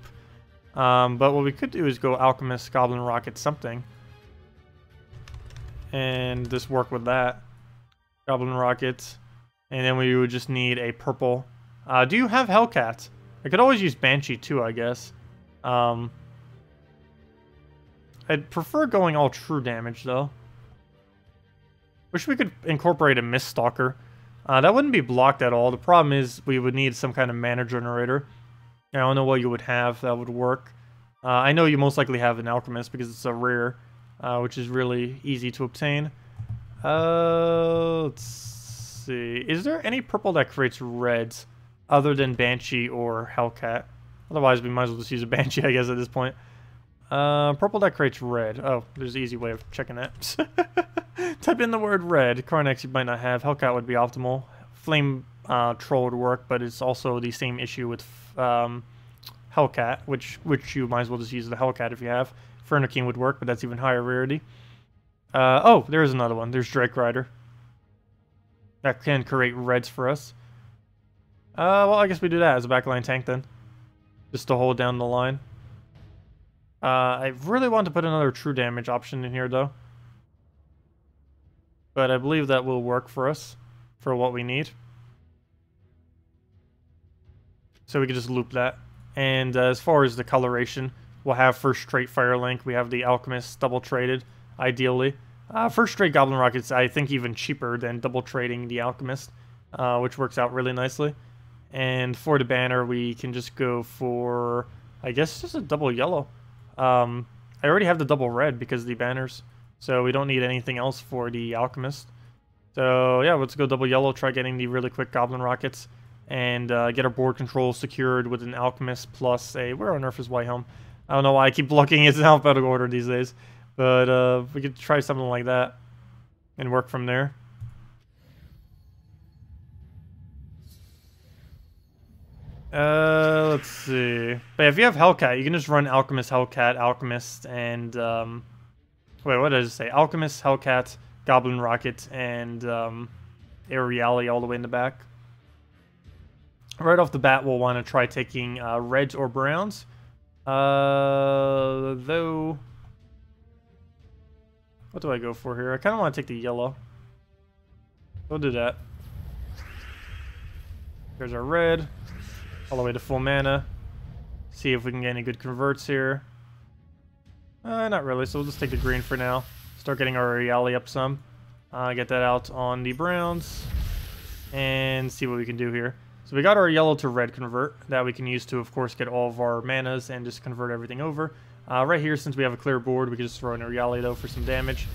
But what we could do is go Alchemist, Goblin Rocket, something. And just work with that. Goblin Rocket. And then we would just need a purple. Do you have Hellcat? I could always use Banshee too, I guess. I'd prefer going all true damage, though. Wish we could incorporate a Miststalker. That wouldn't be blocked at all. The problem is we would need some kind of mana generator. I don't know what you would have that would work. I know you most likely have an Alchemist because it's a rare, which is really easy to obtain. Let's see. Is there any purple that creates reds other than Banshee or Hellcat? Otherwise, we might as well just use a Banshee, I guess, at this point. Purple that creates red. Oh, there's an easy way of checking that. Type in the word red. Carnex you might not have. Hellcat would be optimal. Flame Troll would work, but it's also the same issue with Hellcat, which you might as well just use the Hellcat if you have. Furniking would work, but that's even higher rarity. Oh, there's another one. There's Drake Rider. That can create reds for us. Well, I guess we do that as a backline tank then. Just to hold down the line. I really want to put another true damage option in here, though. But I believe that will work for us, for what we need. So we can just loop that. And as far as the coloration, we'll have first straight Firelink. We have the Alchemist double traded, ideally. First straight Goblin Rocket's, I think, even cheaper than double trading the Alchemist, which works out really nicely. And for the banner, we can just go for, I guess, just a double yellow. I already have the double red because of the banners, so we don't need anything else for the Alchemist. So yeah, let's go double yellow, try getting the really quick Goblin Rockets, and get our board control secured with an Alchemist plus a... Where on earth is Whitehelm? I don't know why I keep looking. It's in alphabetical order these days. But we could try something like that and work from there. Let's see. But if you have Hellcat, you can just run Alchemist, Hellcat, Alchemist, and wait, what did I just say? Alchemist, Hellcat, Goblin Rocket, and Uriali all the way in the back. Right off the bat, we'll want to try taking reds or browns. Though, what do I go for here? I kind of want to take the yellow. We'll do that. There's our red. All the way to full mana. See if we can get any good converts here. Not really, so we'll just take the green for now. Start getting our Reali up some. Get that out on the browns. And see what we can do here. So we got our yellow to red convert that we can use to, of course, get all of our manas and just convert everything over. Right here, since we have a clear board, we can just throw in a Reali, though, for some damage.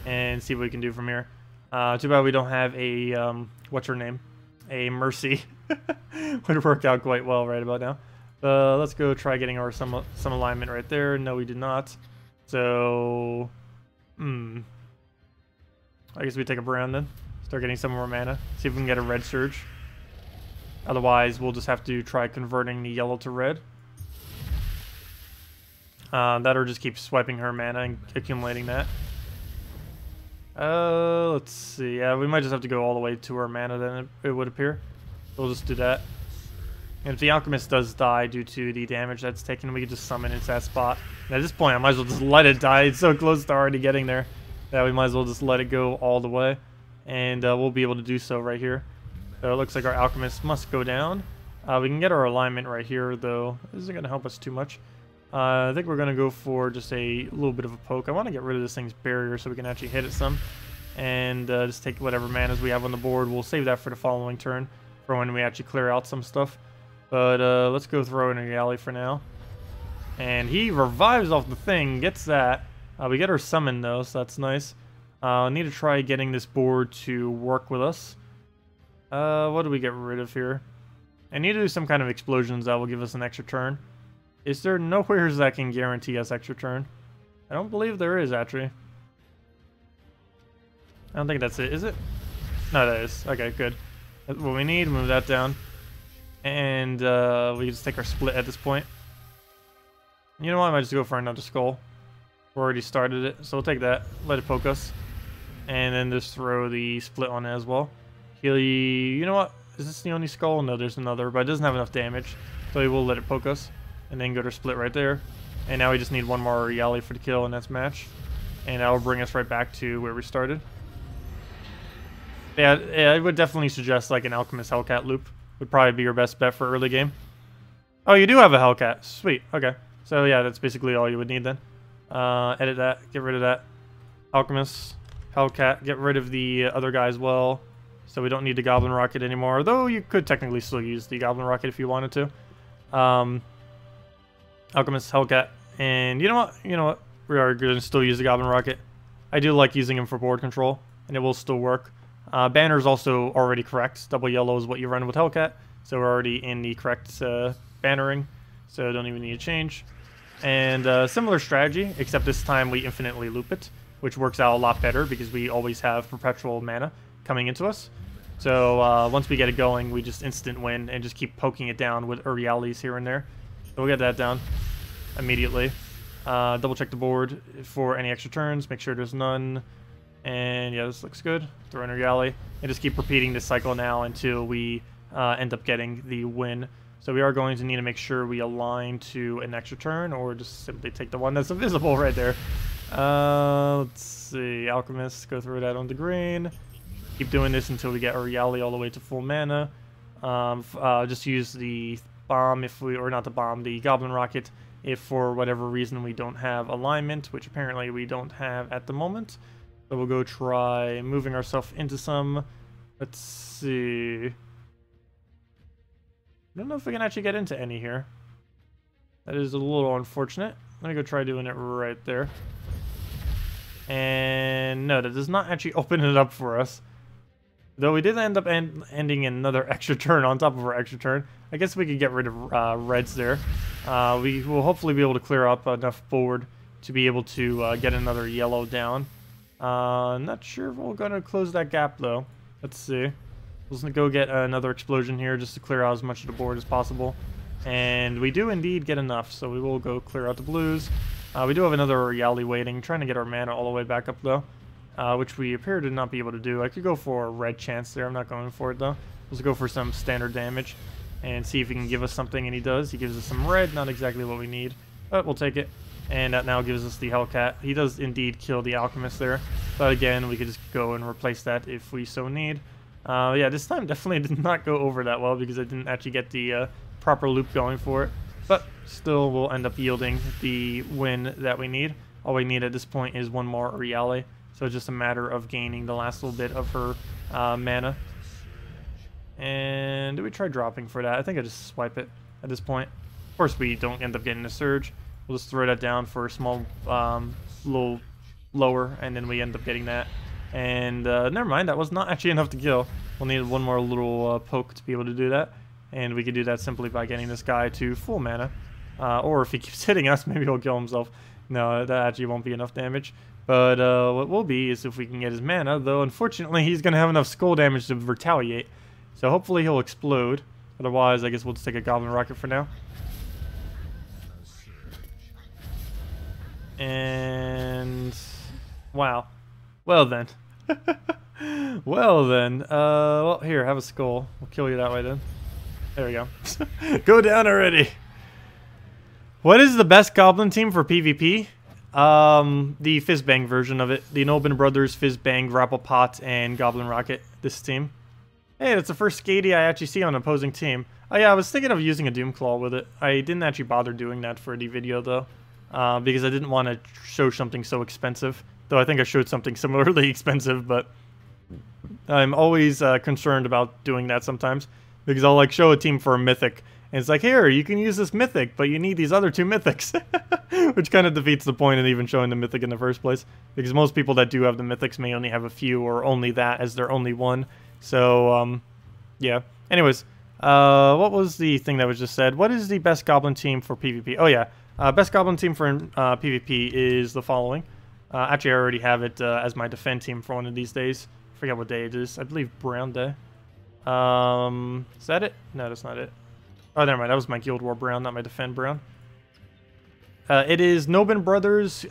And see what we can do from here. Too bad we don't have a, what's her name? A Mercy. Would work out quite well right about now. Let's go try getting our some alignment right there. No, we did not. So, I guess we take a brown then. Start getting some more mana. See if we can get a red surge. Otherwise, we'll just have to try converting the yellow to red. That or just keep swiping her mana and accumulating that. Let's see. Yeah, we might just have to go all the way to her mana then, it would appear. We'll just do that. And if the alchemist does die due to the damage that's taken, we can just summon into that spot. And at this point, I might as well just let it die. It's so close to already getting there that we might as well just let it go all the way. And we'll be able to do so right here. So it looks like our alchemist must go down. We can get our alignment right here, though. This isn't going to help us too much. I think we're going to go for just a little bit of a poke. I want to get rid of this thing's barrier so we can actually hit it some. And just take whatever manas we have on the board. We'll save that for the following turn for when we actually clear out some stuff. But let's go throw in a Reali for now. And he revives off the thing, gets that. We get our summon, though, so that's nice. Need to try getting this board to work with us. What do we get rid of here? I need to do some kind of explosions that will give us an extra turn. Is there nowhere that can guarantee us extra turn? I don't believe there is, actually. I don't think that's it, is it? No, that is. Okay, good. That's what we need. Move that down. And we just take our split at this point. You know what? I might just go for another skull. We already started it, so we'll take that. Let it poke us. And then just throw the split on it as well. You know what? Is this the only skull? No, there's another, but it doesn't have enough damage. So we will let it poke us. And then go to split right there. And now we just need one more Reali for the kill, and that's match. And that will bring us right back to where we started. Yeah, I would definitely suggest like an Alchemist Hellcat loop. Would probably be your best bet for early game. Oh, you do have a Hellcat. Sweet. Okay. So yeah, that's basically all you would need then. Edit that. Get rid of that. Alchemist, Hellcat. Get rid of the other guy as well. So we don't need the Goblin Rocket anymore. Though you could technically still use the Goblin Rocket if you wanted to. Alchemist, Hellcat. And you know what? You know what? We are going to still use the Goblin Rocket. I do like using him for board control. And it will still work. Banner is also already correct. Double yellow is what you run with Hellcat. So we're already in the correct bannering. So don't even need to change. And similar strategy, except this time we infinitely loop it. Which works out a lot better because we always have perpetual mana coming into us. So once we get it going, we just instant win and just keep poking it down with Reali's here and there. So we'll get that down immediately. Double check the board for any extra turns. Make sure there's none. And yeah, this looks good. Throw in a Reali. And just keep repeating this cycle now until we end up getting the win. So we are going to need to make sure we align to an extra turn or just simply take the one that's invisible right there. Let's see. Alchemist, go through that on the green. Keep doing this until we get our Reali all the way to full mana. Just use the bomb if we, or not the bomb, the Goblin Rocket if for whatever reason we don't have alignment, which apparently we don't have at the moment. So we'll go try moving ourselves into some. Let's see. I don't know if we can actually get into any here. That is a little unfortunate. Let me go try doing it right there. And no, that does not actually open it up for us. Though we did end up ending another extra turn on top of our extra turn. I guess we could get rid of reds there. We will hopefully be able to clear up enough board to be able to get another yellow down. Not sure if we're going to close that gap though. Let's see. Let's go get another explosion here just to clear out as much of the board as possible. And we do indeed get enough, so we will go clear out the blues. We do have another Reali waiting, trying to get our mana all the way back up though. Which we appear to not be able to do. I could go for a red chance there. I'm not going for it though. Let's go for some standard damage and see if he can give us something, and he does. He gives us some red, not exactly what we need, but we'll take it. And that now gives us the Hellcat. He does indeed kill the Alchemist there, but again, we could just go and replace that if we so need. Yeah, this time definitely did not go over that well because I didn't actually get the proper loop going for it, but still we'll end up yielding the win that we need. All we need at this point is one more Reale. So it's just a matter of gaining the last little bit of her mana. And do we try dropping for that? I think I just swipe it at this point. Of course, we don't end up getting a surge. We'll just throw that down for a small, little lower, and then we end up getting that. And never mind, that was not actually enough to kill. We'll need one more little poke to be able to do that. And we can do that simply by getting this guy to full mana. Or if he keeps hitting us, maybe he'll kill himself. No, that actually won't be enough damage. But what will be is if we can get his mana, though unfortunately he's going to have enough skull damage to retaliate. So hopefully he'll explode. Otherwise, I guess we'll just take a Goblin Rocket for now. And... wow. Well then. Well then. Well, here, have a skull. We'll kill you that way then. There we go. Go down already. What is the best Goblin team for PvP? The Fizzbang version of it. The Nobin Brothers, Fizzbang, Grapple Pot, and Goblin Rocket. This team. Hey, that's the first Skadi I actually see on an opposing team. Oh yeah, I was thinking of using a Doomclaw with it. I didn't actually bother doing that for the video though. Because I didn't want to show something so expensive. Though I think I showed something similarly expensive, but I'm always concerned about doing that sometimes. Because I'll like show a team for a Mythic, and it's like, here, you can use this Mythic, but you need these other two Mythics. Which kind of defeats the point of even showing the Mythic in the first place. Because most people that do have the Mythics may only have a few, or only that as their only one. So, yeah. Anyways, what was the thing that was just said? What is the best Goblin team for PvP? Oh yeah, best Goblin team for PvP is the following. Actually, I already have it as my defend team for one of these days. I forget what day it is. I believe Brown Day. Is that it? No, that's not it. Oh, never mind. That was my Guild War Brown, not my Defend Brown. It is Nobin Brothers,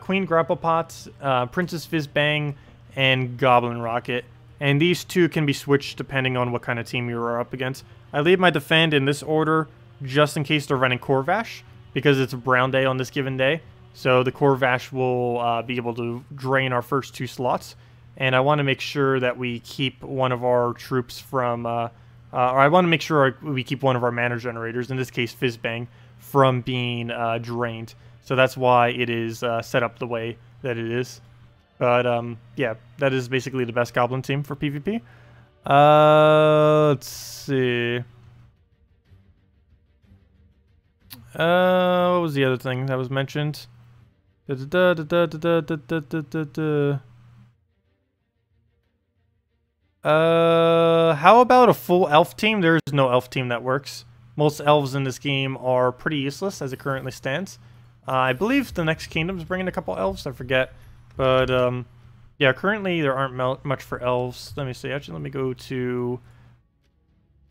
Queen Grapple Pot, Princess Fizzbang, and Goblin Rocket. And these two can be switched depending on what kind of team you are up against. I leave my Defend in this order just in case they're running Corvash, because it's a Brown Day on this given day. So the Corvash will be able to drain our first two slots. And I want to make sure that we keep one of our troops from... or I want to make sure we keep one of our mana generators, in this case Fizzbang, from being drained. So that's why it is set up the way that it is. But, yeah, that is basically the best Goblin team for PvP. Let's see. What was the other thing that was mentioned? How about a full elf team? There's no elf team that works. Most elves in this game are pretty useless as it currently stands. I believe the next kingdom's bringing a couple elves, I forget. But, yeah, currently there aren't much for elves. Let me see. Actually, let me go to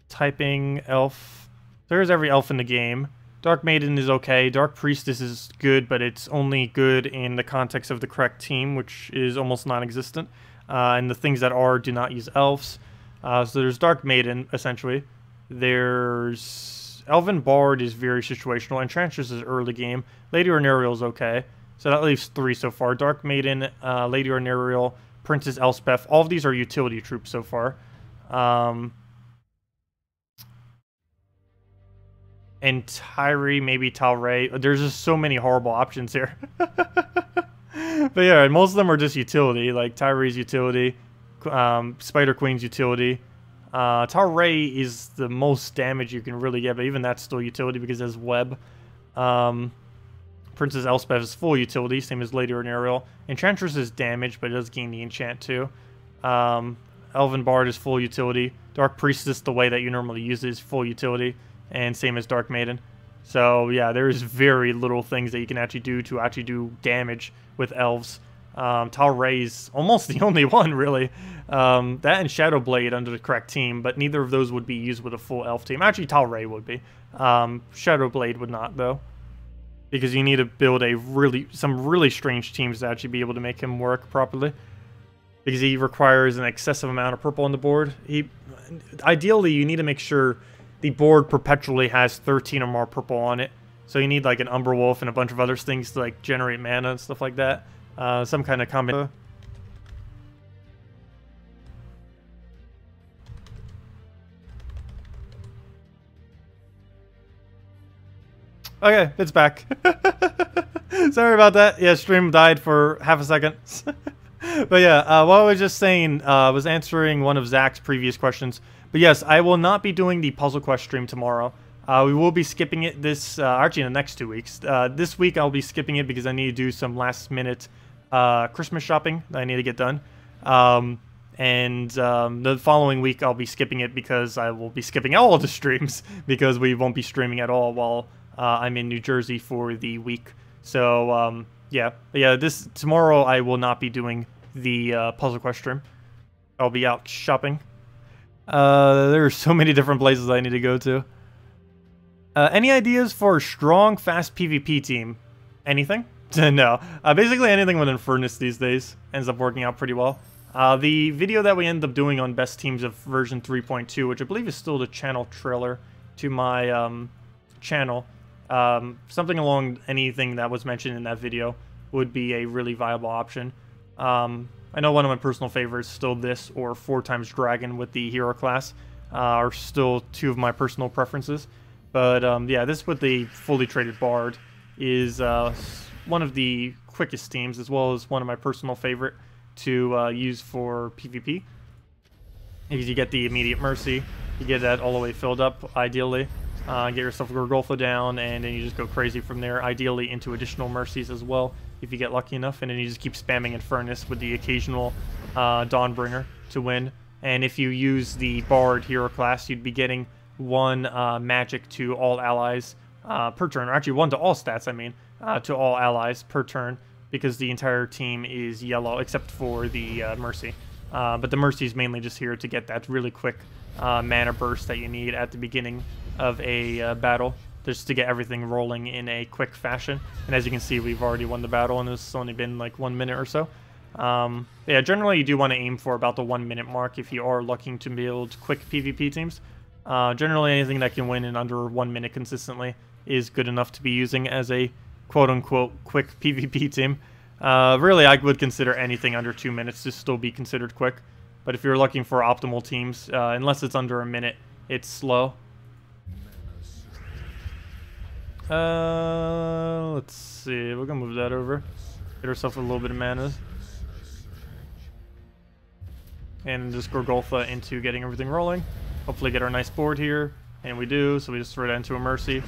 typing elf. There's every elf in the game. Dark Maiden is okay. Dark Priestess is good, but it's only good in the context of the correct team, which is almost non-existent. And the things that are do not use elves. So there's Dark Maiden, essentially. There's... Elven Bard is very situational. Enchantress is early game. Lady Ornerial is okay. So that leaves 3 so far. Dark Maiden, Lady Ornerial, Princess Elspeth. All of these are utility troops so far. And Tyree, maybe Talray. There's just so many horrible options here. But yeah, most of them are just utility. Like Tyree's utility, Spider Queen's utility. Talray is the most damage you can really get, but even that's still utility because it has web. Princess Elspeth is full utility, same as Lady Ornerial. Enchantress is damage, but it does gain the enchant too. Elven Bard is full utility. Dark Priestess, the way that you normally use it, is full utility, and same as Dark Maiden. So yeah, there's very little things that you can actually do damage with elves. Talray is almost the only one, really. That and Shadowblade under the correct team, but neither of those would be used with a full elf team. Actually, Talray would be. Shadowblade would not, though. Because you need to build some really strange teams to actually be able to make him work properly. Because he requires an excessive amount of purple on the board. Ideally, you need to make sure the board perpetually has 13 or more purple on it. So you need like an Umberwolf and a bunch of other things to like generate mana and stuff like that. Some kind of combination. Okay, it's back. Sorry about that. Yeah, stream died for half a second. But yeah, what I was just saying, was answering one of Zach's previous questions. But yes, I will not be doing the Puzzle Quest stream tomorrow. We will be skipping it this, actually in the next 2 weeks. This week I'll be skipping it because I need to do some last minute Christmas shopping that I need to get done. The following week I'll be skipping it because I will be skipping all of the streams because we won't be streaming at all while I'm in New Jersey for the week. So, yeah, tomorrow I will not be doing the Puzzle Quest stream. I'll be out shopping. There are so many different places I need to go to. Any ideas for a strong, fast PvP team? Anything? No. Basically anything with Infernus these days ends up working out pretty well. The video that we end up doing on best teams of version 3.2, which I believe is still the channel trailer to my channel, something along anything that was mentioned in that video would be a really viable option. I know one of my personal favorites, still this or 4x Dragon with the hero class, are still two of my personal preferences. But yeah, this with the fully traded Bard is one of the quickest teams, as well as one of my personal favorite to use for PvP. Because you get the immediate mercy, you get that all the way filled up, ideally. Get yourself a Gorgolfa down, and then you just go crazy from there, ideally into additional mercies as well, if you get lucky enough, and then you just keep spamming Infernus with the occasional Dawnbringer to win. And if you use the Bard hero class, you'd be getting one magic to all allies per turn, or actually one to all stats, I mean, to all allies per turn, because the entire team is yellow, except for the Mercy. But the Mercy is mainly just here to get that really quick mana burst that you need at the beginning of a battle, just to get everything rolling in a quick fashion. And as you can see, we've already won the battle, and it's only been like 1 minute or so. Yeah, generally you do want to aim for about the 1 minute mark if you are looking to build quick PvP teams. Generally anything that can win in under 1 minute consistently is good enough to be using as a quote-unquote quick PvP team. Really, I would consider anything under 2 minutes to still be considered quick. But if you're looking for optimal teams, unless it's under a minute, it's slow. Let's see. We're gonna move that over. Get ourselves a little bit of mana. And just Gorgolfa into getting everything rolling. Hopefully get our nice board here. And we do, so we just throw that into a Mercy.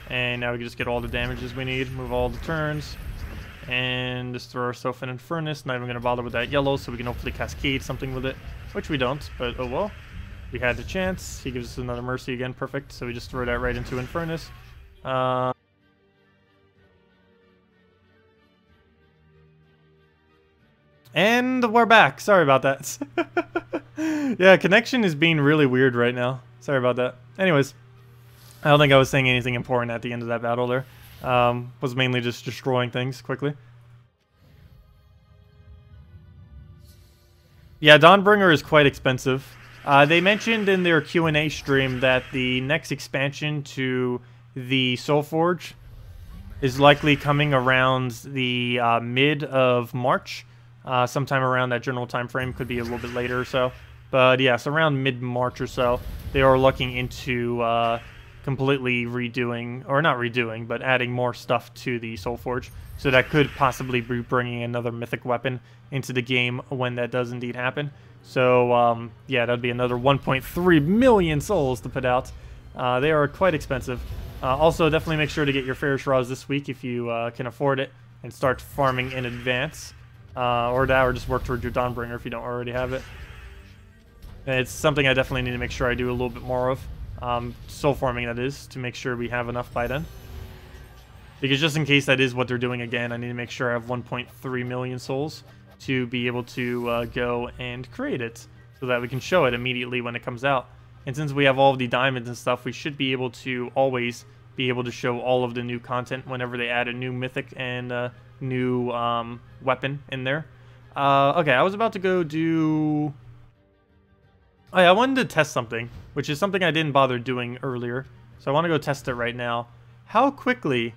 And now we can just get all the damages we need. Move all the turns. And just throw ourselves an Infernus. Not even going to bother with that yellow, so we can hopefully cascade something with it. Which we don't, but oh well. We had the chance. He gives us another Mercy again, perfect. So we just throw that right into Infernus. And we're back. Sorry about that. Yeah, connection is being really weird right now. Sorry about that. Anyways, I don't think I was saying anything important at the end of that battle there. Was mainly just destroying things quickly. Yeah, Dawnbringer is quite expensive. They mentioned in their Q&A stream that the next expansion to the Soulforge is likely coming around the mid of March. Sometime around that general time frame, could be a little bit later or so. But yes, around mid-March or so, they are looking into completely redoing, or not redoing, but adding more stuff to the Soulforge. So that could possibly be bringing another mythic weapon into the game when that does indeed happen. So yeah, that'd be another 1.3 million souls to put out. They are quite expensive. Also, definitely make sure to get your Ferris Rods this week if you can afford it, and start farming in advance. Or just work towards your Dawnbringer if you don't already have it. It's something I definitely need to make sure I do a little bit more of. Soul farming, that is, to make sure we have enough by then. Because just in case that is what they're doing again, I need to make sure I have 1.3 million souls to be able to go and create it, so that we can show it immediately when it comes out. And since we have all of the diamonds and stuff, we should be able to always be able to show all of the new content whenever they add a new mythic and new weapon in there. Okay, I was about to go do... Oh yeah, I wanted to test something, which is something I didn't bother doing earlier. So I want to go test it right now. How quickly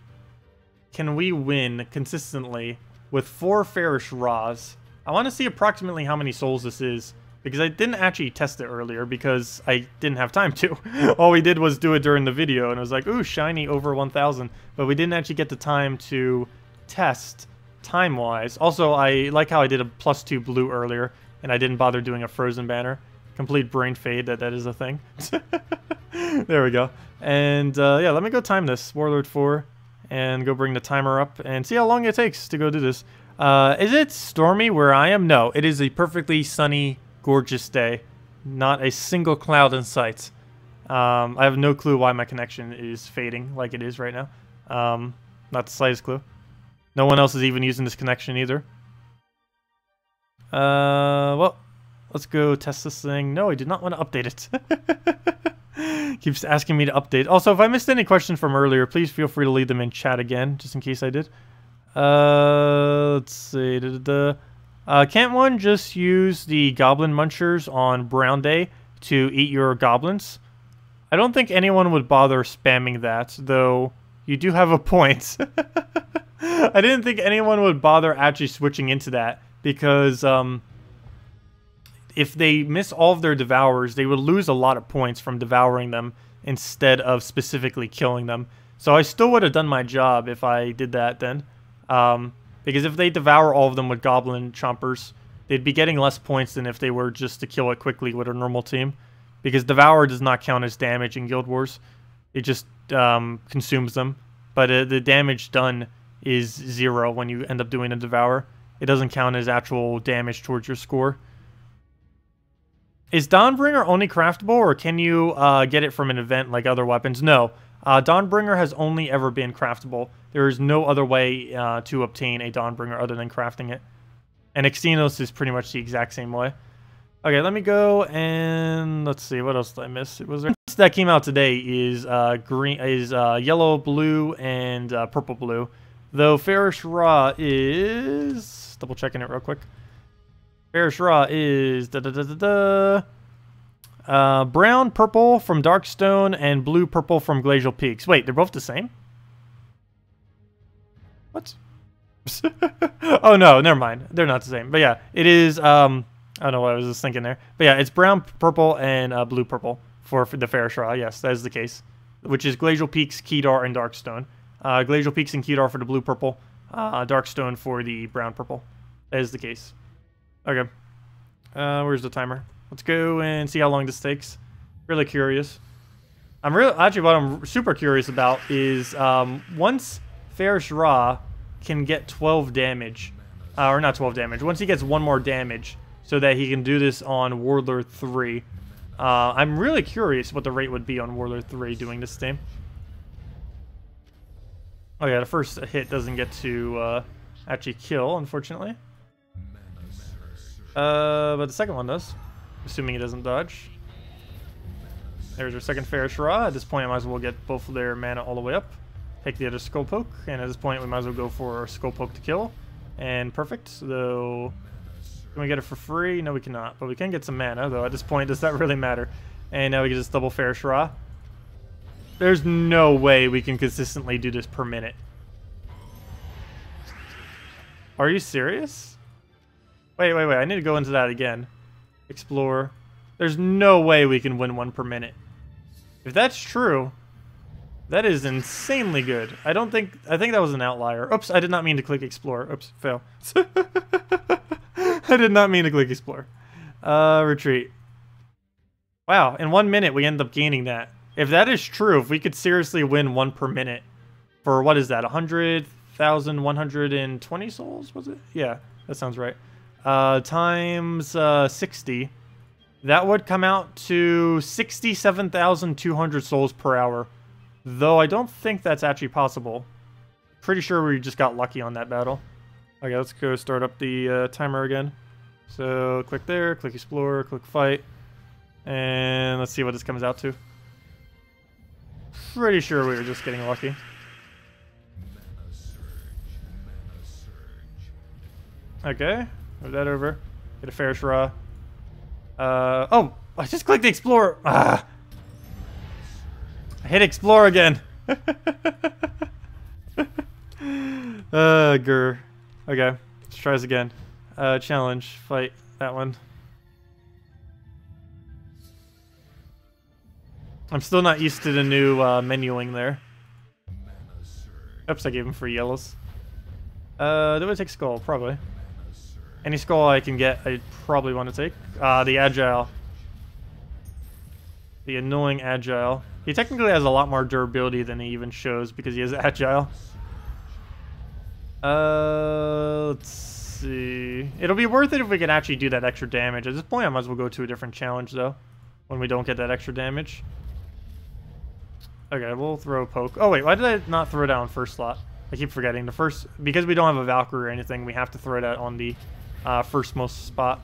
can we win consistently with 4 Ferris Raws? I want to see approximately how many souls this is, because I didn't actually test it earlier because I didn't have time to. All we did was do it during the video, and it was like, ooh, shiny over 1,000. But we didn't actually get the time to test time-wise. Also, I like how I did a +2 blue earlier, and I didn't bother doing a frozen banner. Complete brain fade, that is a thing. There we go. And yeah, let me go time this, Warlord 4, and go bring the timer up and see how long it takes to go do this. Is it stormy where I am? No, it is a perfectly sunny, gorgeous day. Not a single cloud in sight. I have no clue why my connection is fading like it is right now. Not the slightest clue. No one else is even using this connection either. Well, let's go test this thing. No, I did not want to update it. Keeps asking me to update. Also, if I missed any questions from earlier, please feel free to leave them in chat again, just in case I did. Let's see. Can't one just use the Goblin Munchers on Brown Day to eat your goblins? I don't think anyone would bother spamming that, though you do have a point. I didn't think anyone would bother actually switching into that, because if they miss all of their devours, they would lose a lot of points from devouring them instead of specifically killing them. So I still would have done my job if I did that then. Because if they devour all of them with goblin chompers, they'd be getting less points than if they were just to kill it quickly with a normal team. Because devour does not count as damage in Guild Wars. It just consumes them. But the damage done is 0 when you end up doing a devour. It doesn't count as actual damage towards your score. Is Dawnbringer only craftable, or can you get it from an event like other weapons? No. Dawnbringer has only ever been craftable. There is no other way to obtain a Dawnbringer other than crafting it. And Xenos is pretty much the exact same way. Okay, let me go and let's see, what else did I miss? It was there that came out today is yellow, blue, and purple blue. Though Fairish Ra is double checking it real quick. Fairish Ra is brown purple from Darkstone and blue purple from Glacial Peaks. Wait, they're both the same? What? Oh no, never mind. They're not the same. But yeah, it is I don't know what I was just thinking there. But yeah, it's brown purple and blue purple for the Fairish Ra. Yes, that is the case. Which is Glacial Peaks, Kedar, and Darkstone. Glacial Peaks and Kedar for the blue purple. Darkstone for the brown purple. That is the case. Okay. Where's the timer? Let's go and see how long this takes. Really curious. Actually, what I'm super curious about is once Fairish Ra can get 12 damage, or not 12 damage, once he gets 1 more damage so that he can do this on Warlord 3, I'm really curious what the rate would be on Warlord 3 doing this thing. Oh yeah, the first hit doesn't get to actually kill, unfortunately. But the second one does, assuming it doesn't dodge. There's our second Fairish Ra. At this point, I might as well get both of their mana all the way up. Take the other Skull Poke, and at this point, we might as well go for Skull Poke to kill. And perfect. Though, can we get it for free? No, we cannot. But we can get some mana, though. At this point, does that really matter? And now we can just double Fairish Ra. There's no way we can consistently do this per minute. Are you serious? Wait. I need to go into that again. Explore. There's no way we can win 1 per minute. If that's true, that is insanely good. I think that was an outlier. Oops, I did not mean to click explore. Oops, fail. I did not mean to click explore. Retreat. Wow, in 1 minute we end up gaining that. If that is true, if we could seriously win 1 per minute for, what is that, 100,120 souls, was it? Yeah, that sounds right. Times 60. That would come out to 67,200 souls per hour. Though I don't think that's actually possible. Pretty sure we just got lucky on that battle. Okay, let's go start up the timer again. So, click there, click explore, click fight. And let's see what this comes out to. Pretty sure we were just getting lucky. Okay, move that over. Get a Fairish Ra. Oh, I just clicked the explore. Ah. I hit explore again. Grr. Okay, let's try this again. Challenge, fight, that one. I'm still not used to the new menuing there. Oops, I gave him free yellows. Do I take skull? Probably. Any skull I can get, I probably want to take. The agile. The annoying agile. He technically has a lot more durability than he even shows because he is agile. Let's see. It'll be worth it if we can actually do that extra damage. At this point, I might as well go to a different challenge, though, when we don't get that extra damage. Okay, we'll throw a poke. Oh, wait, why did I not throw it out on first slot? I keep forgetting. The first, because we don't have a Valkyrie or anything, we have to throw it out on the firstmost spot.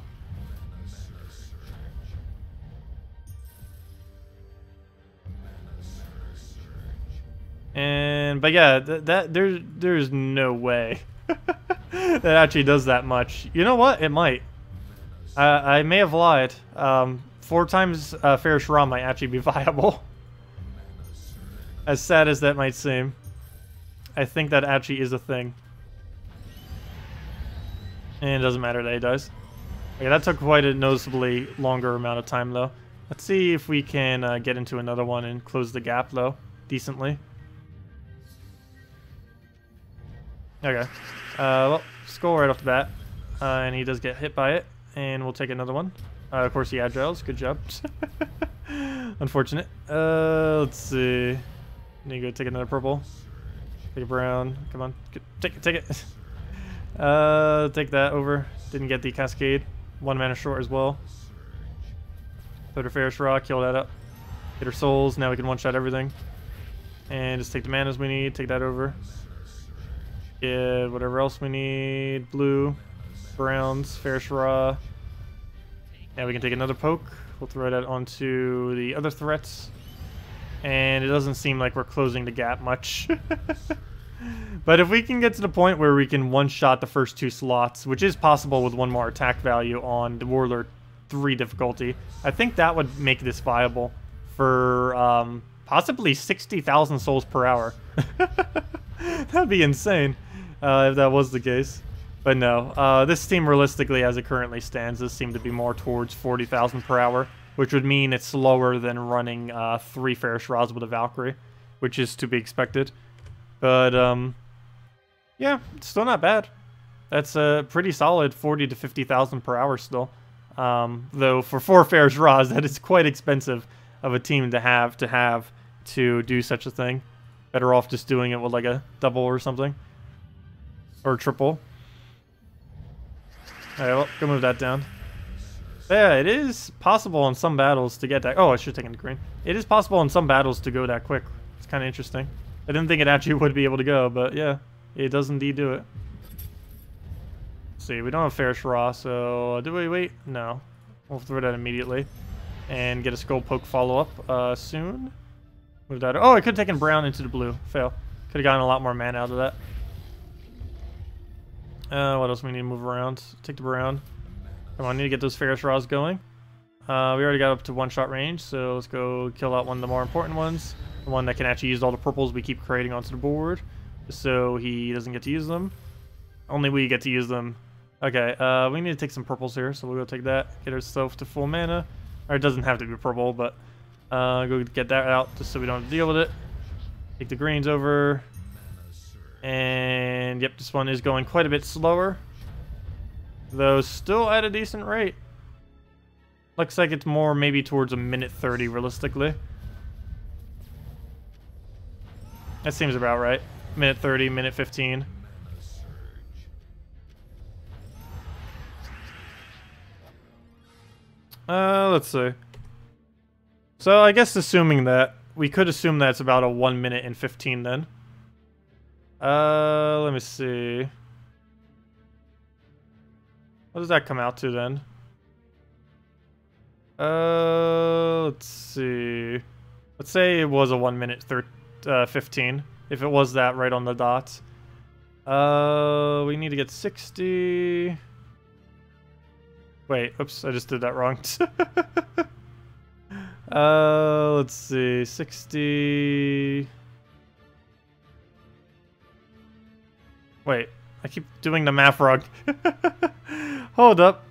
And, but yeah, there's no way that actually does that much. You know what? It might. I may have lied. 4 times Fairish Ra might actually be viable. As sad as that might seem, I think that actually is a thing. And it doesn't matter that he dies. Okay, that took quite a noticeably longer amount of time, though. Let's see if we can get into another one and close the gap, though, decently. Okay. Well, skull right off the bat. And he does get hit by it. And we'll take another one. Of course, he agiles. Good job. Unfortunate. Let's see. Need to go take another purple. Take a brown. Come on. Take it. Take it. Take that over. Didn't get the cascade. 1 mana short as well. Put her Fairish Ra. Kill that up. Get her souls. Now we can one-shot everything. And just take the manas we need. Take that over. Get whatever else we need. Blue. Browns. Fairish Ra. Now we can take another poke. We'll throw that onto the other threats. And it doesn't seem like we're closing the gap much. But if we can get to the point where we can one-shot the first 2 slots, which is possible with 1 more attack value on the Warlord 3 difficulty, I think that would make this viable for possibly 60,000 souls per hour. That'd be insane if that was the case. But no, this team realistically, as it currently stands, does seem to be more towards 40,000 per hour, which would mean it's slower than running 3 Fairish Ras with a Valkyrie, which is to be expected. But, yeah, it's still not bad. That's a pretty solid 40 to 50,000 per hour still. Though for 4 Fairish Ras, that is quite expensive of a team to have to do such a thing. Better off just doing it with like a double or something. Or triple. Alright, well, go move that down. Yeah, it is possible in some battles to get that. Oh, I should have taken the green. It is possible in some battles to go that quick. It's kind of interesting. I didn't think it actually would be able to go, but yeah, it does indeed do it. Let's see, we don't have Fairish Ra, so do we wait? No. We'll throw that immediately. And get a skull poke follow-up soon. Move that. Oh, I could have taken brown into the blue. Fail. Could have gotten a lot more mana out of that. What else we need to move around? Take the brown. Come on, I need to get those Fairish Ras going. We already got up to 1-shot range, so let's go kill out one of the more important ones. The one that can actually use all the purples we keep creating onto the board, so he doesn't get to use them. Only we get to use them. Okay, we need to take some purples here, so we'll go take that. Get ourselves to full mana. Or it doesn't have to be purple, but go get that out just so we don't have to deal with it. Take the greens over. And yep, this one is going quite a bit slower. Though still at a decent rate. Looks like it's more maybe towards a minute 30 realistically. That seems about right. Minute 30, minute 15. Let's see. So I guess assuming that, we could assume that's about a 1 minute and 15 then. Let me see. What does that come out to then? Let's see. Let's say it was a 1 minute 15. If it was that right on the dot. We need to get 60. Wait, oops, I just did that wrong. Let's see. 60. Wait, I keep doing the math wrong. Hold up.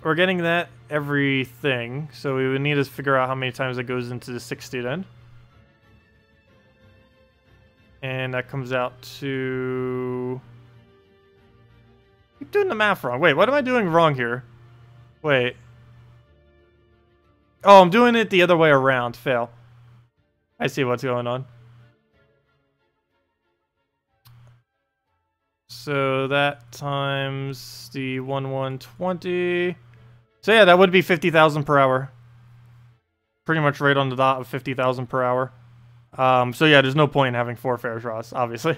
We're getting that everything, so we would need to figure out how many times it goes into the 60 then. And that comes out to doing the math wrong. Wait, what am I doing wrong here? Wait. Oh, I'm doing it the other way around. Fail. I see what's going on. So that times the 1120. So yeah, that would be 50,000 per hour. Pretty much right on the dot of 50,000 per hour. So yeah, there's no point in having 4 Ferrous Rods, obviously.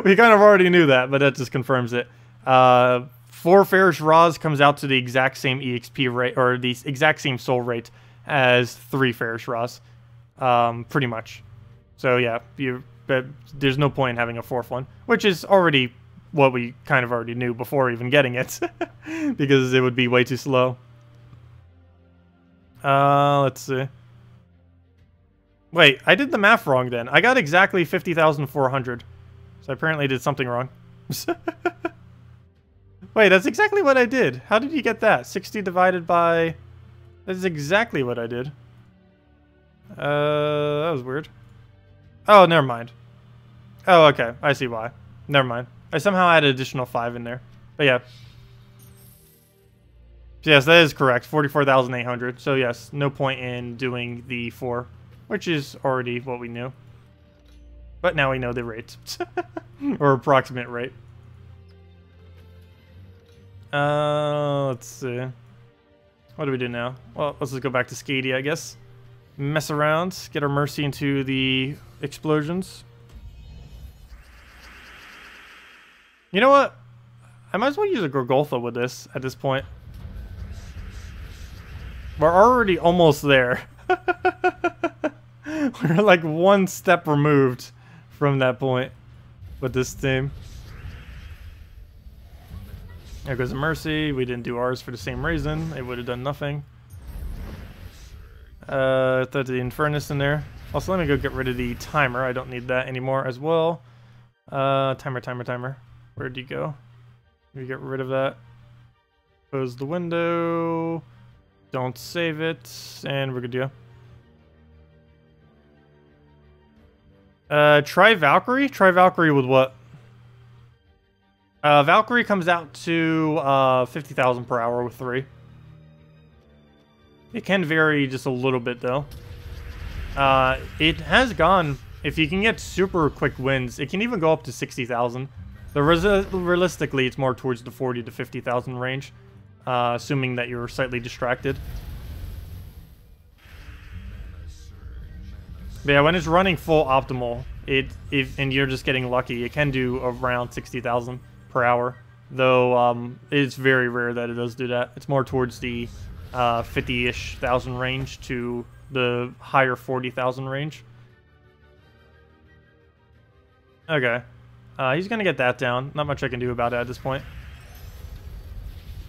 We kind of already knew that, but that just confirms it. 4 Ferrous Rods comes out to the exact same EXP rate, or the exact same soul rate as 3 Ferrous Rods. Pretty much. So yeah, but there's no point in having a 4th one, which is already what we kind of already knew before even getting it, because it would be way too slow. Let's see. Wait, I did the math wrong then. I got exactly 50,400. So I apparently did something wrong. Wait, that's exactly what I did. How did you get that? 60 divided by... That is exactly what I did. That was weird. Oh, never mind. Oh, okay. I see why. Never mind. I somehow added additional 5 in there. But yeah. Yes, that is correct. 44,800. So yes, no point in doing the 4, which is already what we knew. But now we know the rate. Or approximate rate. Let's see. What do we do now? Well, let's just go back to Skadi, I guess. Mess around. Get our Mercy into the explosions. You know what? I might as well use a Gorgoltha with this at this point. We're already almost there. We're like one step removed from that point with this team. There goes a Mercy. We didn't do ours for the same reason. It would have done nothing. Throw the Infernus in there. Also, let me go get rid of the timer. I don't need that anymore as well. Timer. Where'd you go? Let me get rid of that. Close the window. Don't save it. And we're good to go. Try Valkyrie? Try Valkyrie with what? Valkyrie comes out to 50,000 per hour with 3. It can vary just a little bit though. It has gone, if you can get super quick wins, it can even go up to 60,000. But realistically, it's more towards the 40 to 50,000 range, assuming that you're slightly distracted. But yeah, when it's running full optimal, and you're just getting lucky, it can do around 60,000 per hour. Though it's very rare that it does do that. It's more towards the 50-ish thousand range to the higher 40,000 range. Okay. He's going to get that down. Not much I can do about it at this point.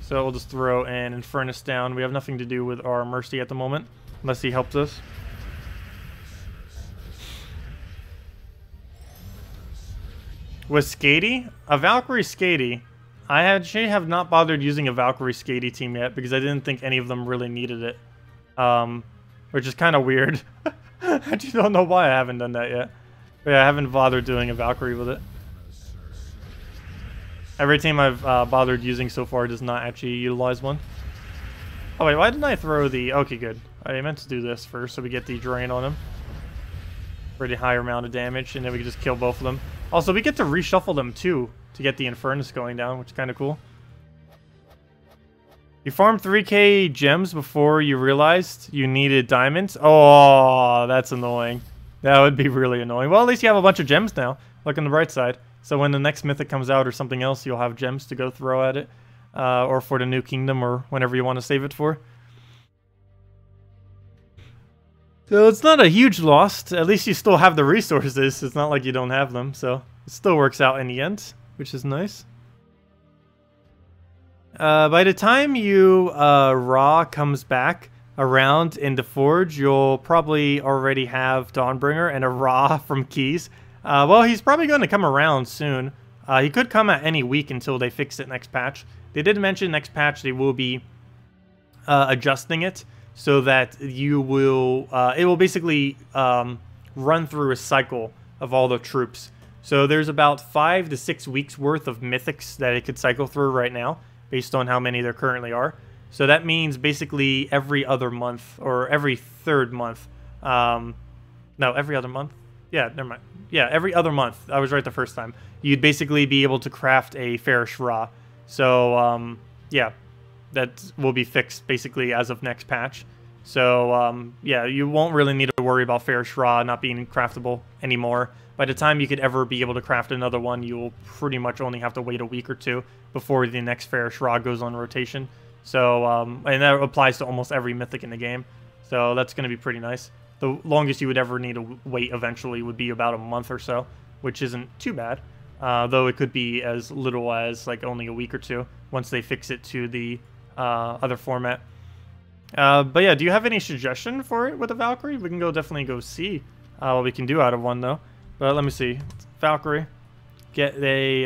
So we'll just throw an Infernus down. We have nothing to do with our Mercy at the moment, unless he helps us. With Skadi? A Valkyrie Skadi. I actually have not bothered using a Valkyrie Skadi team yet, because I didn't think any of them really needed it. Which is kind of weird. I just don't know why I haven't done that yet. But yeah, I haven't bothered doing a Valkyrie with it. Every team I've bothered using so far does not actually utilize one. Oh wait, why didn't I throw the... Okay, good. I meant to do this first so we get the drain on him. Pretty high amount of damage, and then we can just kill both of them. Also, we get to reshuffle them too to get the Infernus going down, which is kind of cool. You farmed 3k gems before you realized you needed diamonds? Oh, that's annoying. That would be really annoying. Well, at least you have a bunch of gems now. Look on the bright side. So when the next Mythic comes out or something else, you'll have gems to go throw at it. Or for the new kingdom, or whenever you want to save it for. So it's not a huge loss. At least you still have the resources. It's not like you don't have them. So it still works out in the end, which is nice. By the time you Ra comes back around in the Forge, you'll probably already have Dawnbringer and a Ra from Keys. Well, he's probably going to come around soon. He could come at any week until they fix it next patch. They did mention next patch they will be adjusting it so that you will... it will basically run through a cycle of all the troops. So there's about 5 to 6 weeks worth of mythics that it could cycle through right now, based on how many there currently are. So that means basically every other month, or every third month. No, every other month? Yeah, never mind. Yeah, every other month. I was right the first time. You'd basically be able to craft a Fairish Ra. So, yeah, that will be fixed basically as of next patch. So, yeah, you won't really need to worry about Fairish Ra not being craftable anymore. By the time you could ever be able to craft another one, you will pretty much only have to wait a week or two before the next Fairish Ra goes on rotation. So, and that applies to almost every mythic in the game. So that's going to be pretty nice. The longest you would ever need to wait eventually would be about a month or so, which isn't too bad. Though it could be as little as like only a week or two once they fix it to the other format. But yeah, do you have any suggestion for it with a Valkyrie? We can definitely go see what we can do out of one though. But let me see. Valkyrie. Get a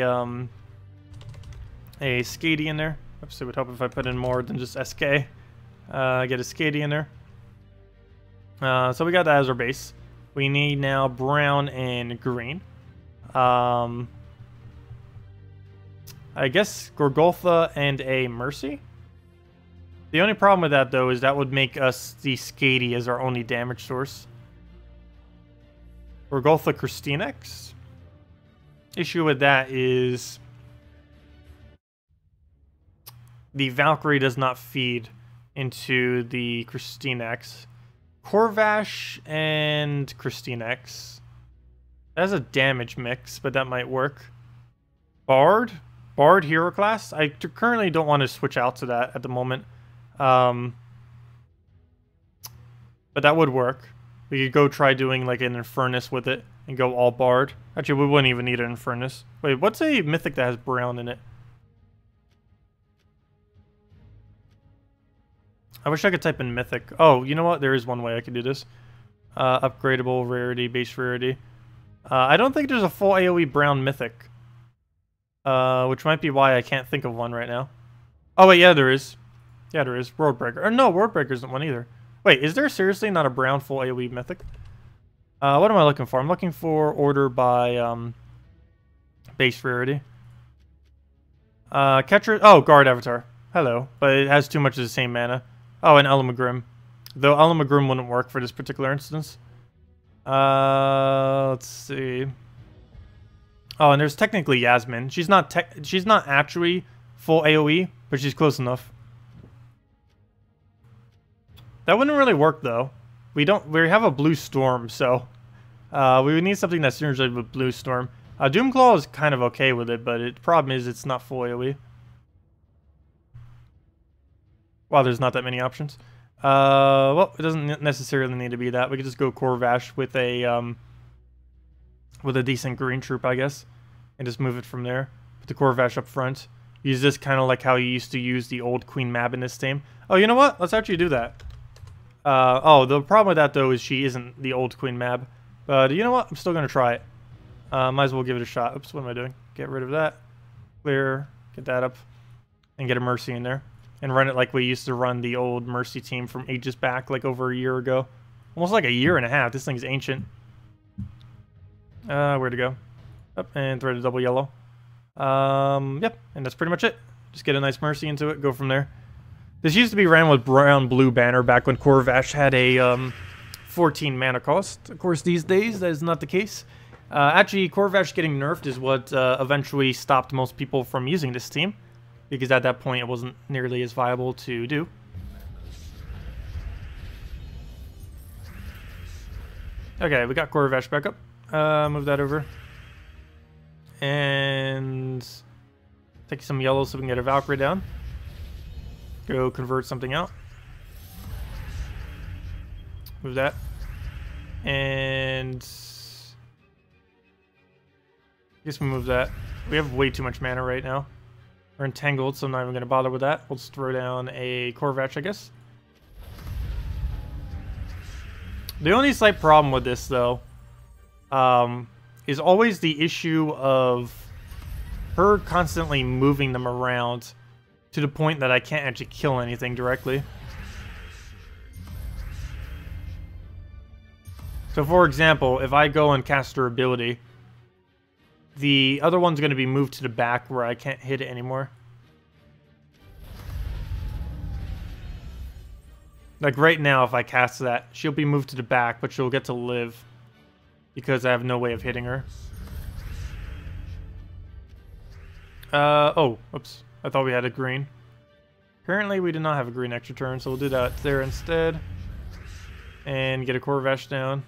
Skadi in there. Oops, it would help if I put in more than just SK. Get a Skadi in there. So we got that as our base. We need now brown and green. I guess Gorgoltha and a Mercy. The only problem with that, though, is that would make us the Skadi as our only damage source. Gorgoltha KrissTigger. Issue with that is the Valkyrie does not feed into the KrissTigger. Corvash and KrissTigger. That's a damage mix, but that might work. Bard hero class. I currently don't want to switch out to that at the moment. But that would work. We could go try doing like an Infernus with it and go all Bard. Actually, we wouldn't even need an Infernus. Wait, what's a mythic that has brown in it? I wish I could type in mythic. Oh, you know what? There is one way I could do this. Upgradable rarity, base rarity. I don't think there's a full AoE brown mythic. Which might be why I can't think of one right now. Oh wait, yeah there is. Yeah there is. Worldbreaker. Or no, Worldbreaker isn't one either. Wait, is there seriously not a brown full AoE mythic? What am I looking for? I'm looking for order by base rarity. Catcher. Oh, guard avatar. Hello, but it has too much of the same mana. Oh, and Elamagrim. Though Elamagrim wouldn't work for this particular instance. Let's see. Oh, and there's technically Yasmin. She's not actually full AoE, but she's close enough. That wouldn't really work though. We have a Blue Storm, so we would need something that's synergized with Blue Storm. Doomclaw is kind of okay with it, but the problem is it's not full AoE. Wow, there's not that many options. Well, it doesn't necessarily need to be that. We could just go Corvash with a decent green troop, I guess, and just move it from there. Put the Corvash up front. Use this kind of like how you used to use the old Queen Mab in this team. Oh, you know what? Let's actually do that. Oh, the problem with that though is she isn't the old Queen Mab. But you know what? I'm still gonna try it. Might as well give it a shot. Oops, what am I doing? Get rid of that. Clear. Get that up, and get a Mercy in there. And run it like we used to run the old Mercy team from ages back, like over a year ago. Almost like a year and a half. This thing's ancient. Where to go? Up and thread a double yellow. Yep, and that's pretty much it. Just get a nice Mercy into it, go from there. This used to be ran with brown-blue banner back when Corvash had a 14 mana cost. Of course, these days, that is not the case. Actually, Corvash getting nerfed is what eventually stopped most people from using this team. Because at that point, it wasn't nearly as viable to do. Okay, we got Corvash back up. Move that over. And take some yellow so we can get a Valkyrie down. Go convert something out. Move that. And I guess we move that. We have way too much mana right now. We're entangled, so I'm not even going to bother with that. We'll just throw down a Corvash, I guess. The only slight problem with this, though, is always the issue of her constantly moving them around to the point that I can't actually kill anything directly. So, for example, if I go and cast her ability, The other one's going to be moved to the back where I can't hit it anymore. Like right now, if I cast that, she'll be moved to the back, but she'll get to live because I have no way of hitting her. Oh, oops. I thought we had a green. Currently, we do not have a green extra turn, so we'll do that there instead. And get a Corvash down.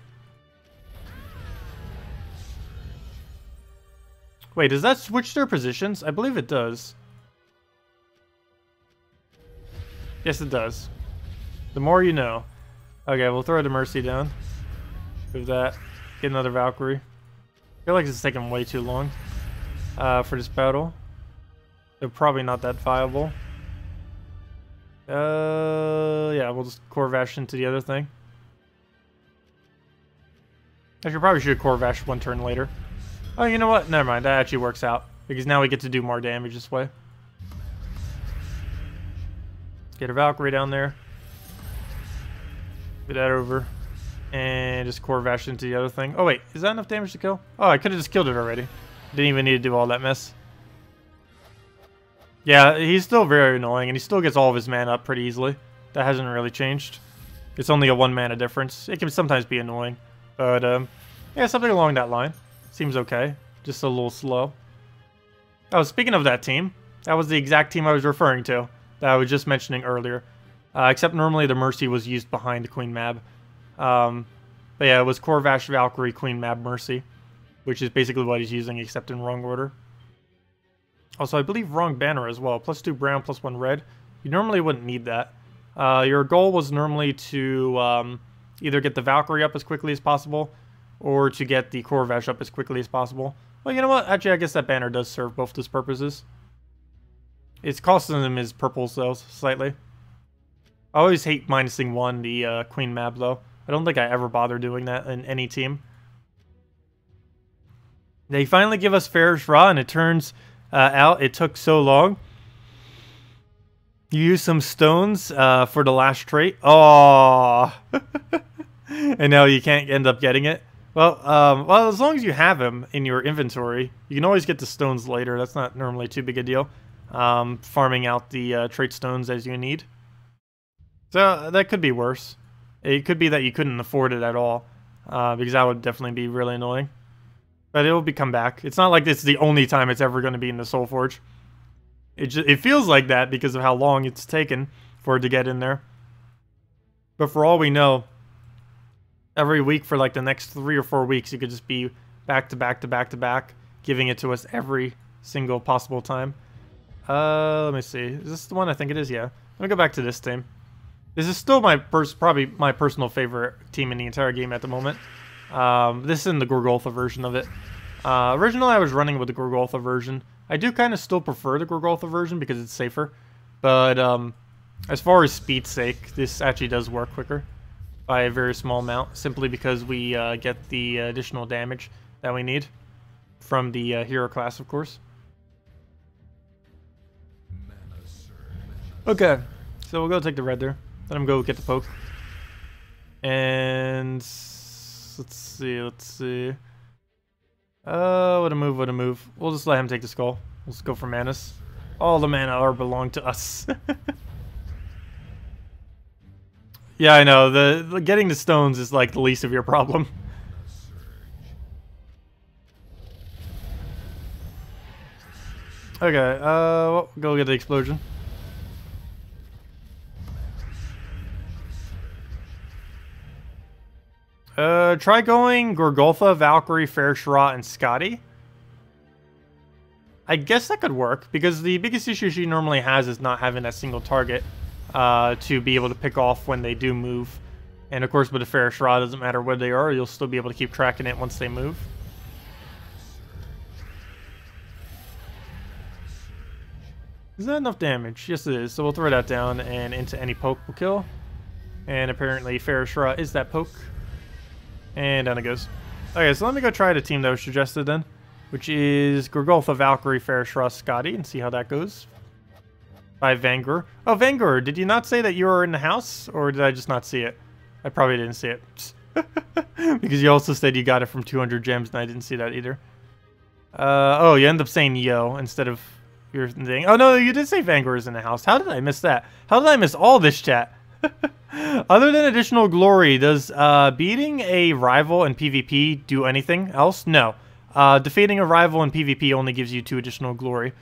Wait, does that switch their positions? I believe it does. Yes, it does. The more you know. Okay, we'll throw the Mercy down. Do that. Get another Valkyrie. I feel like it's taking way too long for this battle. They're probably not that viable. Yeah, we'll just Corvash into the other thing. I should probably shoot Corvash one turn later. Oh, you know what? Never mind. That actually works out. Because now we get to do more damage this way. Get a Valkyrie down there. Get that over. And just Corvash into the other thing. Oh, wait. Is that enough damage to kill? Oh, I could have just killed it already. Didn't even need to do all that mess. Yeah, he's still very annoying. And he still gets all of his mana up pretty easily. That hasn't really changed. It's only a 1 mana difference. It can sometimes be annoying. But, yeah, something along that line. Seems okay. Just a little slow. Oh, speaking of that team, that was the exact team I was referring to. That I was just mentioning earlier. Except normally the Mercy was used behind the Queen Mab. But yeah, it was Corvash, Valkyrie, Queen Mab, Mercy. Which is basically what he's using, except in wrong order. Also, I believe wrong banner as well. +2 brown, +1 red. You normally wouldn't need that. Your goal was normally to either get the Valkyrie up as quickly as possible, or to get the Corvash up as quickly as possible. Well, you know what? Actually, I guess that banner does serve both those purposes. It's costing them his purples, though, slightly. I always hate minusing 1 the Queen Mab, though. I don't think I ever bother doing that in any team. They finally give us Fairish Ra, and it turns out it took so long. You use some stones for the last trait. Oh, and now you can't end up getting it. Well, well, as long as you have him in your inventory, you can always get the stones later. That's not normally too big a deal. Farming out the trait stones as you need. So that could be worse. It could be that you couldn't afford it at all, because that would definitely be really annoying. But it will come back. It's not like it's the only time it's ever going to be in the Soul Forge. It feels like that because of how long it's taken for it to get in there. But for all we know, every week for like the next 3 or 4 weeks, you could just be back to back to back to back, giving it to us every single possible time. Let me see. Is this the one? I think it is, yeah. Let me go back to this team. This is still my probably my personal favorite team in the entire game at the moment. This is in the Gorgoltha version of it. Originally, I was running with the Gorgoltha version. I do kind of still prefer the Gorgoltha version because it's safer. But as far as speed's sake, this actually does work quicker by a very small amount, simply because we get the additional damage that we need from the hero class, of course. Okay, so we'll go take the red there. Let him go get the poke. And let's see. What a move. We'll just let him take the skull. Let's go for Manus. All the mana are belong to us. Yeah, I know. The getting the stones is like the least of your problem. Okay, well, go get the explosion. Try going Gorgoltha, Valkyrie, Fairish Ra, and Skadi. I guess that could work, because the biggest issue she normally has is not having that single target to be able to pick off when they do move. And of course, with the Fairish Ra, it doesn't matter where they are, you'll still be able to keep tracking it once they move. Is that enough damage? Yes, it is. So we'll throw that down, and into any poke will kill. And apparently, Fairish Ra is that poke. And down it goes. Okay, so let me go try the team that was suggested then, which is Gorgoltha, Valkyrie, Fairish Ra, Skadi, and see how that goes. By Vangur. Oh, Vangur, did you not say that you were in the house, or did I just not see it? I probably didn't see it. Because you also said you got it from 200 gems, and I didn't see that either. Oh, you end up saying yo instead of your thing. Oh, no, you did say Vanguard is in the house. How did I miss that? How did I miss all this chat? Other than additional glory, does beating a rival in PvP do anything else? No. Defeating a rival in PvP only gives you 2 additional glory.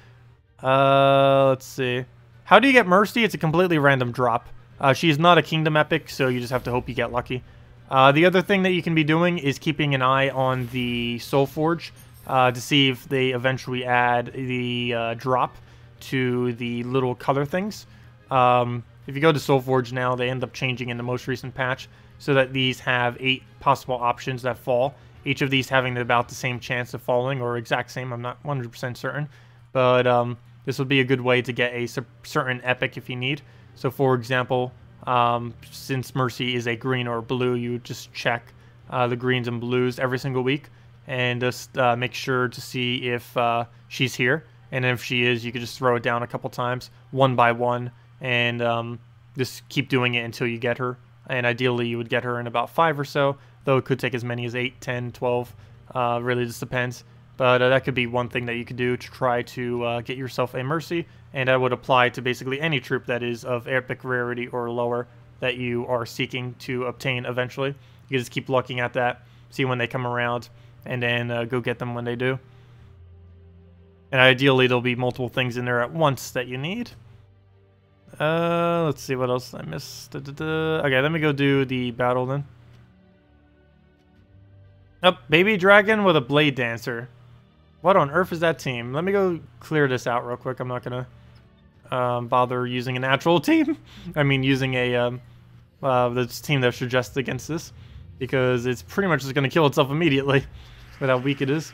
Let's see. How do you get Mercy? It's a completely random drop. She is not a kingdom epic, so you just have to hope you get lucky. The other thing that you can be doing is keeping an eye on the Soul Forge to see if they eventually add the drop to the little color things. If you go to Soul Forge now, they end up changing in the most recent patch so that these have 8 possible options that fall. Each of these having about the same chance of falling, or exact same, I'm not 100% certain. But this would be a good way to get a certain epic if you need. So for example, since Mercy is a green or blue, you would just check the greens and blues every single week and just make sure to see if she's here. And if she is, you could just throw it down a couple times, one by one, and just keep doing it until you get her. And ideally, you would get her in about 5 or so, though it could take as many as 8, 10, 12. Really just depends. But that could be one thing that you could do to try to get yourself a Mercy. And that would apply to basically any troop that is of epic rarity or lower that you are seeking to obtain eventually. You can just keep looking at that, see when they come around, and then go get them when they do. And ideally, there'll be multiple things in there at once that you need. Let's see what else I missed. Okay, let me go do the battle then. Oh, baby dragon with a blade dancer. What on earth is that team? Let me go clear this out real quick. I'm not gonna bother using a natural team. I mean, using a the team that's suggested against this, because it's pretty much just gonna kill itself immediately with how weak it is.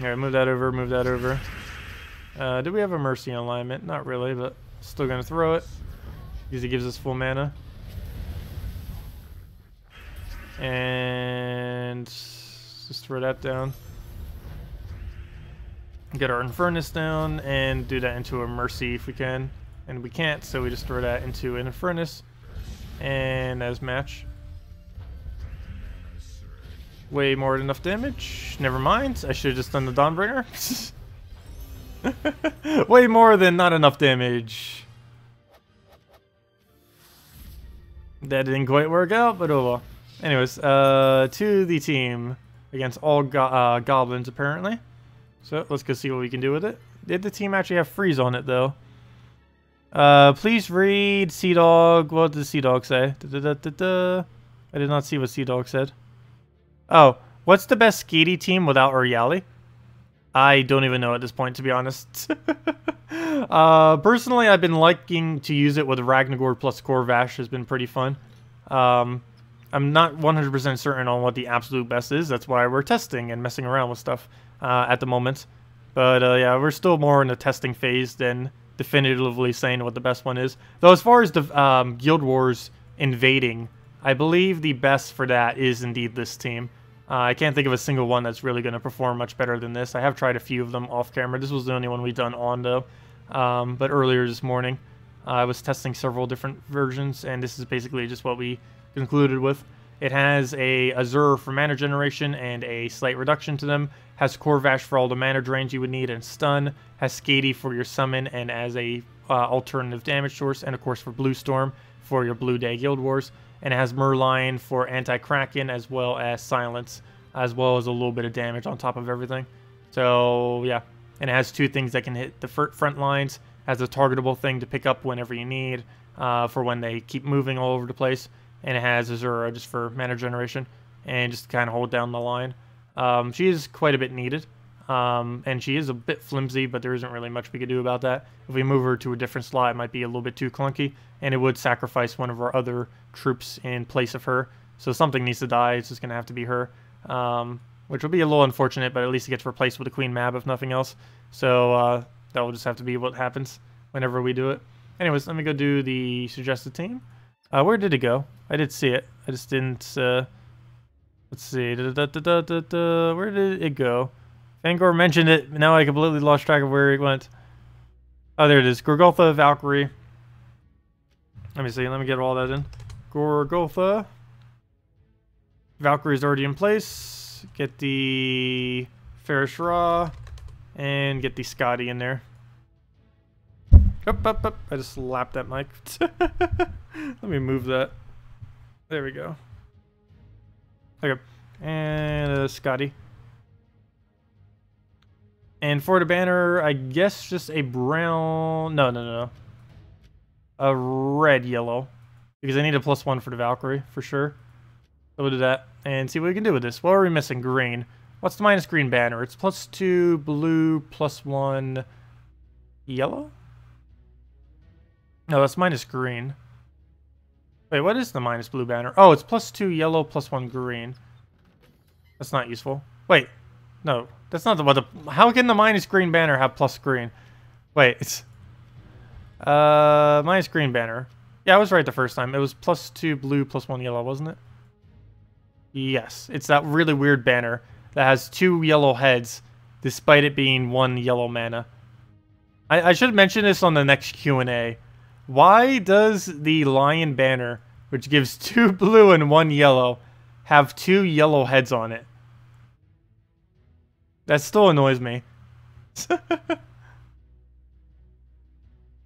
Alright, move that over, move that over. Do we have a Mercy in alignment? Not really, but still gonna throw it because it gives us full mana. And just throw that down. Get our Infernus down and do that into a Mercy if we can. And we can't, so we just throw that into an Infernus. And as match. Way more than enough damage. Never mind. I should have just done the Dawnbringer. Way more than not enough damage. That didn't quite work out, but oh well. Anyways, to the team against all goblins apparently. So let's go see what we can do with it. Did the team actually have freeze on it though? Please read Sea Dog. What did Sea Dog say? I did not see what Sea Dog said. Oh, what's the best Skadi team without Uriali? I don't even know at this point, to be honest. Personally, I've been liking to use it with Ragnagord plus Corvash. Has been pretty fun. I'm not 100% certain on what the absolute best is. That's why we're testing and messing around with stuff at the moment. But yeah, we're still more in the testing phase than definitively saying what the best one is. Though as far as the Guild Wars invading, I believe the best for that is indeed this team. I can't think of a single one that's really going to perform much better than this. I have tried a few of them off camera. This was the only one we've done on though. But earlier this morning, I was testing several different versions, and this is basically just what we concluded with. It has a Azure for mana generation and a slight reduction to them. Has Corvash for all the mana drains you would need and stun. Has Skadi for your summon and as a alternative damage source, and of course for Blue Storm for your Blue Day Guild Wars. And it has Merline for anti-Kraken as well as Silence, as well as a little bit of damage on top of everything. So yeah, and it has 2 things that can hit the front lines. Has a targetable thing to pick up whenever you need for when they keep moving all over the place. And it has Azura just for mana generation and just to kind of hold down the line. She is quite a bit needed. And she is a bit flimsy, but there isn't really much we could do about that. If we move her to a different slot, it might be a little bit too clunky, and it would sacrifice one of our other troops in place of her. So something needs to die. It's just going to have to be her, which will be a little unfortunate, but at least it gets replaced with a Queen Mab, if nothing else. So that will just have to be what happens whenever we do it. Anyways, let me go do the suggested team. Where did it go? I did see it. I just didn't... let's see. Where did it go? Fangor mentioned it. Now I completely lost track of where it went. Oh, there it is. Gorgotha, Valkyrie. Let me see. Let me get all that in. Gorgotha. Valkyrie's already in place. Get the Ferrous Raw and get the Skadi in there. Up. I just slapped that mic. Let me move that. There we go. Okay. And a Skadi. And for the banner, I guess just a brown... No. A red yellow. Because I need a +1 for the Valkyrie, for sure. So we'll do that. And see what we can do with this. What are we missing? Green. What's the minus green banner? It's +2 blue, +1 yellow? No, that's minus green. Wait, what is the minus blue banner? Oh, it's +2 yellow, +1 green. That's not useful. Wait. No, that's not the... How can the minus green banner have plus green? Wait, it's... minus green banner. Yeah, I was right the first time. It was +2 blue, +1 yellow, wasn't it? Yes. It's that really weird banner that has 2 yellow heads, despite it being 1 yellow mana. I should mention this on the next Q&A. Why does the lion banner, which gives 2 blue and 1 yellow, have 2 yellow heads on it? That still annoys me.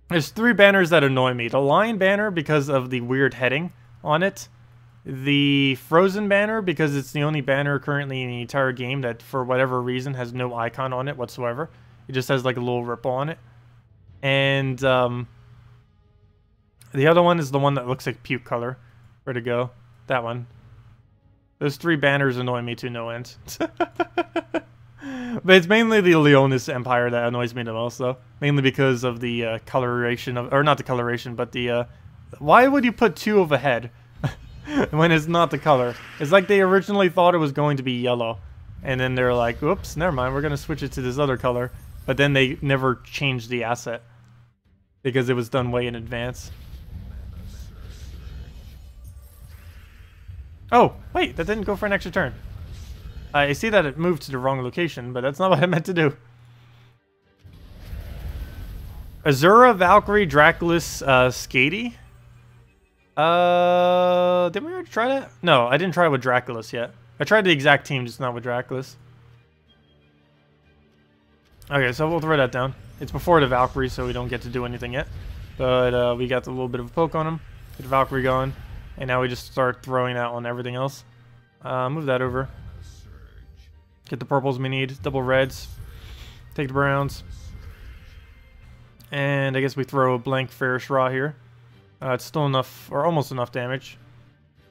There's 3 banners that annoy me. The lion banner because of the weird heading on it. The frozen banner because it's the only banner currently in the entire game that for whatever reason has no icon on it whatsoever. It just has like a little ripple on it. And the other one is the one that looks like puke color. Where to go? That one. Those 3 banners annoy me to no end. But it's mainly the Leonis Empire that annoys me the most, though. Mainly because of the coloration of... Or not the coloration, but the... Why would you put 2 of a head when it's not the color? It's like they originally thought it was going to be yellow. And then they're like, oops, never mind, we're going to switch it to this other color. But then they never changed the asset. Because it was done way in advance. Oh, wait, that didn't go for an extra turn. I see that it moved to the wrong location, but that's not what I meant to do. Azura, Valkyrie, Draculus, Skadi. Did we already try that? No, I didn't try with Draculus yet. I tried the exact team, just not with Draculus. Okay, so we'll throw that down. It's before the Valkyrie, so we don't get to do anything yet. But we got a little bit of a poke on him. Get the Valkyrie going. And now we just start throwing that on everything else. Move that over. Get the purples we need. Double reds. Take the browns. And I guess we throw a blank Ferrous Raw here. It's still enough, or almost enough damage.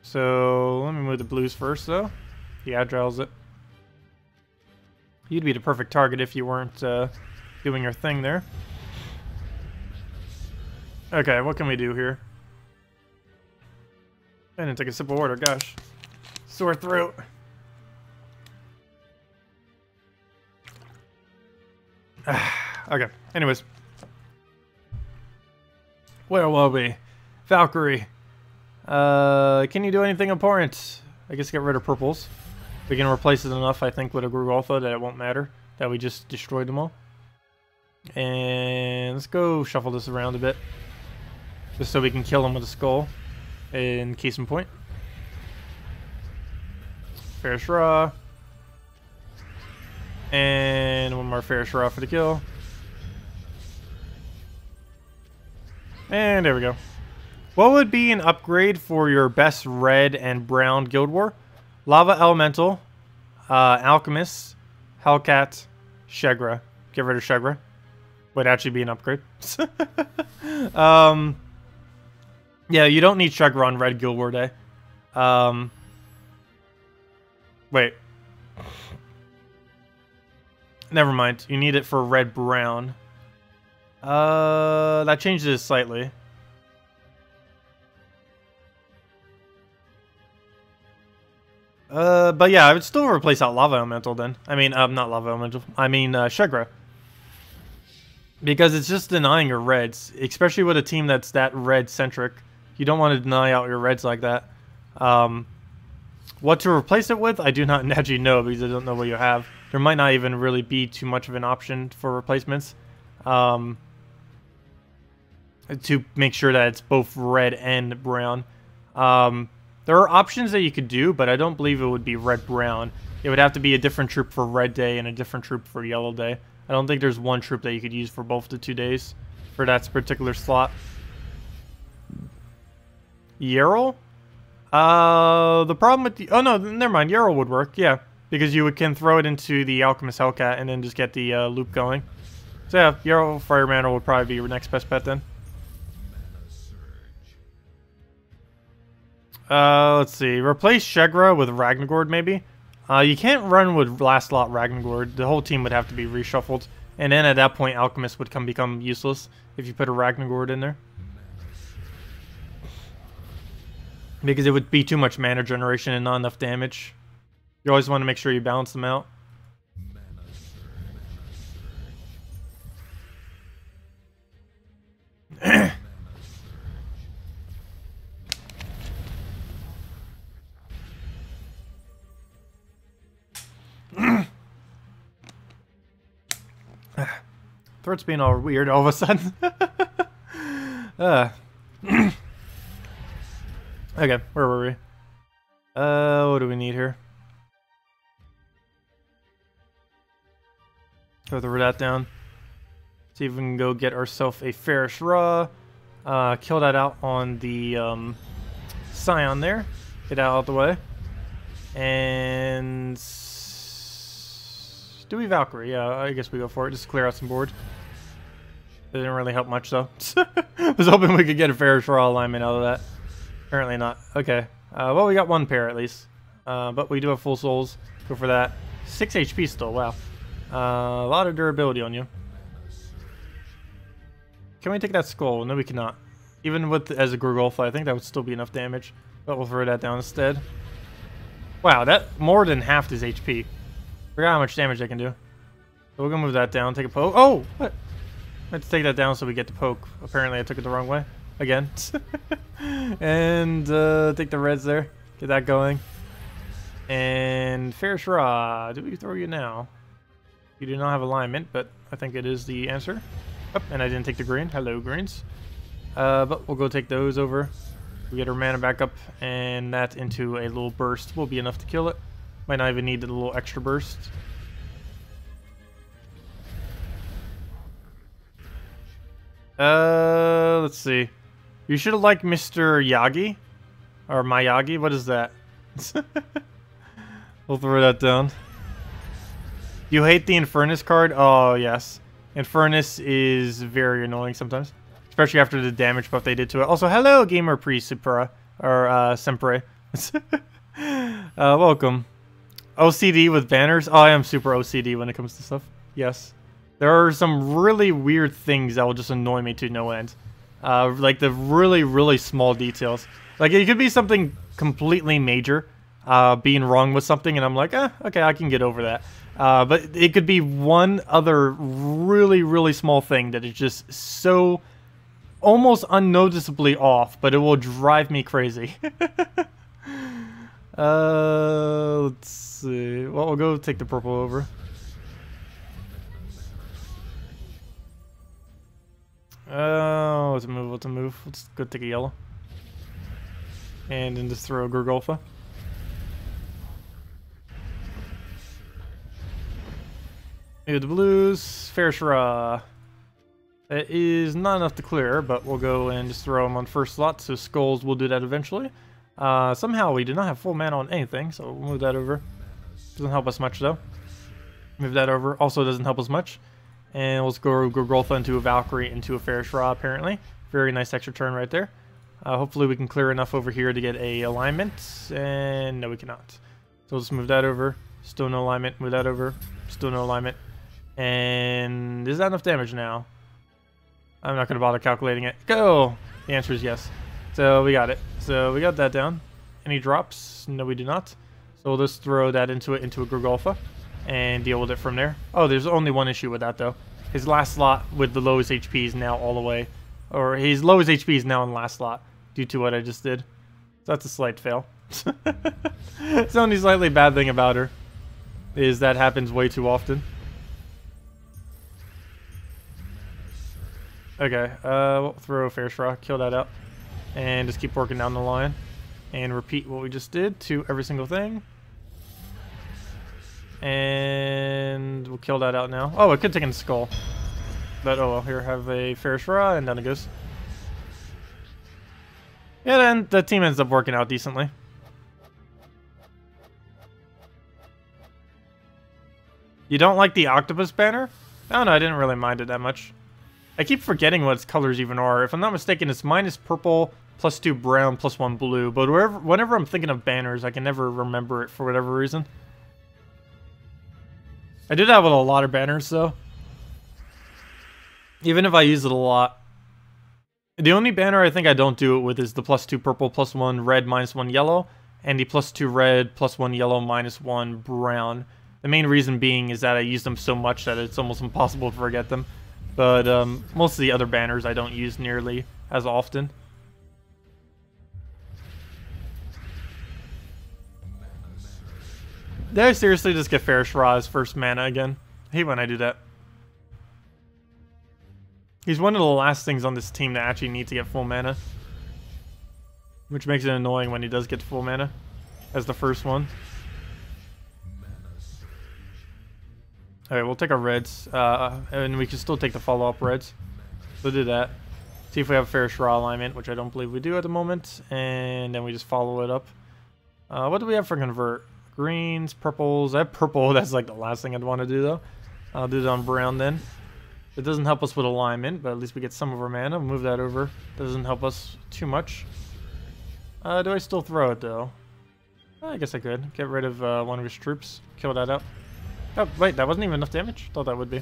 So let me move the blues first, though. He aggiles it. You'd be the perfect target if you weren't doing your thing there. Okay, what can we do here? I didn't take a sip of water, gosh. Sore throat. Okay, anyways. Where will we? Valkyrie. Can you do anything important? I guess get rid of purples. We can replace it enough, I think, with a Grugolfa that it won't matter. That we just destroyed them all. And let's go shuffle this around a bit. Just so we can kill them with a skull. In case in point. Ferrous Raw. And one more Ferrous Raw for the kill. And there we go. What would be an upgrade for your best red and brown Guild War? Lava Elemental, Alchemist, Hellcat, Shegra. Get rid of Shegra. Would actually be an upgrade. Yeah, you don't need Shegra on Red Guild War Day. Wait. Never mind. You need it for Red Brown. That changes it slightly. But yeah, I would still replace out Lava Elemental then. I mean, not Lava Elemental. I mean, Shegra. Because it's just denying your reds. Especially with a team that's that red-centric. You don't want to deny out your reds like that. What to replace it with, I do not actually know because I don't know what you have. There might not even really be too much of an option for replacements. To make sure that it's both red and brown. There are options that you could do, but I don't believe it would be red-brown. it would have to be a different troop for red day and a different troop for yellow day. I don't think there's one troop that you could use for both the 2 days for that particular slot. Yarrow? The problem with the... Oh, no, never mind. Yarrow would work, yeah. Because you can throw it into the Alchemist Hellcat and then just get the loop going. So yeah, Yarrow Fire Manor would probably be your next best bet then. Let's see. Replace Shegra with Ragnagord, maybe? You can't run with last slot Ragnagord. The whole team would have to be reshuffled. And then at that point, Alchemist would become useless if you put a Ragnagord in there. Because it would be too much mana generation and not enough damage. You always want to make sure you balance them out. Throat's being all weird all of a sudden. Okay, where were we? What do we need here? Throw that down. See if we can go get ourselves a Fairish Ra. Kill that out on the Scion there. Get out of the way. And... do we Valkyrie? Yeah, I guess we go for it. Just clear out some board. It didn't really help much, though. I was hoping we could get a Fairish Ra alignment out of that. Apparently not. Okay. Well, we got 1 pair at least. But we do have full souls. Go for that. 6 HP still. Wow. A lot of durability on you. Can we take that skull? No, we cannot. Even with as a Gurgolfa, I think that would still be enough damage. But we'll throw that down instead. Wow, that more than halved his HP. Forgot how much damage I can do. So we're gonna move that down. Take a poke. Oh, what? Let's take that down so we get the poke. Apparently, I took it the wrong way again. And take the reds there. Get that going. And Fairish Ra. Do we throw you now? You do not have alignment, but I think it is the answer. Oh, and I didn't take the green. Hello, greens. But we'll go take those over. We get our mana back up, and that into a little burst will be enough to kill it. Might not even need a little extra burst. Let's see. You should have liked Mr. Yagi. Or Miyagi. What is that? We'll throw that down. You hate the Infernus card? Oh, yes. Infernus is very annoying sometimes. Especially after the damage buff they did to it. Also, hello, Gamer Pre-Supra. Or, Sempre. Welcome. OCD with banners? Oh, I am super OCD when it comes to stuff. Yes. There are some really weird things that will just annoy me to no end. Like the really, really small details. Like, it could be something completely major. Being wrong with something, and I'm like, okay, I can get over that. But it could be one other really, really small thing that is just so almost unnoticeably off, but it will drive me crazy. Let's see. Well, we'll go take the purple over. What's a move? What's a move? Let's go take a yellow. And then just throw a Gurgolfa. Maybe the blues. Fairish Ra. It is not enough to clear, but we'll go and just throw them on first slot, so skulls will do that eventually. Somehow we do not have full mana on anything, so we'll move that over. Doesn't help us much though. Move that over. Also doesn't help us much. And let's go Gurgolfa into a Valkyrie into a Fairish Ra apparently. Very nice extra turn right there. Hopefully we can clear enough over here to get a alignment. And no, we cannot. So we'll just move that over. Still no alignment. Move that over. Still no alignment. And is that enough damage now? I'm not going to bother calculating it. Go! The answer is yes. So we got it. So we got that down. Any drops? No, we do not. So we'll just throw that into a Gurgolfa and deal with it from there. Oh, there's only one issue with that, though. His last slot with the lowest HP is now all the way. Or his lowest HP is now in the last slot due to what I just did. So that's a slight fail. It's the only slightly bad thing about her is that happens way too often. Okay, we'll throw a Fairish Ra, kill that out, and just keep working down the line, and repeat what we just did to every single thing. And we'll kill that out now. Oh, it could take in Skull. But oh well, here, have a Ferishra, and down it goes. Yeah, then the team ends up working out decently. You don't like the octopus banner? Oh no, I didn't really mind it that much. I keep forgetting what its colors even are. If I'm not mistaken, it's minus purple, +2 brown, +1 blue. But whenever I'm thinking of banners, I can never remember it for whatever reason. I do that with a lot of banners, though. Even if I use it a lot. The only banner I think I don't do it with is the +2 purple, +1 red, -1 yellow, and the +2 red, +1 yellow, -1 brown. The main reason being is that I use them so much that it's almost impossible to forget them. But most of the other banners I don't use nearly as often. Did I seriously just get Ferishra's first mana again? I hate when I do that. He's one of the last things on this team that actually need to get full mana. Which makes it annoying when he does get full mana. As the first one. Alright, we'll take our reds. And we can still take the follow-up reds. We'll do that. See if we have Ferishra alignment, which I don't believe we do at the moment. And then we just follow it up. What do we have for convert? Greens, purples. I have purple. That's like the last thing I'd want to do, though. I'll do it on brown then. It doesn't help us with alignment, but at least we get some of our mana. Move that over. Doesn't help us too much. Do I still throw it, though? I guess I could. Get rid of one of his troops. Kill that out. Oh, wait. That wasn't even enough damage? Thought that would be.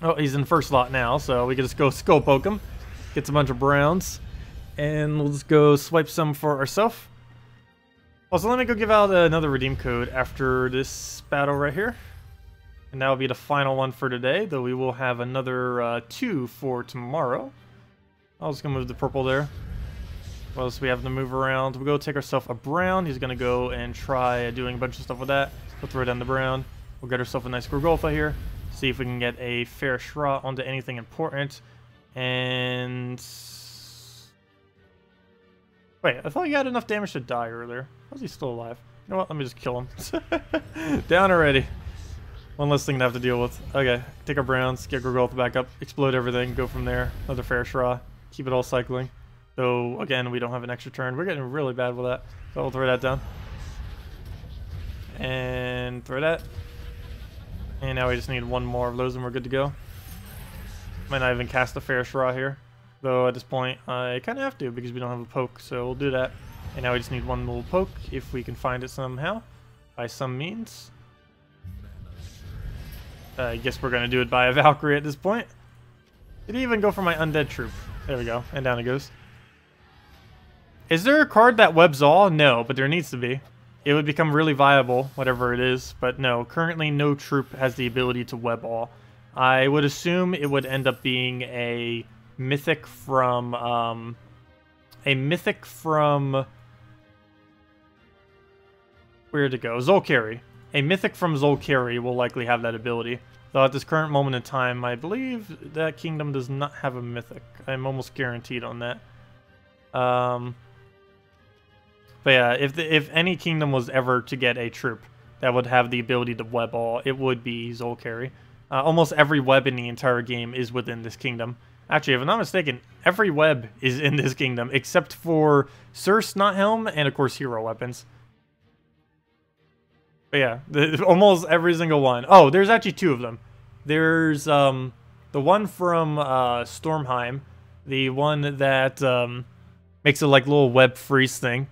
Oh, he's in first slot now, so we can just go skull poke him. Get a bunch of browns. And we'll just go swipe some for ourselves. Also, let me go give out another redeem code after this battle right here. And that'll be the final one for today, though we will have another 2 for tomorrow. I was going to move the purple there. What else we have to move around? We'll go take ourselves a brown. He's going to go and try doing a bunch of stuff with that. We'll throw down the brown. We'll get ourselves a nice Gorgolfa here. See if we can get a Ferishra onto anything important. And... wait, I thought he had enough damage to die earlier. How is he still alive? You know what? Let me just kill him. Down already. One less thing to have to deal with. Okay, take our browns, get Gorgolfa back up, explode everything, go from there. Another Ferishra. Keep it all cycling. Though, again, we don't have an extra turn. We're getting really bad with that. So we'll throw that down. And throw that. And now we just need one more of those and we're good to go. Might not even cast the Ferishra here. Though at this point, I kind of have to because we don't have a poke. So we'll do that. And now we just need one little poke if we can find it somehow. By some means. I guess we're going to do it by a Valkyrie at this point. Did he even go for my undead troop? There we go. And down it goes. Is there a card that webs all? No, but there needs to be. It would become really viable, whatever it is. But no, currently no troop has the ability to web all. I would assume it would end up being a mythic from... where'd it go? Zolkari. A mythic from Zolkari will likely have that ability. Though at this current moment in time, I believe that kingdom does not have a mythic. I'm almost guaranteed on that. But yeah, if any kingdom was ever to get a troop that would have the ability to web all, it would be Zolkari. Almost every web in the entire game is within this kingdom. Actually, if I'm not mistaken, every web is in this kingdom, except for Snothelm and, of course, hero weapons. But yeah, almost every single one. Oh, there's actually 2 of them. There's the one from Stormheim, the one that makes a like little web freeze thing.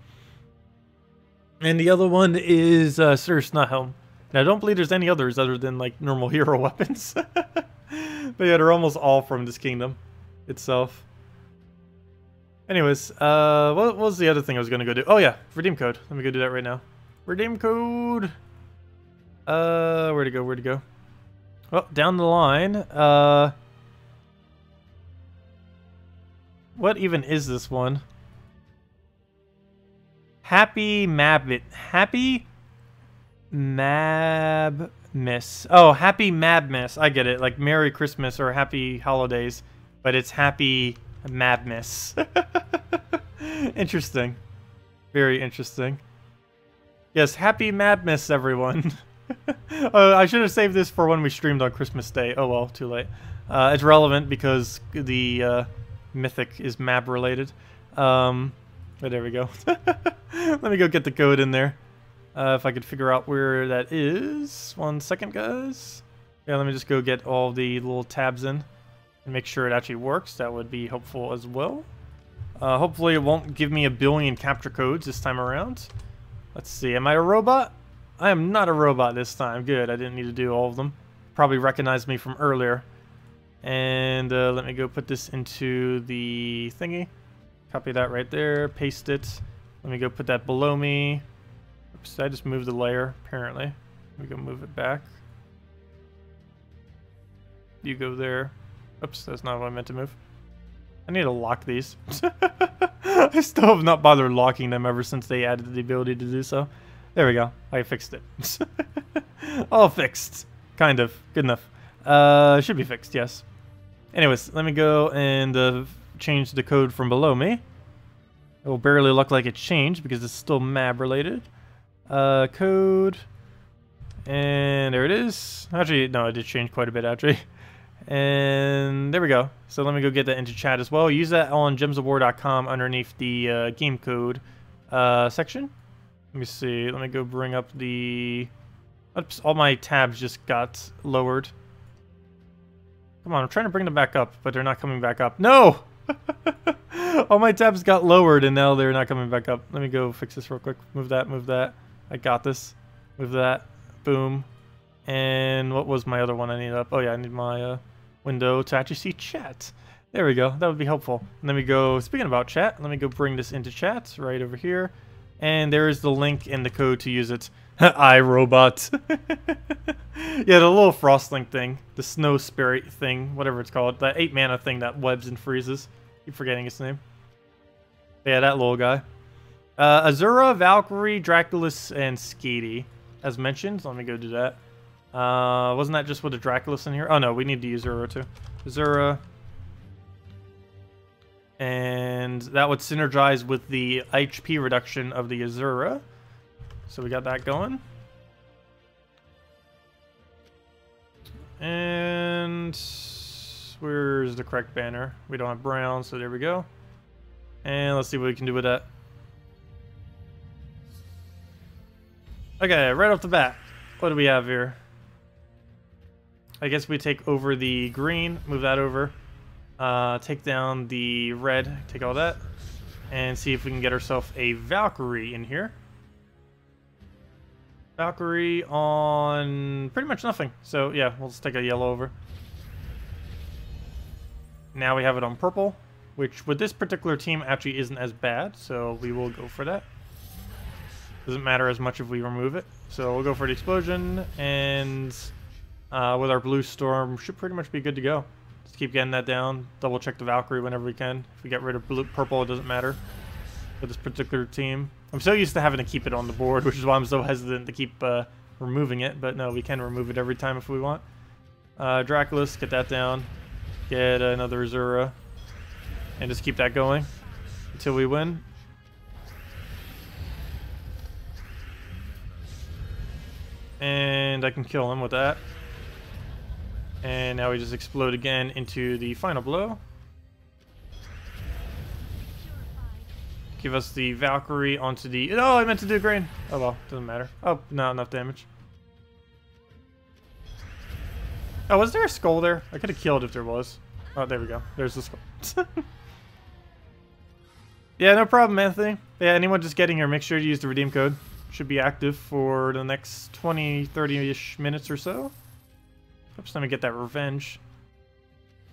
And the other one is Snothelm. And I don't believe there's any others other than like normal hero weapons. But yeah, they're almost all from this kingdom itself. Anyways, what was the other thing I was going to go do? Oh yeah, redeem code. Let me go do that right now. Redeem code. Where'd it go? Where'd it go? Well, down the line. What even is this one? Happy Mabit. Happy Mabmas. Oh, Happy Mabmas. I get it. Like Merry Christmas or Happy Holidays. But it's Happy Mabmas. Interesting. Very interesting. Yes, happy Madness, everyone. I should have saved this for when we streamed on Christmas Day. Oh well, too late. It's relevant because the Mythic is map related. But there we go. Let me go get the code in there. If I could figure out where that is. 1 second, guys. Yeah, let me just go get all the little tabs in and make sure it actually works. That would be helpful as well. Hopefully it won't give me a billion capture codes this time around. Let's see, am I a robot? I am not a robot this time. Good, I didn't need to do all of them. Probably recognized me from earlier. And let me go put this into the thingy. Copy that right there, paste it. Let me go put that below me. Oops, I just moved the layer, apparently. Let me go move it back. You go there. Oops, that's not what I meant to move. I need to lock these. I still have not bothered locking them ever since they added the ability to do so. There we go. I fixed it. All fixed. Kind of. Good enough. Should be fixed, yes. Anyways, let me go and change the code from below me. It will barely look like it changed because it's still map related. Code. And there it is. Actually, no, it did change quite a bit, actually. And there we go. So let me go get that into chat as well. Use that on gemsofwar.com underneath the game code section. Let me see. Let me go bring up the... Oops, all my tabs just got lowered. Come on, I'm trying to bring them back up, but they're not coming back up. No! All my tabs got lowered, and now they're not coming back up. Let me go fix this real quick. Move that, move that. I got this. Move that. Boom. And what was my other one I need up? Oh yeah, I need my window to actually see chat. There we go. That would be helpful. And then we go, speaking about chat, let me go bring this into chat right over here. And there is the link and the code to use it. iRobot. Yeah, the little Frostlink thing. The Snow Spirit thing, whatever it's called. That 8 mana thing that webs and freezes. Keep forgetting its name. Yeah, that little guy. Azura, Valkyrie, Draculus, and Skadi. As mentioned, let me go do that. Wasn't that just with the Draculus in here? Oh no, we need to use Azura too. Azura. And that would synergize with the HP reduction of the Azura. So we got that going. And where's the correct banner? We don't have brown, so there we go. And let's see what we can do with that. Okay, right off the bat, what do we have here? I guess we take over the green, move that over. Take down the red, take all that. And see if we can get ourselves a Valkyrie in here. Valkyrie on pretty much nothing. So yeah, we'll just take a yellow over. Now we have it on purple, which with this particular team actually isn't as bad. So we will go for that. Doesn't matter as much if we remove it. So we'll go for the explosion, and with our blue storm, should pretty much be good to go. Just keep getting that down. Double check the Valkyrie whenever we can. If we get rid of blue, purple, it doesn't matter for this particular team. I'm so used to having to keep it on the board, which is why I'm so hesitant to keep removing it. But no, we can remove it every time if we want. Draculus, get that down. Get another Azura. And just keep that going until we win. And I can kill him with that. And now we just explode again into the final blow. Give us the Valkyrie onto the... No, I meant to do green. Oh well, doesn't matter. Oh, not enough damage. Oh, was there a skull there? I could have killed if there was. Oh, there we go. There's the skull. Yeah, no problem, Anthony. Yeah, anyone just getting here, make sure to use the redeem code. Should be active for the next 20, 30-ish minutes or so. Oops, let me get that revenge.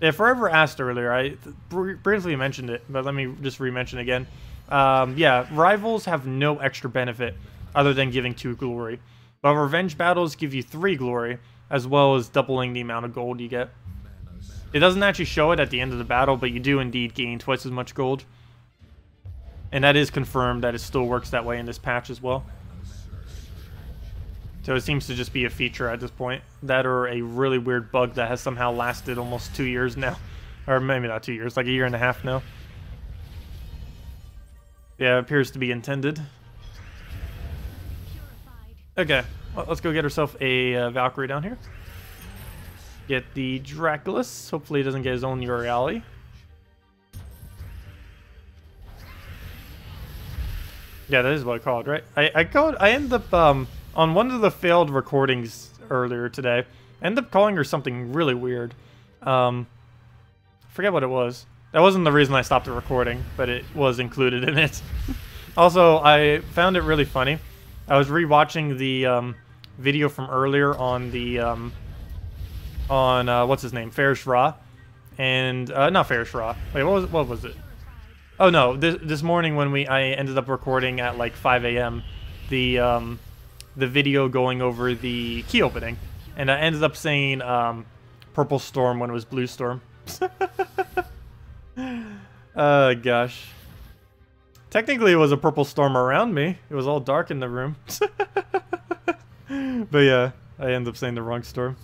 Yeah, Forever asked earlier. I briefly mentioned it, but let me just re-mention again. Yeah, rivals have no extra benefit other than giving 2 glory. But revenge battles give you 3 glory, as well as doubling the amount of gold you get. It doesn't actually show it at the end of the battle, but you do indeed gain twice as much gold. And that is confirmed that it still works that way in this patch as well. So it seems to just be a feature at this point. That or a really weird bug that has somehow lasted almost 2 years now. Or maybe not 2 years, like a year and a half now. Yeah, it appears to be intended. Okay, well, let's go get ourselves a Valkyrie down here. Get the Draculus. Hopefully he doesn't get his own Uriali. Yeah, that is what I called, right? I ended up, on one of the failed recordings earlier today, I ended up calling her something really weird. Forget what it was. That wasn't the reason I stopped the recording, but it was included in it. Also, I found it really funny. I was rewatching the video from earlier on the what's his name, Fair Shra, and not Fair Shra. Wait, what was it? Oh no, this morning when I ended up recording at like 5 a.m. the video going over the key opening, and I ended up saying Purple Storm when it was Blue Storm. Gosh. Technically, it was a purple storm around me. It was all dark in the room. But yeah, I ended up saying the wrong storm.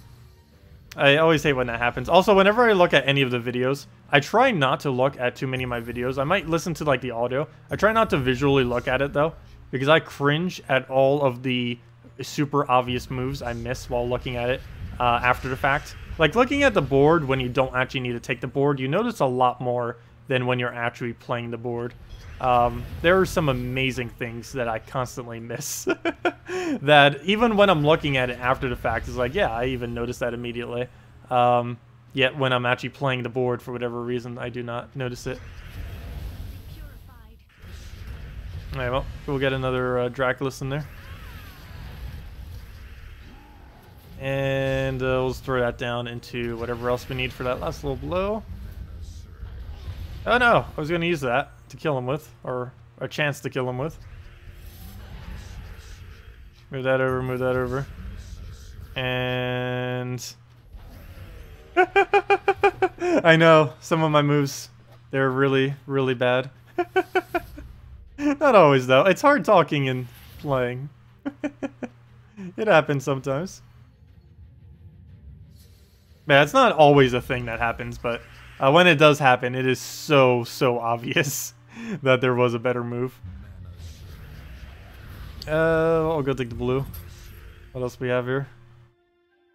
I always hate when that happens. Also, whenever I look at any of the videos, I try not to look at too many of my videos. I might listen to like the audio. I try not to visually look at it though, because I cringe at all of the super obvious moves I miss while looking at it after the fact. Like looking at the board when you don't actually need to take the board, you notice a lot more than when you're actually playing the board. There are some amazing things that I constantly miss that even when I'm looking at it after the fact, it's like, yeah, I even noticed that immediately. Yet when I'm actually playing the board, for whatever reason, I do not notice it. Alright, well, we'll get another Draculus in there. And we'll throw that down into whatever else we need for that last little blow. Oh no, I was going to use that to kill him with, or a chance to kill him with. Move that over, move that over. And... I know, some of my moves, they're really, really bad. Not always though, it's hard talking and playing. It happens sometimes. Yeah, it's not always a thing that happens, but when it does happen, it is so obvious that there was a better move. I'll go take the blue. What else do we have here?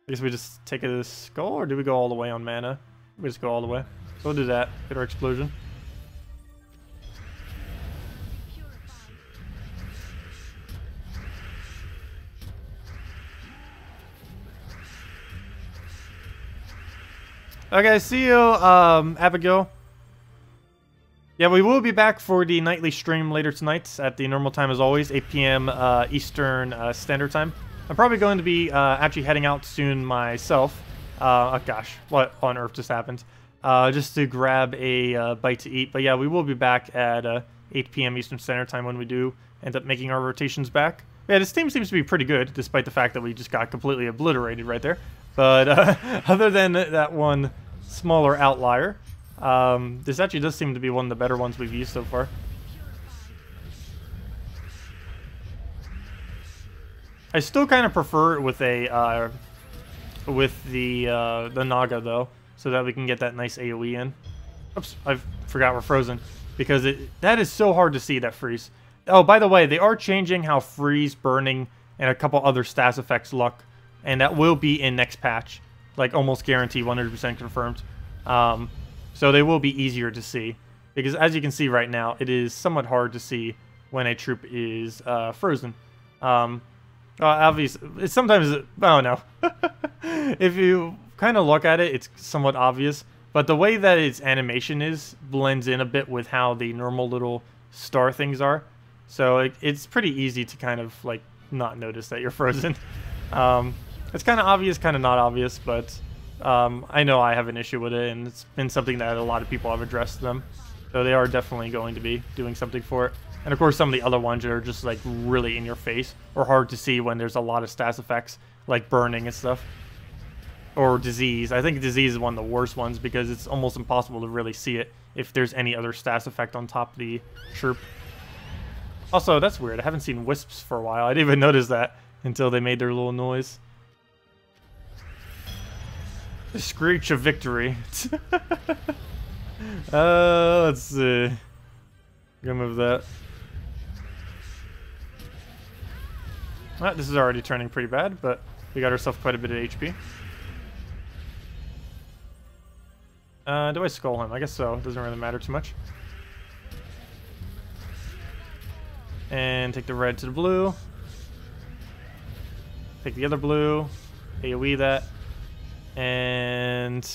I guess we just take a skull, or do we go all the way on mana? We just go all the way. So we'll do that. Hit our explosion. Okay, see you, Abigail. Yeah, we will be back for the nightly stream later tonight at the normal time as always, 8 p.m. Eastern Standard Time. I'm probably going to be actually heading out soon myself. Oh gosh, what on earth just happened? Just to grab a bite to eat. But yeah, we will be back at 8 p.m. Eastern Standard Time when we do end up making our rotations back. Yeah, this team seems to be pretty good, despite the fact that we just got completely obliterated right there. But other than that one smaller outlier, this actually does seem to be one of the better ones we've used so far. I still kind of prefer it with a with the Naga though, so that we can get that nice AoE in. Oops, I forgot we're frozen because that is so hard to see, that freeze. Oh, by the way, they are changing how freeze, burning, and a couple other stats effects look. And that will be in next patch. Like, almost guaranteed, 100% confirmed. So they will be easier to see. Because as you can see right now, it is somewhat hard to see when a troop is frozen. Obviously, it's sometimes... I don't know. If you kind of look at it, it's somewhat obvious. But the way that its animation is blends in a bit with how the normal little star things are. So it's pretty easy to kind of, like, not notice that you're frozen. It's kind of obvious, kind of not obvious, but I know I have an issue with it, and it's been something that a lot of people have addressed to them. So they are definitely going to be doing something for it. And of course, some of the other ones are just like really in your face, or hard to see when there's a lot of stats effects, like burning and stuff. Or disease. I think disease is one of the worst ones, because it's almost impossible to really see it if there's any other stats effect on top of the troop. Also, that's weird. I haven't seen wisps for a while. I didn't even notice that until they made their little noise. The screech of victory. Let's see. Gonna move that. This is already turning pretty bad, but we got ourselves quite a bit of HP. Do I skull him? I guess so. It doesn't really matter too much. And take the red to the blue. Take the other blue. AoE that. And...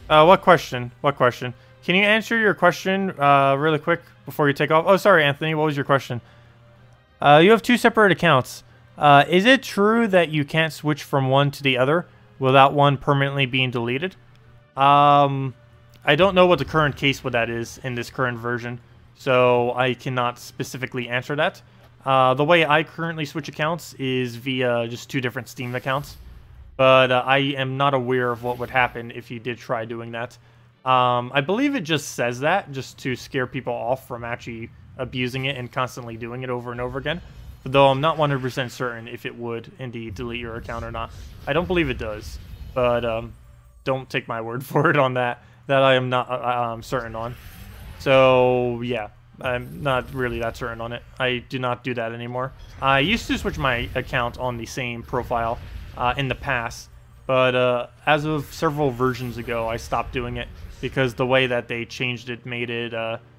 what question? What question? Can you answer your question really quick before you take off? Oh, sorry, Anthony. What was your question? You have 2 separate accounts. Is it true that you can't switch from one to the other without one permanently being deleted? I don't know what the current case with that is in this current version, so I cannot specifically answer that. The way I currently switch accounts is via just 2 different Steam accounts, but I am not aware of what would happen if you did try doing that. I believe it just says that just to scare people off from actually abusing it and constantly doing it over and over again. Though I'm not 100% certain if it would indeed delete your account or not. I don't believe it does, but don't take my word for it on that. That I am not certain on. So yeah, I'm not really that certain on it. I do not do that anymore. I used to switch my account on the same profile in the past, but as of several versions ago, I stopped doing it because the way that they changed it made it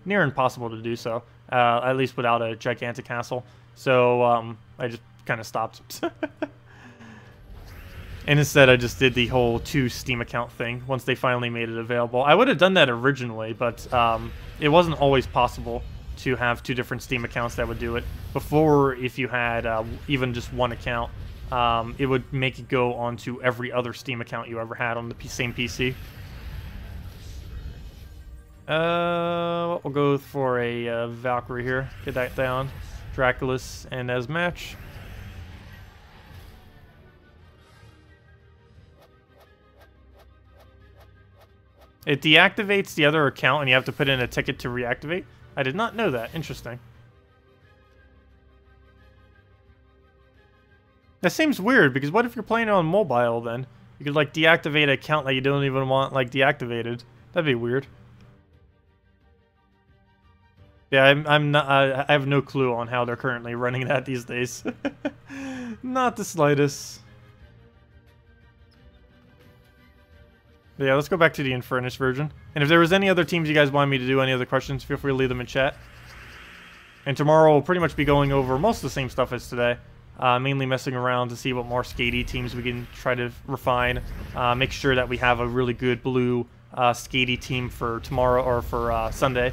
near impossible to do so, at least without a gigantic hassle. So I just kind of stopped. And instead I just did the whole 2 Steam account thing once they finally made it available. I would have done that originally, but it wasn't always possible to have 2 different Steam accounts that would do it. Before, if you had even just 1 account, it would make it go onto every other Steam account you ever had on the same PC. We'll go for a Valkyrie here. Get that down. Draculus and as match. It deactivates the other account and you have to put in a ticket to reactivate. I did not know that. Interesting. That seems weird because what if you're playing it on mobile then? You could like deactivate an account that you don't even want like deactivated. That'd be weird. Yeah, I'm not. I have no clue on how they're currently running that these days. Not the slightest. But yeah, let's go back to the Infernus version. And if there was any other teams you guys wanted me to do, any other questions, feel free to leave them in chat. And tomorrow we'll pretty much be going over most of the same stuff as today. Mainly messing around to see what more Skadi teams we can try to refine. Make sure that we have a really good blue Skadi team for tomorrow or for Sunday.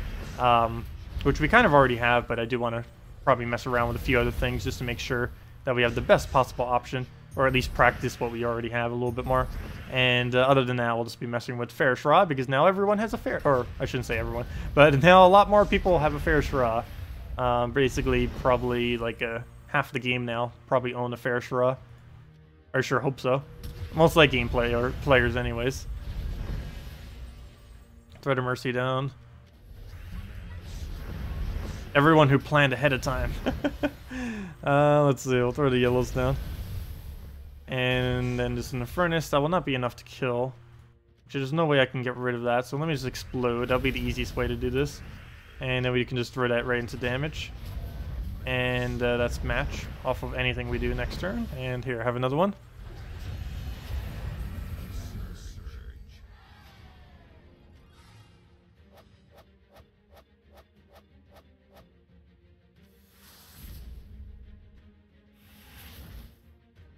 Which we kind of already have, but I do want to probably mess around with a few other things just to make sure that we have the best possible option, or at least practice what we already have a little bit more. And other than that, we'll just be messing with Fair Shra, because now everyone has a Fair, or I shouldn't say everyone, but now a lot more people have a Fair Shra. Basically, probably like half the game now probably own a Fair Shra. I sure hope so. Most like gameplay or players anyways. Thread of Mercy down. Everyone who planned ahead of time. Let's see, we'll throw the yellows down. And then just in the furnace, that will not be enough to kill. Which there's no way I can get rid of that, so let me just explode. That'll be the easiest way to do this. And then we can just throw that right into damage. And that's match off of anything we do next turn. And here, have another one.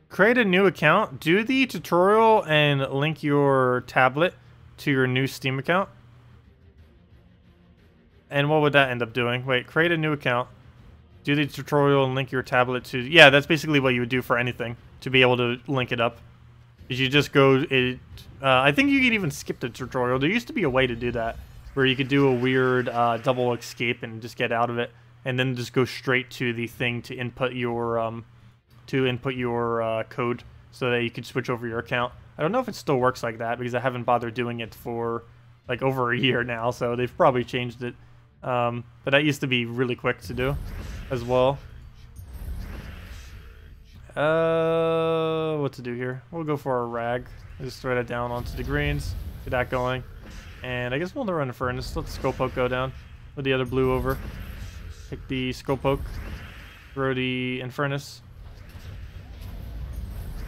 Create a new account, do the tutorial, and link your tablet to your new Steam account. And what would that end up doing? Wait, create a new account, do the tutorial, and link your tablet to... Yeah, that's basically what you would do for anything, to be able to link it up. You just go... I think you could even skip the tutorial. There used to be a way to do that, where you could do a weird double escape and just get out of it, and then just go straight to the thing to input your... code so that you could switch over your account. I don't know if it still works like that because I haven't bothered doing it for like over a year now, so they've probably changed it. But that used to be really quick to do as well. What to do here? We'll go for a rag. Just throw that down onto the greens. Get that going. And I guess we'll run the furnace. Let the skull poke go down with the other blue over. Pick the skull poke. Throw the Infernus.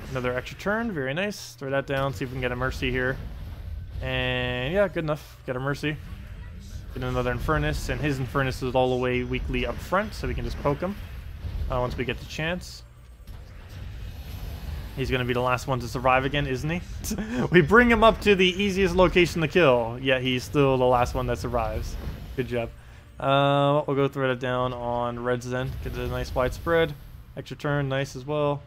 Another extra turn, very nice. Throw that down, see if we can get a Mercy here. And yeah, good enough. Get a Mercy. Get another Infernus, and his Infernus is all the way weakly up front, so we can just poke him once we get the chance. He's going to be the last one to survive again, isn't he? We bring him up to the easiest location to kill, yet he's still the last one that survives. Good job. We'll go throw it down on Reds then. Get a nice wide spread. Extra turn, nice as well.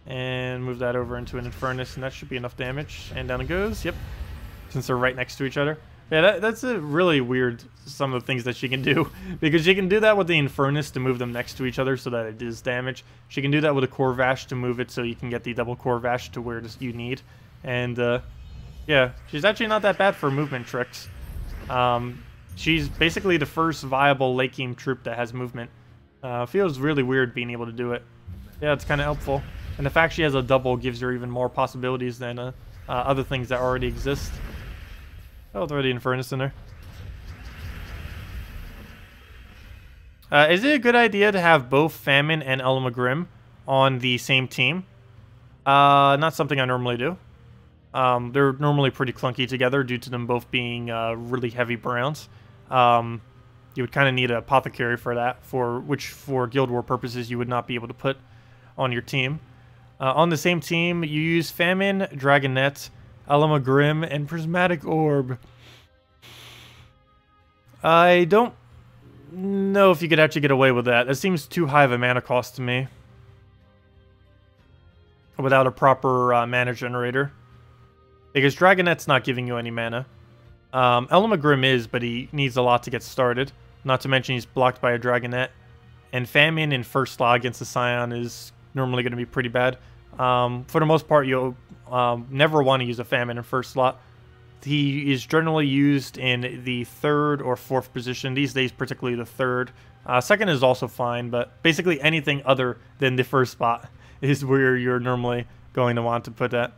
And move that over into an Infernus, and that should be enough damage. And down it goes, yep. Since they're right next to each other. Yeah, that's a really weird, some of the things that she can do. Because she can do that with the Infernus to move them next to each other so that it does damage. She can do that with a Corvash to move it so you can get the double Corvash to where you need. And, yeah, she's actually not that bad for movement tricks. She's basically the first viable late game troop that has movement. Feels really weird being able to do it. Yeah, it's kind of helpful. And the fact she has a double gives her even more possibilities than other things that already exist. I'll throw the Infernus in there. Is it a good idea to have both Famine and Elamagrim on the same team? Not something I normally do. They're normally pretty clunky together due to them both being really heavy browns. You would kind of need an Apothecary for that, which for Guild War purposes you would not be able to put on your team. On the same team, you use Famine, Dragonette, Elamagrim, and Prismatic Orb. I don't know if you could actually get away with that. That seems too high of a mana cost to me. Without a proper mana generator. Because Dragonette's not giving you any mana. Elamagrim is, but he needs a lot to get started. Not to mention he's blocked by a Dragonette. And Famine in first slot against the Scion is normally going to be pretty bad. For the most part, you'll never want to use a Famine in first slot. He is generally used in the third or fourth position. These days, particularly the third. Second is also fine, but basically anything other than the first spot is where you're normally going to want to put that.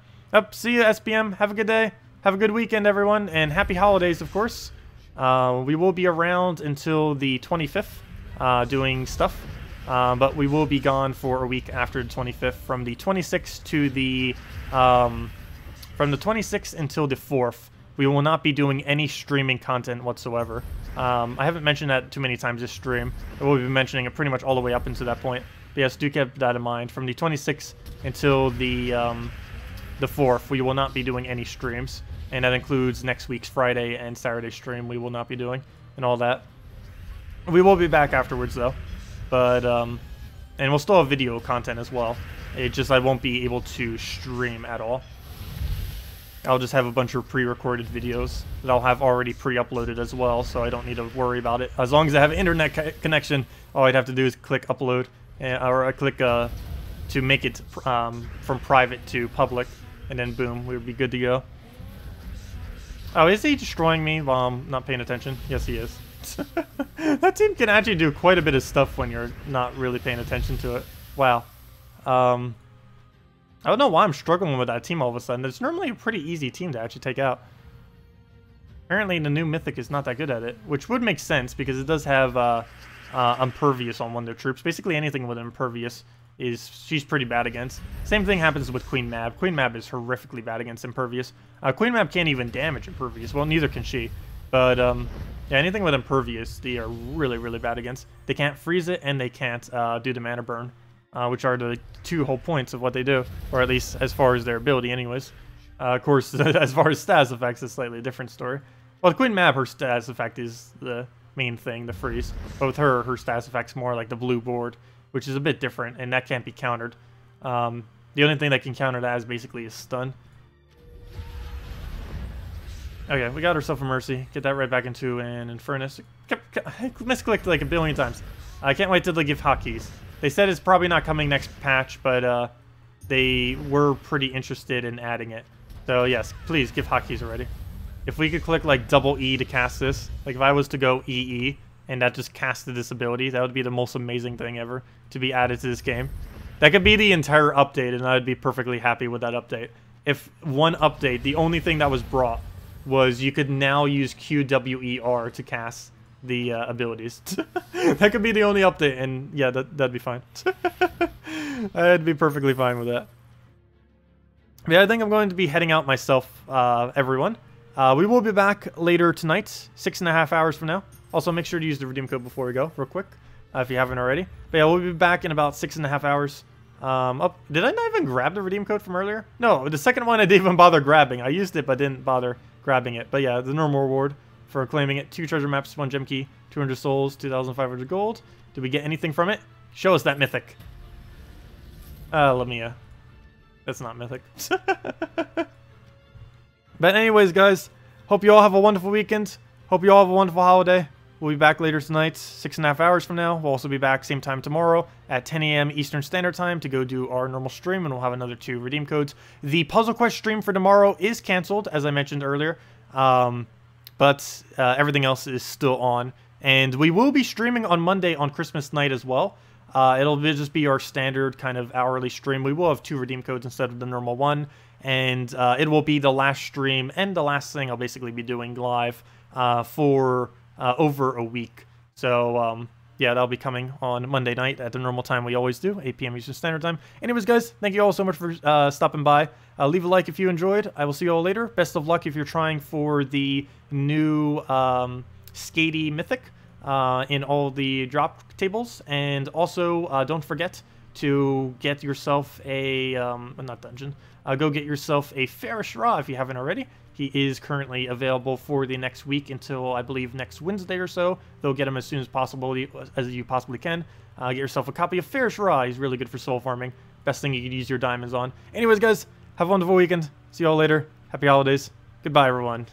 See you, SPM. Have a good day. Have a good weekend, everyone, and happy holidays, of course. We will be around until the 25th doing stuff. But we will be gone for a week after the 25th, from the 26th to the from the 26th until the 4th. We will not be doing any streaming content whatsoever. I haven't mentioned that too many times this stream. I will be mentioning it pretty much all the way up until that point. But yes, do keep that in mind. From the 26th until the 4th, we will not be doing any streams, and that includes next week's Friday and Saturday stream. We will not be doing and all that. We will be back afterwards though. But, and we'll still have video content as well. It just, I won't be able to stream at all. I'll just have a bunch of pre-recorded videos that I'll have already pre-uploaded as well, so I don't need to worry about it. As long as I have an internet connection, all I'd have to do is click upload, or click to make it from private to public, and then boom, we would be good to go. Oh, is he destroying me while I'm not paying attention? Yes, he is. That team can actually do quite a bit of stuff when you're not really paying attention to it. Wow. I don't know why I'm struggling with that team all of a sudden. It's normally a pretty easy team to actually take out. Apparently the new Mythic is not that good at it, which would make sense because it does have Impervious on one of their troops. Basically anything with Impervious she's pretty bad against. Same thing happens with Queen Mab. Queen Mab is horrifically bad against Impervious. Queen Mab can't even damage Impervious. Well, neither can she. But yeah, anything with Impervious, they are really, really bad against. They can't freeze it, and they can't do the mana burn, which are the two whole points of what they do, or at least as far as their ability anyways. Of course, as far as status effects, it's slightly a different story. Well, the Queen Mab, her status effect is the main thing, the freeze. But with her status effect's more like the blue board, which is a bit different, and that can't be countered. The only thing that can counter that is basically a stun. Okay, we got ourselves a Mercy. Get that right back into an Infernus. I misclicked like a billion times. I can't wait till they give hotkeys. They said it's probably not coming next patch, but they were pretty interested in adding it. So yes, please give hotkeys already. If we could click like double E to cast this, like if I was to go EE and that just casted this ability, that would be the most amazing thing ever to be added to this game. That could be the entire update, and I'd be perfectly happy with that update. If one update, the only thing that was brought was you could now use QWER to cast the abilities. That could be the only update, and yeah, that'd be fine. I'd be perfectly fine with that. But yeah, I think I'm going to be heading out myself, everyone. We will be back later tonight, 6.5 hours from now. Also, make sure to use the redeem code before we go, real quick, if you haven't already. But yeah, we'll be back in about 6.5 hours. Did I not even grab the redeem code from earlier? No, the second one I didn't even bother grabbing. I used it, but didn't bother grabbing it. But yeah, the normal reward for claiming it. 2 treasure maps, 1 gem key, 200 souls, 2,500 gold. Did we get anything from it? Show us that mythic. Lamia. That's not mythic. But anyways, guys, hope you all have a wonderful weekend. Hope you all have a wonderful holiday. We'll be back later tonight, 6.5 hours from now. We'll also be back same time tomorrow at 10 a.m. Eastern Standard Time to go do our normal stream, and we'll have another 2 redeem codes. The Puzzle Quest stream for tomorrow is canceled, as I mentioned earlier, but everything else is still on. And we will be streaming on Monday on Christmas night as well. It'll just be our standard kind of hourly stream. We will have 2 redeem codes instead of the normal 1, and it will be the last stream and the last thing I'll basically be doing live for over a week. So yeah, that'll be coming on Monday night at the normal time we always do, 8 p.m. Eastern Standard Time. Anyways, guys, thank you all so much for stopping by. Leave a like if you enjoyed. I will see you all later. Best of luck if you're trying for the new Skadi Mythic in all the drop tables. And also, don't forget to get yourself a, not dungeon, go get yourself a Ferris Raw if you haven't already. He is currently available for the next week until, I believe, next Wednesday or so. They'll get him as soon as possible, as you possibly can. Get yourself a copy of Ferris Raw. He's really good for soul farming. Best thing you could use your diamonds on. Anyways, guys, have a wonderful weekend. See you all later. Happy holidays. Goodbye, everyone.